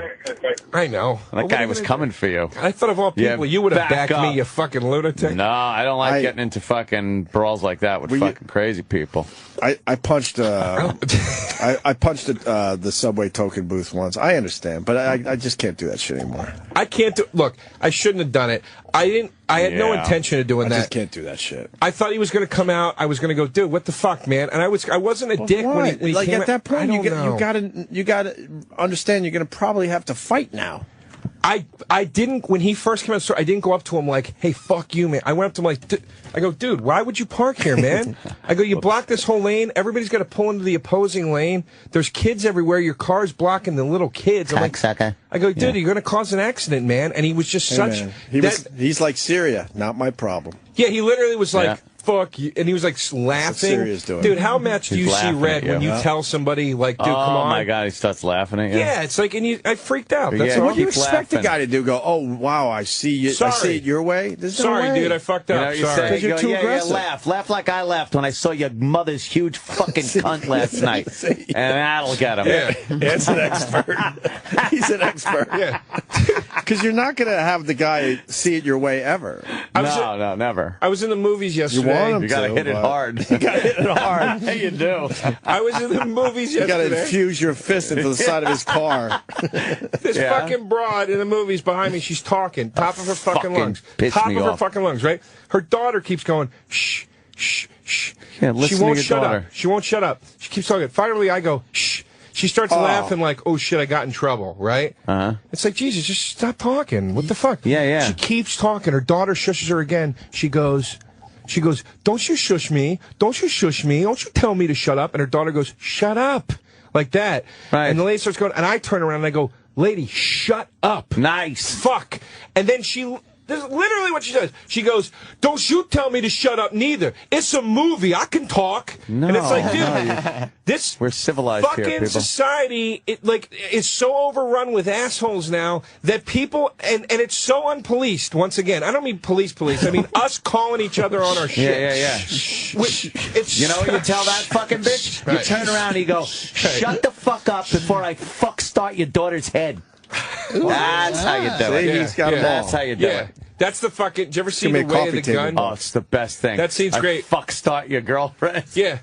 I know.
That guy was coming for you.
I thought of all people, you would have backed me, you fucking lunatic.
No, I don't like getting into fucking brawls like that with fucking crazy people.
I punched I punched the subway token booth once. I understand, but I just can't do that shit anymore.
I can't do. Look, I shouldn't have done it. I had no intention of doing that.
I just can't do that shit.
I thought he was going to come out. I was going to go, dude, what the fuck, man? And I wasn't a dick when he came
at that point.
You
you gotta understand. You're going to probably have to fight now.
I didn't, when he first came out of the store, I didn't go up to him like, hey, fuck you, man. I went up to him like, I go, dude, why would you park here, man? I go, you blocked this whole lane. Everybody's got to pull into the opposing lane. There's kids everywhere. Your car's blocking the little kids. I'm like, I go, dude, you're going to cause an accident, man. And he was just
he's like Syria, not my problem.
Yeah, he literally was like, fuck you. And he was like laughing. Dude, how much do you see red when you tell somebody, like, dude, come on?
Oh, my God, he starts laughing at you.
Yeah, it's like, and I freaked out. That's all.
What do you expect the guy to do? Go, oh, wow, I see you.
Sorry.
I see it your way? There's no way.
Dude, I fucked up.
You know,
sorry.
Because you're too aggressive. Laugh like I laughed when I saw your mother's huge fucking cunt last night. And that'll get him.
Yeah, it's an expert. He's an expert.
Yeah.
Because you're not going to have the guy see it your way ever.
No, never.
I was in the movies yesterday.
You want him
You got to hit it hard.
You got to hit it hard.
Yeah, you do.
I was in the movies yesterday.
You got to infuse your fist into the side of his car.
This fucking broad in the movies behind me, she's talking. Top of her fucking lungs. Top of her fucking lungs, right? Her daughter keeps going, shh, shh, shh.
Yeah,
she
listen
won't
to your
shut
daughter.
up. She won't shut up. She keeps talking. Finally, I go, shh. She starts laughing like, oh, shit, I got in trouble, right? It's like, Jesus, just stop talking. What the fuck?
Yeah.
She keeps talking. Her daughter shushes her again. She goes, don't you shush me. Don't you shush me. Don't you tell me to shut up. And her daughter goes, shut up. Like that.
Right.
And the lady starts going, and I turn around and I go, lady, shut up.
Nice.
Fuck. And then this is literally what she says. She goes, don't you tell me to shut up neither. It's a movie. I can talk.
No.
And it's like, dude,
we're civilized
fucking
here, people.
society, is so overrun with assholes now that people, and it's so unpoliced, once again. I don't mean police. I mean us calling each other on our shit.
Yeah. You know what you tell that fucking bitch? You turn around and you go, shut the fuck up before I start your daughter's head. That's how you do it.
He's got them all.
That's how you do it.
That's the fucking. Did you ever see The Way of the Gun?
Oh, it's the best thing.
That scene's great.
Start your girlfriend.
Yeah.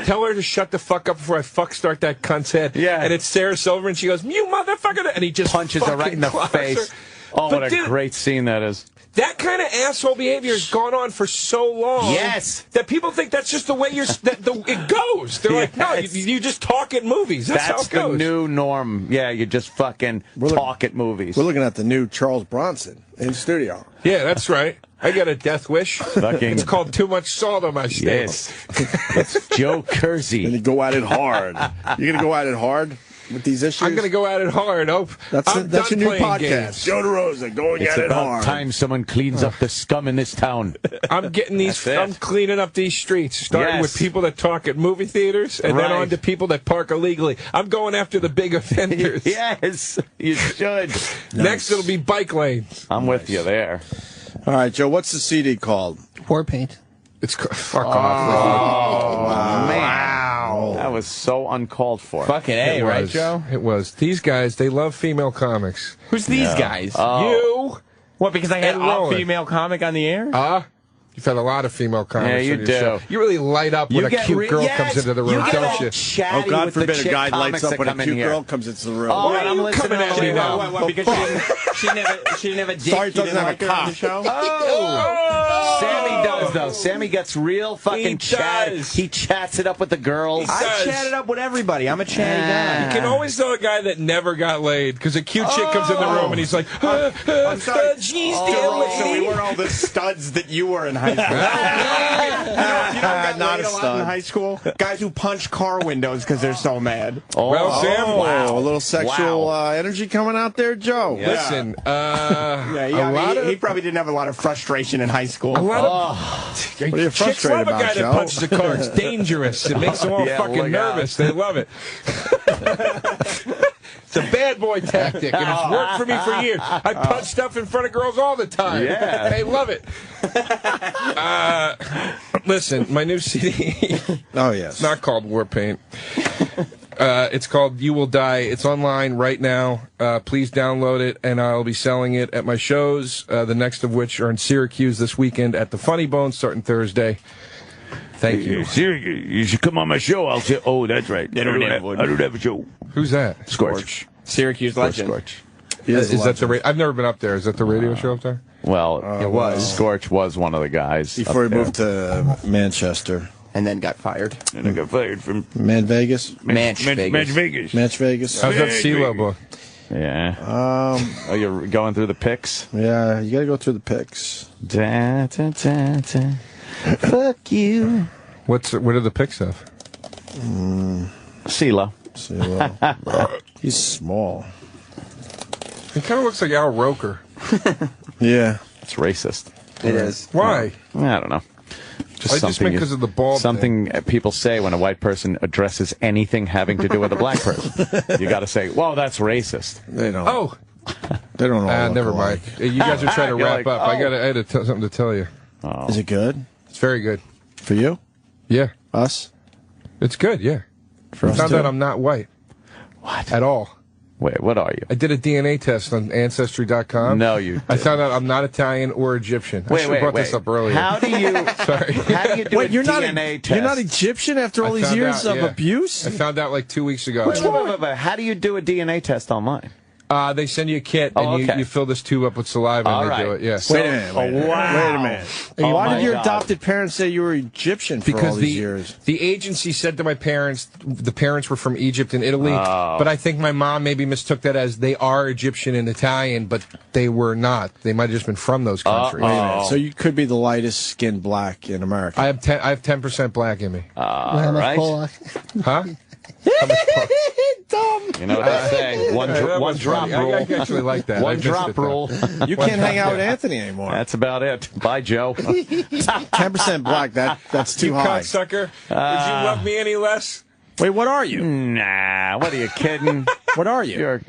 Tell her to shut the fuck up before I start that cunt's head. Yeah. And it's Sarah Silverman. She goes, you motherfucker. And he just
punches her right in the face. Oh, what a great scene that is.
That kind of asshole behavior has gone on for so long.
Yes.
That people think that's just the way it goes. They're like, no, you just talk at movies. That's how it goes.
That's the new norm. Yeah, you just fucking talk at movies.
We're looking at the new Charles Bronson in studio.
Yeah, that's right. I got a death wish. It's called Too Much Salt on My Steak.
Yes. It's Joe Kersey.
And you go at it hard. You're going to go at it hard with these issues?
I'm going to go at it hard.
That's your new podcast.
Games.
Joe DeRosa going at it hard.
It's about time someone cleans up the scum in this town.
I'm cleaning up these streets, starting with people that talk at movie theaters, and then on to people that park illegally. I'm going after the big offenders.
Yes, you should.
Next, it'll be bike lanes.
I'm with you there.
All right, Joe, what's the CD called?
War Paint.
It's fuck off.
Oh, man. Wow. That was so uncalled for.
Fucking A, right, Joe?
It was. These guys, they love female comics.
Who's these guys?
You.
What, because I had a female comic on the air?
You've had a lot of female comics.
Yeah, you
on your
do.
Show. You really light up when a cute girl comes into the room, don't you?
Oh, God forbid a guy lights up when a cute girl comes into the room.
Oh, why are you coming at me now?
What, because she didn't have a dick?
Sorry, it doesn't have a cock.
The show?
Oh! Sammy does, though. Sammy gets real fucking chatty. He chats it up with the girls.
I chat it up with everybody. I'm a chatty guy.
You can always tell a guy that never got laid, because a cute chick comes in the room and he's like,
I'm sorry.
Geez, dear lady.
We weren't all the studs that you were in high school. You don't get
not
laid
a
a lot
stud.
in high school? Guys who punch car windows because they're so mad.
Well, Sam,
a little sexual energy coming out there, Joe.
Yeah. Listen,
he probably didn't have a lot of frustration in high school.
A lot of
what are you
chicks
frustrated
love a
about,
guy
Joe?
that punches a car. It's dangerous. It makes them all fucking nervous. They love it. It's a bad boy tactic, and it's worked for me for years. I punch stuff in front of girls all the time.
Yeah.
They love it. Listen, my new CD.
Oh, yes.
It's not called War Paint. It's called You Will Die. It's online right now. Please download it, and I'll be selling it at my shows, the next of which are in Syracuse this weekend at the Funny Bone starting Thursday. Thank you.
Syracuse, you should come on my show. I'll say, oh, that's right. I don't have a show.
Who's that?
Scorch.
Syracuse legend.
Scorch.
Is that the I've never been up there. Is that the radio show up there?
Well, it was. Scorch was one of the guys.
Before he moved to Manchester.
And then got fired.
And I got fired from
Man Vegas?
Manch Vegas.
Manch Vegas.
How's that Ceelo book?
Yeah. Oh, you're going through the pics?
Yeah, you got to go through the pics.
Da, da, da, da. Fuck you.
What are the pics of?
Ceelo.
He's small.
He kind of looks like Al Roker.
Yeah.
It's racist.
It is.
Why?
I don't know.
I just meant because of the bald
something people say when a white person addresses anything having to do with a black person. You got to say, "Well, that's racist."
They don't.
Oh,
they don't know.
Never mind. You guys are trying to wrap up. I had something to tell you.
Oh. Is it good?
It's very good.
For you?
Yeah.
Us?
It's good. Yeah.
For us
found
too?
out I'm not white.
What?
At all.
Wait, what are you?
I did a DNA test on Ancestry.com.
No, you didn't.
I found out I'm not Italian or Egyptian. I should have brought this up earlier.
How do you?
Sorry.
How do you do a DNA test?
You're not Egyptian after all these years of abuse?
I found out like 2 weeks ago.
Wait. How do you do a DNA test online?
They send you a kit, and you fill this tube up with saliva, and they do it. Yeah.
Wait a minute. Wait a minute. Why did your adopted parents say you were Egyptian for all these years?
The agency said to my parents, the parents were from Egypt and Italy, but I think my mom maybe mistook that as they are Egyptian and Italian, but they were not. They might have just been from those countries.
Wait a minute. So you could be the lightest skinned black in America.
I have 10% black in me.
Right?
Huh?
Dumb.
You know what they say? One drop rule.
I actually like that.
One drop rule.
You can't hang out with Anthony anymore.
That's about it. Bye, Joe.
10% black. That's too high.
You cocksucker. Would you love me any less?
Wait, what are you?
Nah. What are you kidding?
What are you?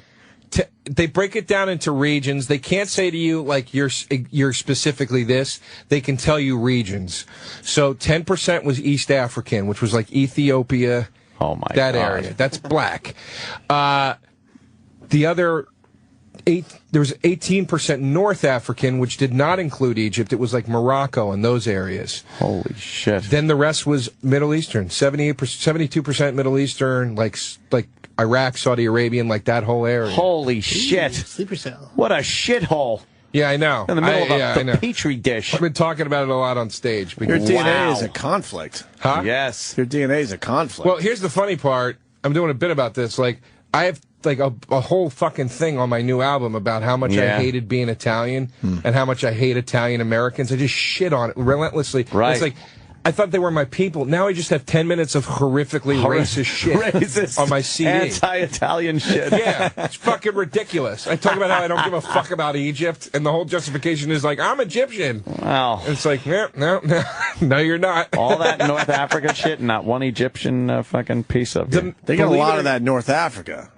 They break it down into regions. They can't say to you, like, you're specifically this. They can tell you regions. So 10% was East African, which was like Ethiopia.
Oh, my God.
That area. That's black. The other, there was 18% North African, which did not include Egypt. It was like Morocco and those areas.
Holy shit.
Then the rest was Middle Eastern. 72% Middle Eastern, like Iraq, Saudi Arabian, like that whole area.
Holy shit.
Sleeper cell.
What a shithole.
Yeah, I know.
In the middle of a petri dish.
I've been talking about it a lot on stage.
Your DNA is a conflict.
Huh?
Yes.
Your DNA is a conflict.
Well, here's the funny part. I'm doing a bit about this. Like, I have like a whole fucking thing on my new album about how much I hated being Italian and how much I hate Italian Americans. I just shit on it relentlessly.
Right.
It's like, I thought they were my people. Now I just have 10 minutes of horrifically racist shit on my CD.
Anti-Italian shit.
Yeah, it's fucking ridiculous. I talk about how I don't give a fuck about Egypt, and the whole justification is like, I'm Egyptian.
Wow.
It's like, no, you're not.
All that North Africa shit, not one Egyptian fucking piece of it.
They got a lot of that in North Africa.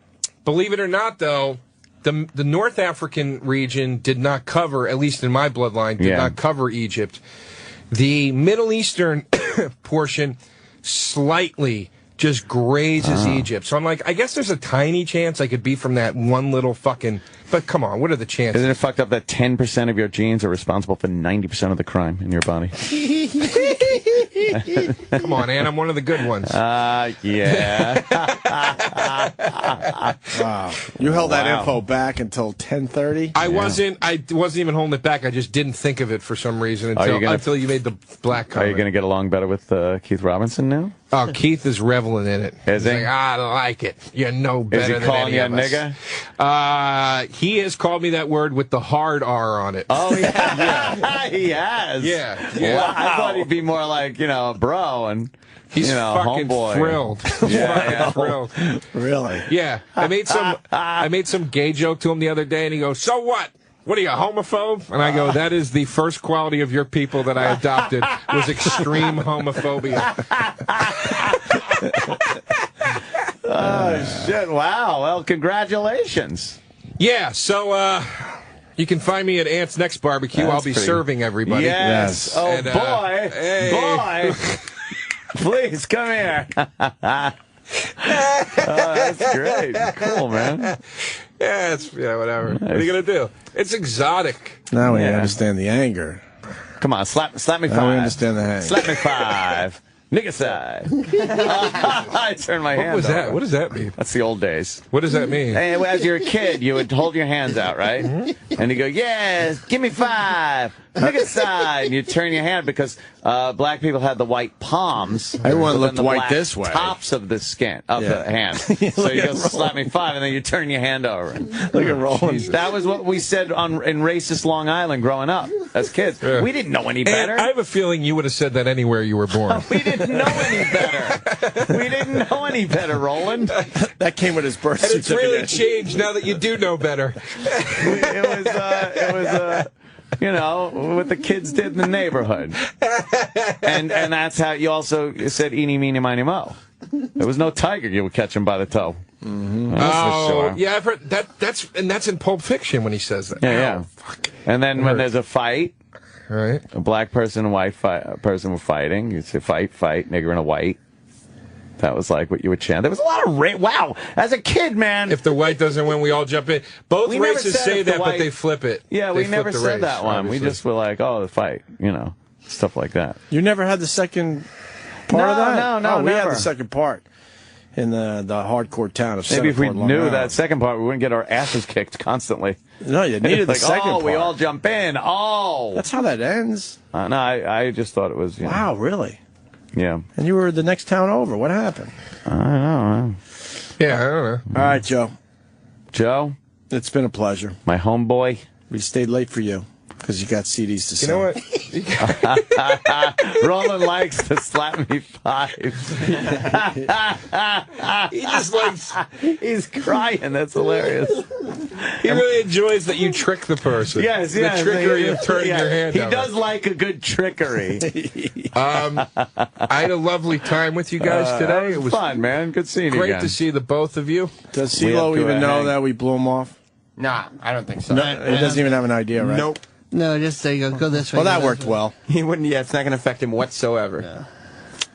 Believe it or not, though, the North African region did not cover, at least in my bloodline, did not cover Egypt. The Middle Eastern portion slightly just grazes Egypt. So I'm like, I guess there's a tiny chance I could be from that one little fucking... But come on, what are the chances?
Isn't it fucked up that 10% of your genes are responsible for 90% of the crime in your body?
Come on, Ann, I'm one of the good ones.
Yeah.
Wow. You held that info back until 10:30?
I wasn't even holding it back. I just didn't think of it for some reason until you made the black comment.
Are you going to get along better with Keith Robinson now?
Oh, Keith is reveling in it.
Is he?
He's like, I like it. You're no better than any of us.
Is he calling you a nigga?
He has called me that word with the hard R on it.
Oh, yeah. He has.
Yeah.
Wow. I thought he'd be more like, bro, and
he's fucking
homeboy.
Thrilled.
Yeah.
Thrilled.
Really?
Yeah. I made some gay joke to him the other day, and he goes, so what? What are you, a homophobe? And I go, that is the first quality of your people that I adopted, was extreme homophobia.
Oh, shit. Wow. Well, congratulations.
Yeah, so you can find me at Ant's Next Barbecue. I'll be serving everybody.
Yes. Oh,
and,
boy.
Hey.
Boy. Please, come here. That's great. Cool, man.
Yeah, whatever. Nice. What are you going to do? It's exotic.
Now we understand the anger.
Come on, slap me 5.
Now we understand the hang.
Slap me 5. Nigga side. I turned my hand
What was that?
over.
What does that mean?
That's the old days.
What does that mean?
And as you're a kid, you would hold your hands out, right? And you go, yes, give me 5. Look aside. And you turn your hand because black people had the white palms.
Everyone looked white this way.
Tops of the skin, of the hand. So you go slap me 5, and then you turn your hand over.
Look at Roland.
That was what we said in racist Long Island growing up as kids.
Yeah.
We didn't know any better.
And I have a feeling you would have said that anywhere you were born.
We didn't know any better. We didn't know any better, Roland.
That came with his birth
certificate.
certificate.
And it's really changed now that you do know better.
It was you know, what the kids did in the neighborhood. And that's how you also said eeny, meeny, miny, mo. There was no tiger you would catch him by the toe.
Mm-hmm.
Sure.
Yeah, I've heard that. That's in Pulp Fiction when he says that.
Yeah.
Fuck.
And then when there's a fight,
right?
A black person and a white person were fighting. You'd say fight, nigger and a white. That was like what you would chant. There was a lot of wow. As a kid, man.
If the white doesn't win, we all jump in. Both races say that, but they flip it.
Yeah, we never said that one.
Obviously.
We just were like, oh, the fight, you know, stuff like that.
You never had the second part of that?
No,
we
never.
had the second part in the hardcore town of
Maybe if we
Centerport, Long
knew
Island.
that second part, we wouldn't get our asses kicked constantly.
No, you needed the
like,
second part.
we all jump in. Oh.
That's how that ends.
No, I just thought it was, you know.
Wow, really?
Yeah.
And you were the next town over. What happened?
I don't know.
Yeah, I don't know.
All right, Joe.
Joe?
It's been a pleasure.
My homeboy.
We stayed late for you because you got CDs to sell.
You know
what? Roland likes to slap me 5.
He just likes...
He's crying. That's hilarious.
He really enjoys that you trick the person.
Yes.
The trickery of turning your hand
He
over.
does like a good trickery.
I had a lovely time with you guys today.
It was fun, man. Good seeing you
great
again.
to see the both of you.
Does Ceelo even know that we blew him off?
Nah, I don't think so.
No, he doesn't even have an idea, right?
Nope.
No, just say go this way.
Well, that worked well.
He wouldn't. Yeah, it's not going to affect him whatsoever.
No.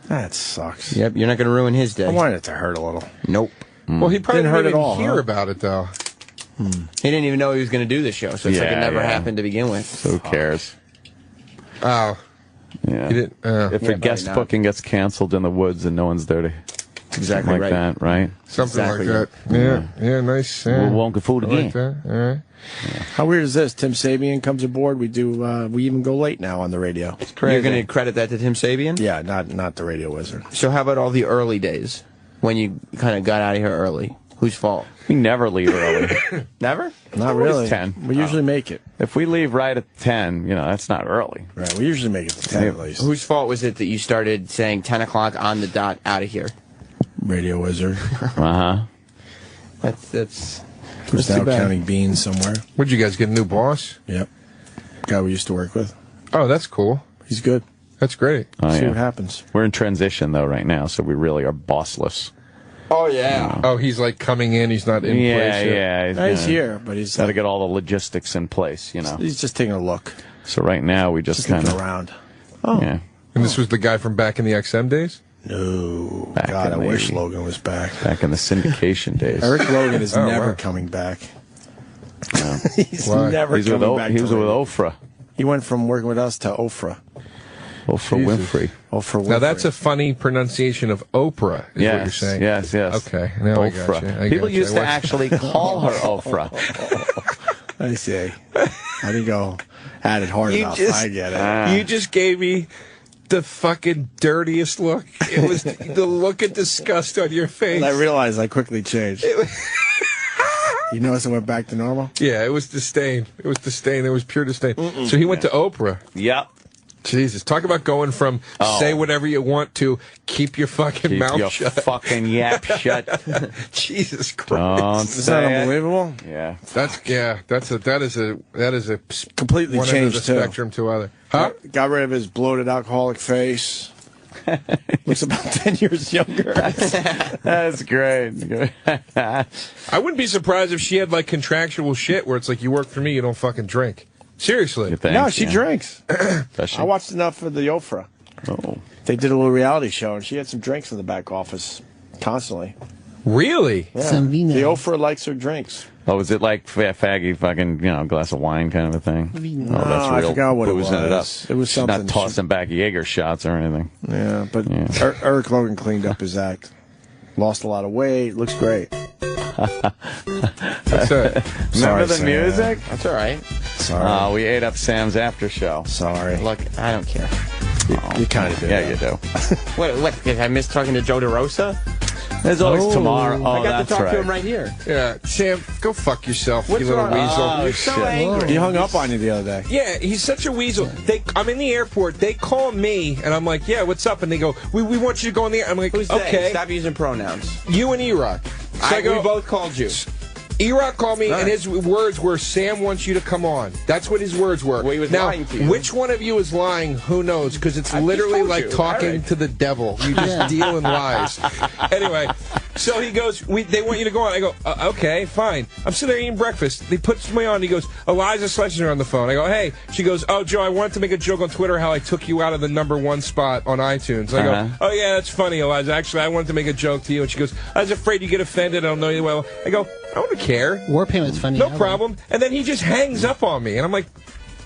That sucks.
Yep, you're not going to ruin his day.
I wanted it to hurt a little.
Nope.
Well, he probably
Didn't hurt
didn't
at all,
hear
huh?
about it, though.
He didn't even know he was going to do the show, so it's like it never happened to begin with.
Who cares?
Oh.
Yeah.
He didn't,
if a guest booking gets canceled in the woods and no one's there to...
Exactly
like
right.
that, right?
Something
Exactly
like that. Yeah, nice.
We won't get food again.
Like that. All right.
How weird is this? Tim Sabian comes aboard. We do. We even go late now on the radio.
It's crazy. You're going to credit that to Tim Sabian?
Yeah, not the radio wizard.
So how about all the early days when you kind of got out of here early? Whose fault?
We never leave early.
Never?
Not really.
10.
We usually make it.
If we leave right at 10, you know, that's not early.
Right. We usually make it to 10 at least.
Whose fault was it that you started saying 10 o'clock on the dot out of here?
Radio wizard.
That's
Who's now counting beans somewhere.
What'd you guys get, a new boss?
Yep. Guy we used to work with.
Oh, that's cool.
He's good.
That's great.
See what happens.
We're in transition, though, right now, so we really are bossless.
Oh, yeah.
Oh, he's like coming in. He's not in place yet.
Yeah.
He's here, but he's
got to get all the logistics in place, you know.
He's just taking a look.
So right now, we just kind
looking
of...
around. Oh.
Yeah.
And this was the guy from back in the XM days?
No.
Back
God, I
in
wish Logan was back.
Back in the syndication days.
Eric Logan is never coming back.
No.
He's never coming back.
He was with Ofra.
He went from working with us to Ofra.
Ofra Winfrey.
Ofra Winfrey.
Now, that's a funny pronunciation of Oprah, is what you're saying.
Yes.
Okay, now I got you.
People used to actually call her Ofra.
I see. I didn't go at it hard enough. I get it.
You just gave me the fucking dirtiest look. It was the look of disgust on your face.
And I realized I quickly changed. You notice I went back to normal?
Yeah, it was disdain. It was disdain. It was pure disdain. So he went to Oprah.
Yep.
Jesus, talk about going from say whatever you want to keep your fucking mouth shut.
Fucking yap shut.
Jesus Christ.
Don't
Is that
say it.
unbelievable?
Yeah.
That is a
completely
one
changed
end of the spectrum to other. Huh?
Got rid of his bloated alcoholic face. Looks about 10 years younger.
That's great.
I wouldn't be surprised if she had like contractual shit where it's like, you work for me, you don't fucking drink. Seriously.
No, she drinks.
Does she?
I watched enough of the Ofra.
Oh.
They did a little reality show, and she had some drinks in the back office constantly.
Really?
Yeah. The Ofra likes her drinks.
Oh, is it like faggy fucking, glass of wine kind of a thing?
No,
Oh, that's real.
I forgot what it
boozing
was.
It up.
It was
She's
something.
not tossing back Jaeger shots or anything.
Yeah, but Eric Logan cleaned up his act. Lost a lot of weight. Looks great.
That's it.
Remember the music?
That's all right.
Sorry.
We ate up Sam's after show.
Sorry.
Look, I don't care.
You kind of do.
Yeah, you do.
What? Did I miss talking to Joe DeRosa?
There's always tomorrow. Oh,
I got
that's
to talk
right.
to him right here.
Yeah, Sam, go fuck yourself,
What's
you little
wrong?
weasel.
Oh, you're so angry.
He hung up on you the other day.
Yeah, he's such a weasel. I'm in the airport. They call me, and I'm like, yeah, what's up? And they go, we want you to go in the air. I'm like,
Who's
okay.
they? Stop using pronouns.
You and E-Rock. So
we both called you.
E-Rock called me, and his words were, Sam wants you to come on. That's what his words were.
Well, he was
now,
lying to you.
which one of you is lying? Who knows? Because it's literally like talking to the devil. You just deal in lies. Anyway, so he goes, they want you to go on. I go, okay, fine. I'm sitting there eating breakfast. He puts me on. He goes, Eliza Schlesinger on the phone. I go, hey. She goes, oh, Joe, I wanted to make a joke on Twitter how I took you out of the #1 spot on iTunes. I go, oh, yeah, that's funny, Eliza. Actually, I wanted to make a joke to you. And she goes, I was afraid you'd get offended. I don't know you well. I go, I don't care.
War Payment's funny.
No problem. And then he just hangs up on me. And I'm like,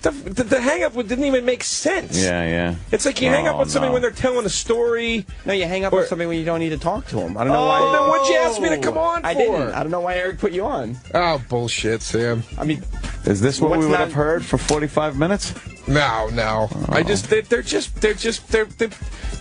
the hang up didn't even make sense.
Yeah.
It's like you hang up on somebody when they're telling a story.
No, you hang up on somebody when you don't need to talk to them. I don't know why.
Well, then what'd you ask me to come on
I
for?
didn't. I don't know why Eric put you on.
Oh, bullshit, Sam.
I mean,
is this what we would have heard for 45 minutes?
No. They're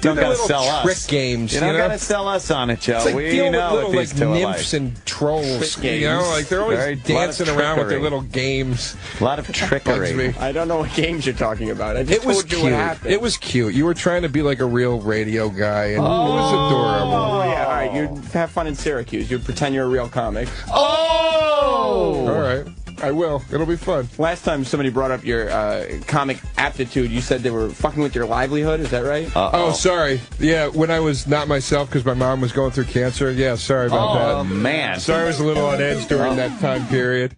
Don't gotta
little
sell
trick
us.
games.
You don't gotta sell us on it, Joe.
It's like
we
dealing
know
with little
what these two are
nymphs
like.
and trolls.
Trick games.
You know, like they're always
Very-
dancing
lot of
around with their
trickery.
little games.
A lot of
Bugs
trickery.
me.
I don't know what games you're talking about. I just
It was
told you
cute.
what happened.
It was cute. You were trying to be like a real radio guy, and it was adorable.
Oh, yeah, all right. You'd have fun in Syracuse. You'd pretend you're a real comic.
All right. I will. It'll be fun.
Last time somebody brought up your comic aptitude, you said they were fucking with your livelihood. Is that right?
Oh, sorry. Yeah, when I was not myself because my mom was going through cancer. Yeah, sorry about that.
Oh, man.
Sorry I was a little on edge during that time period.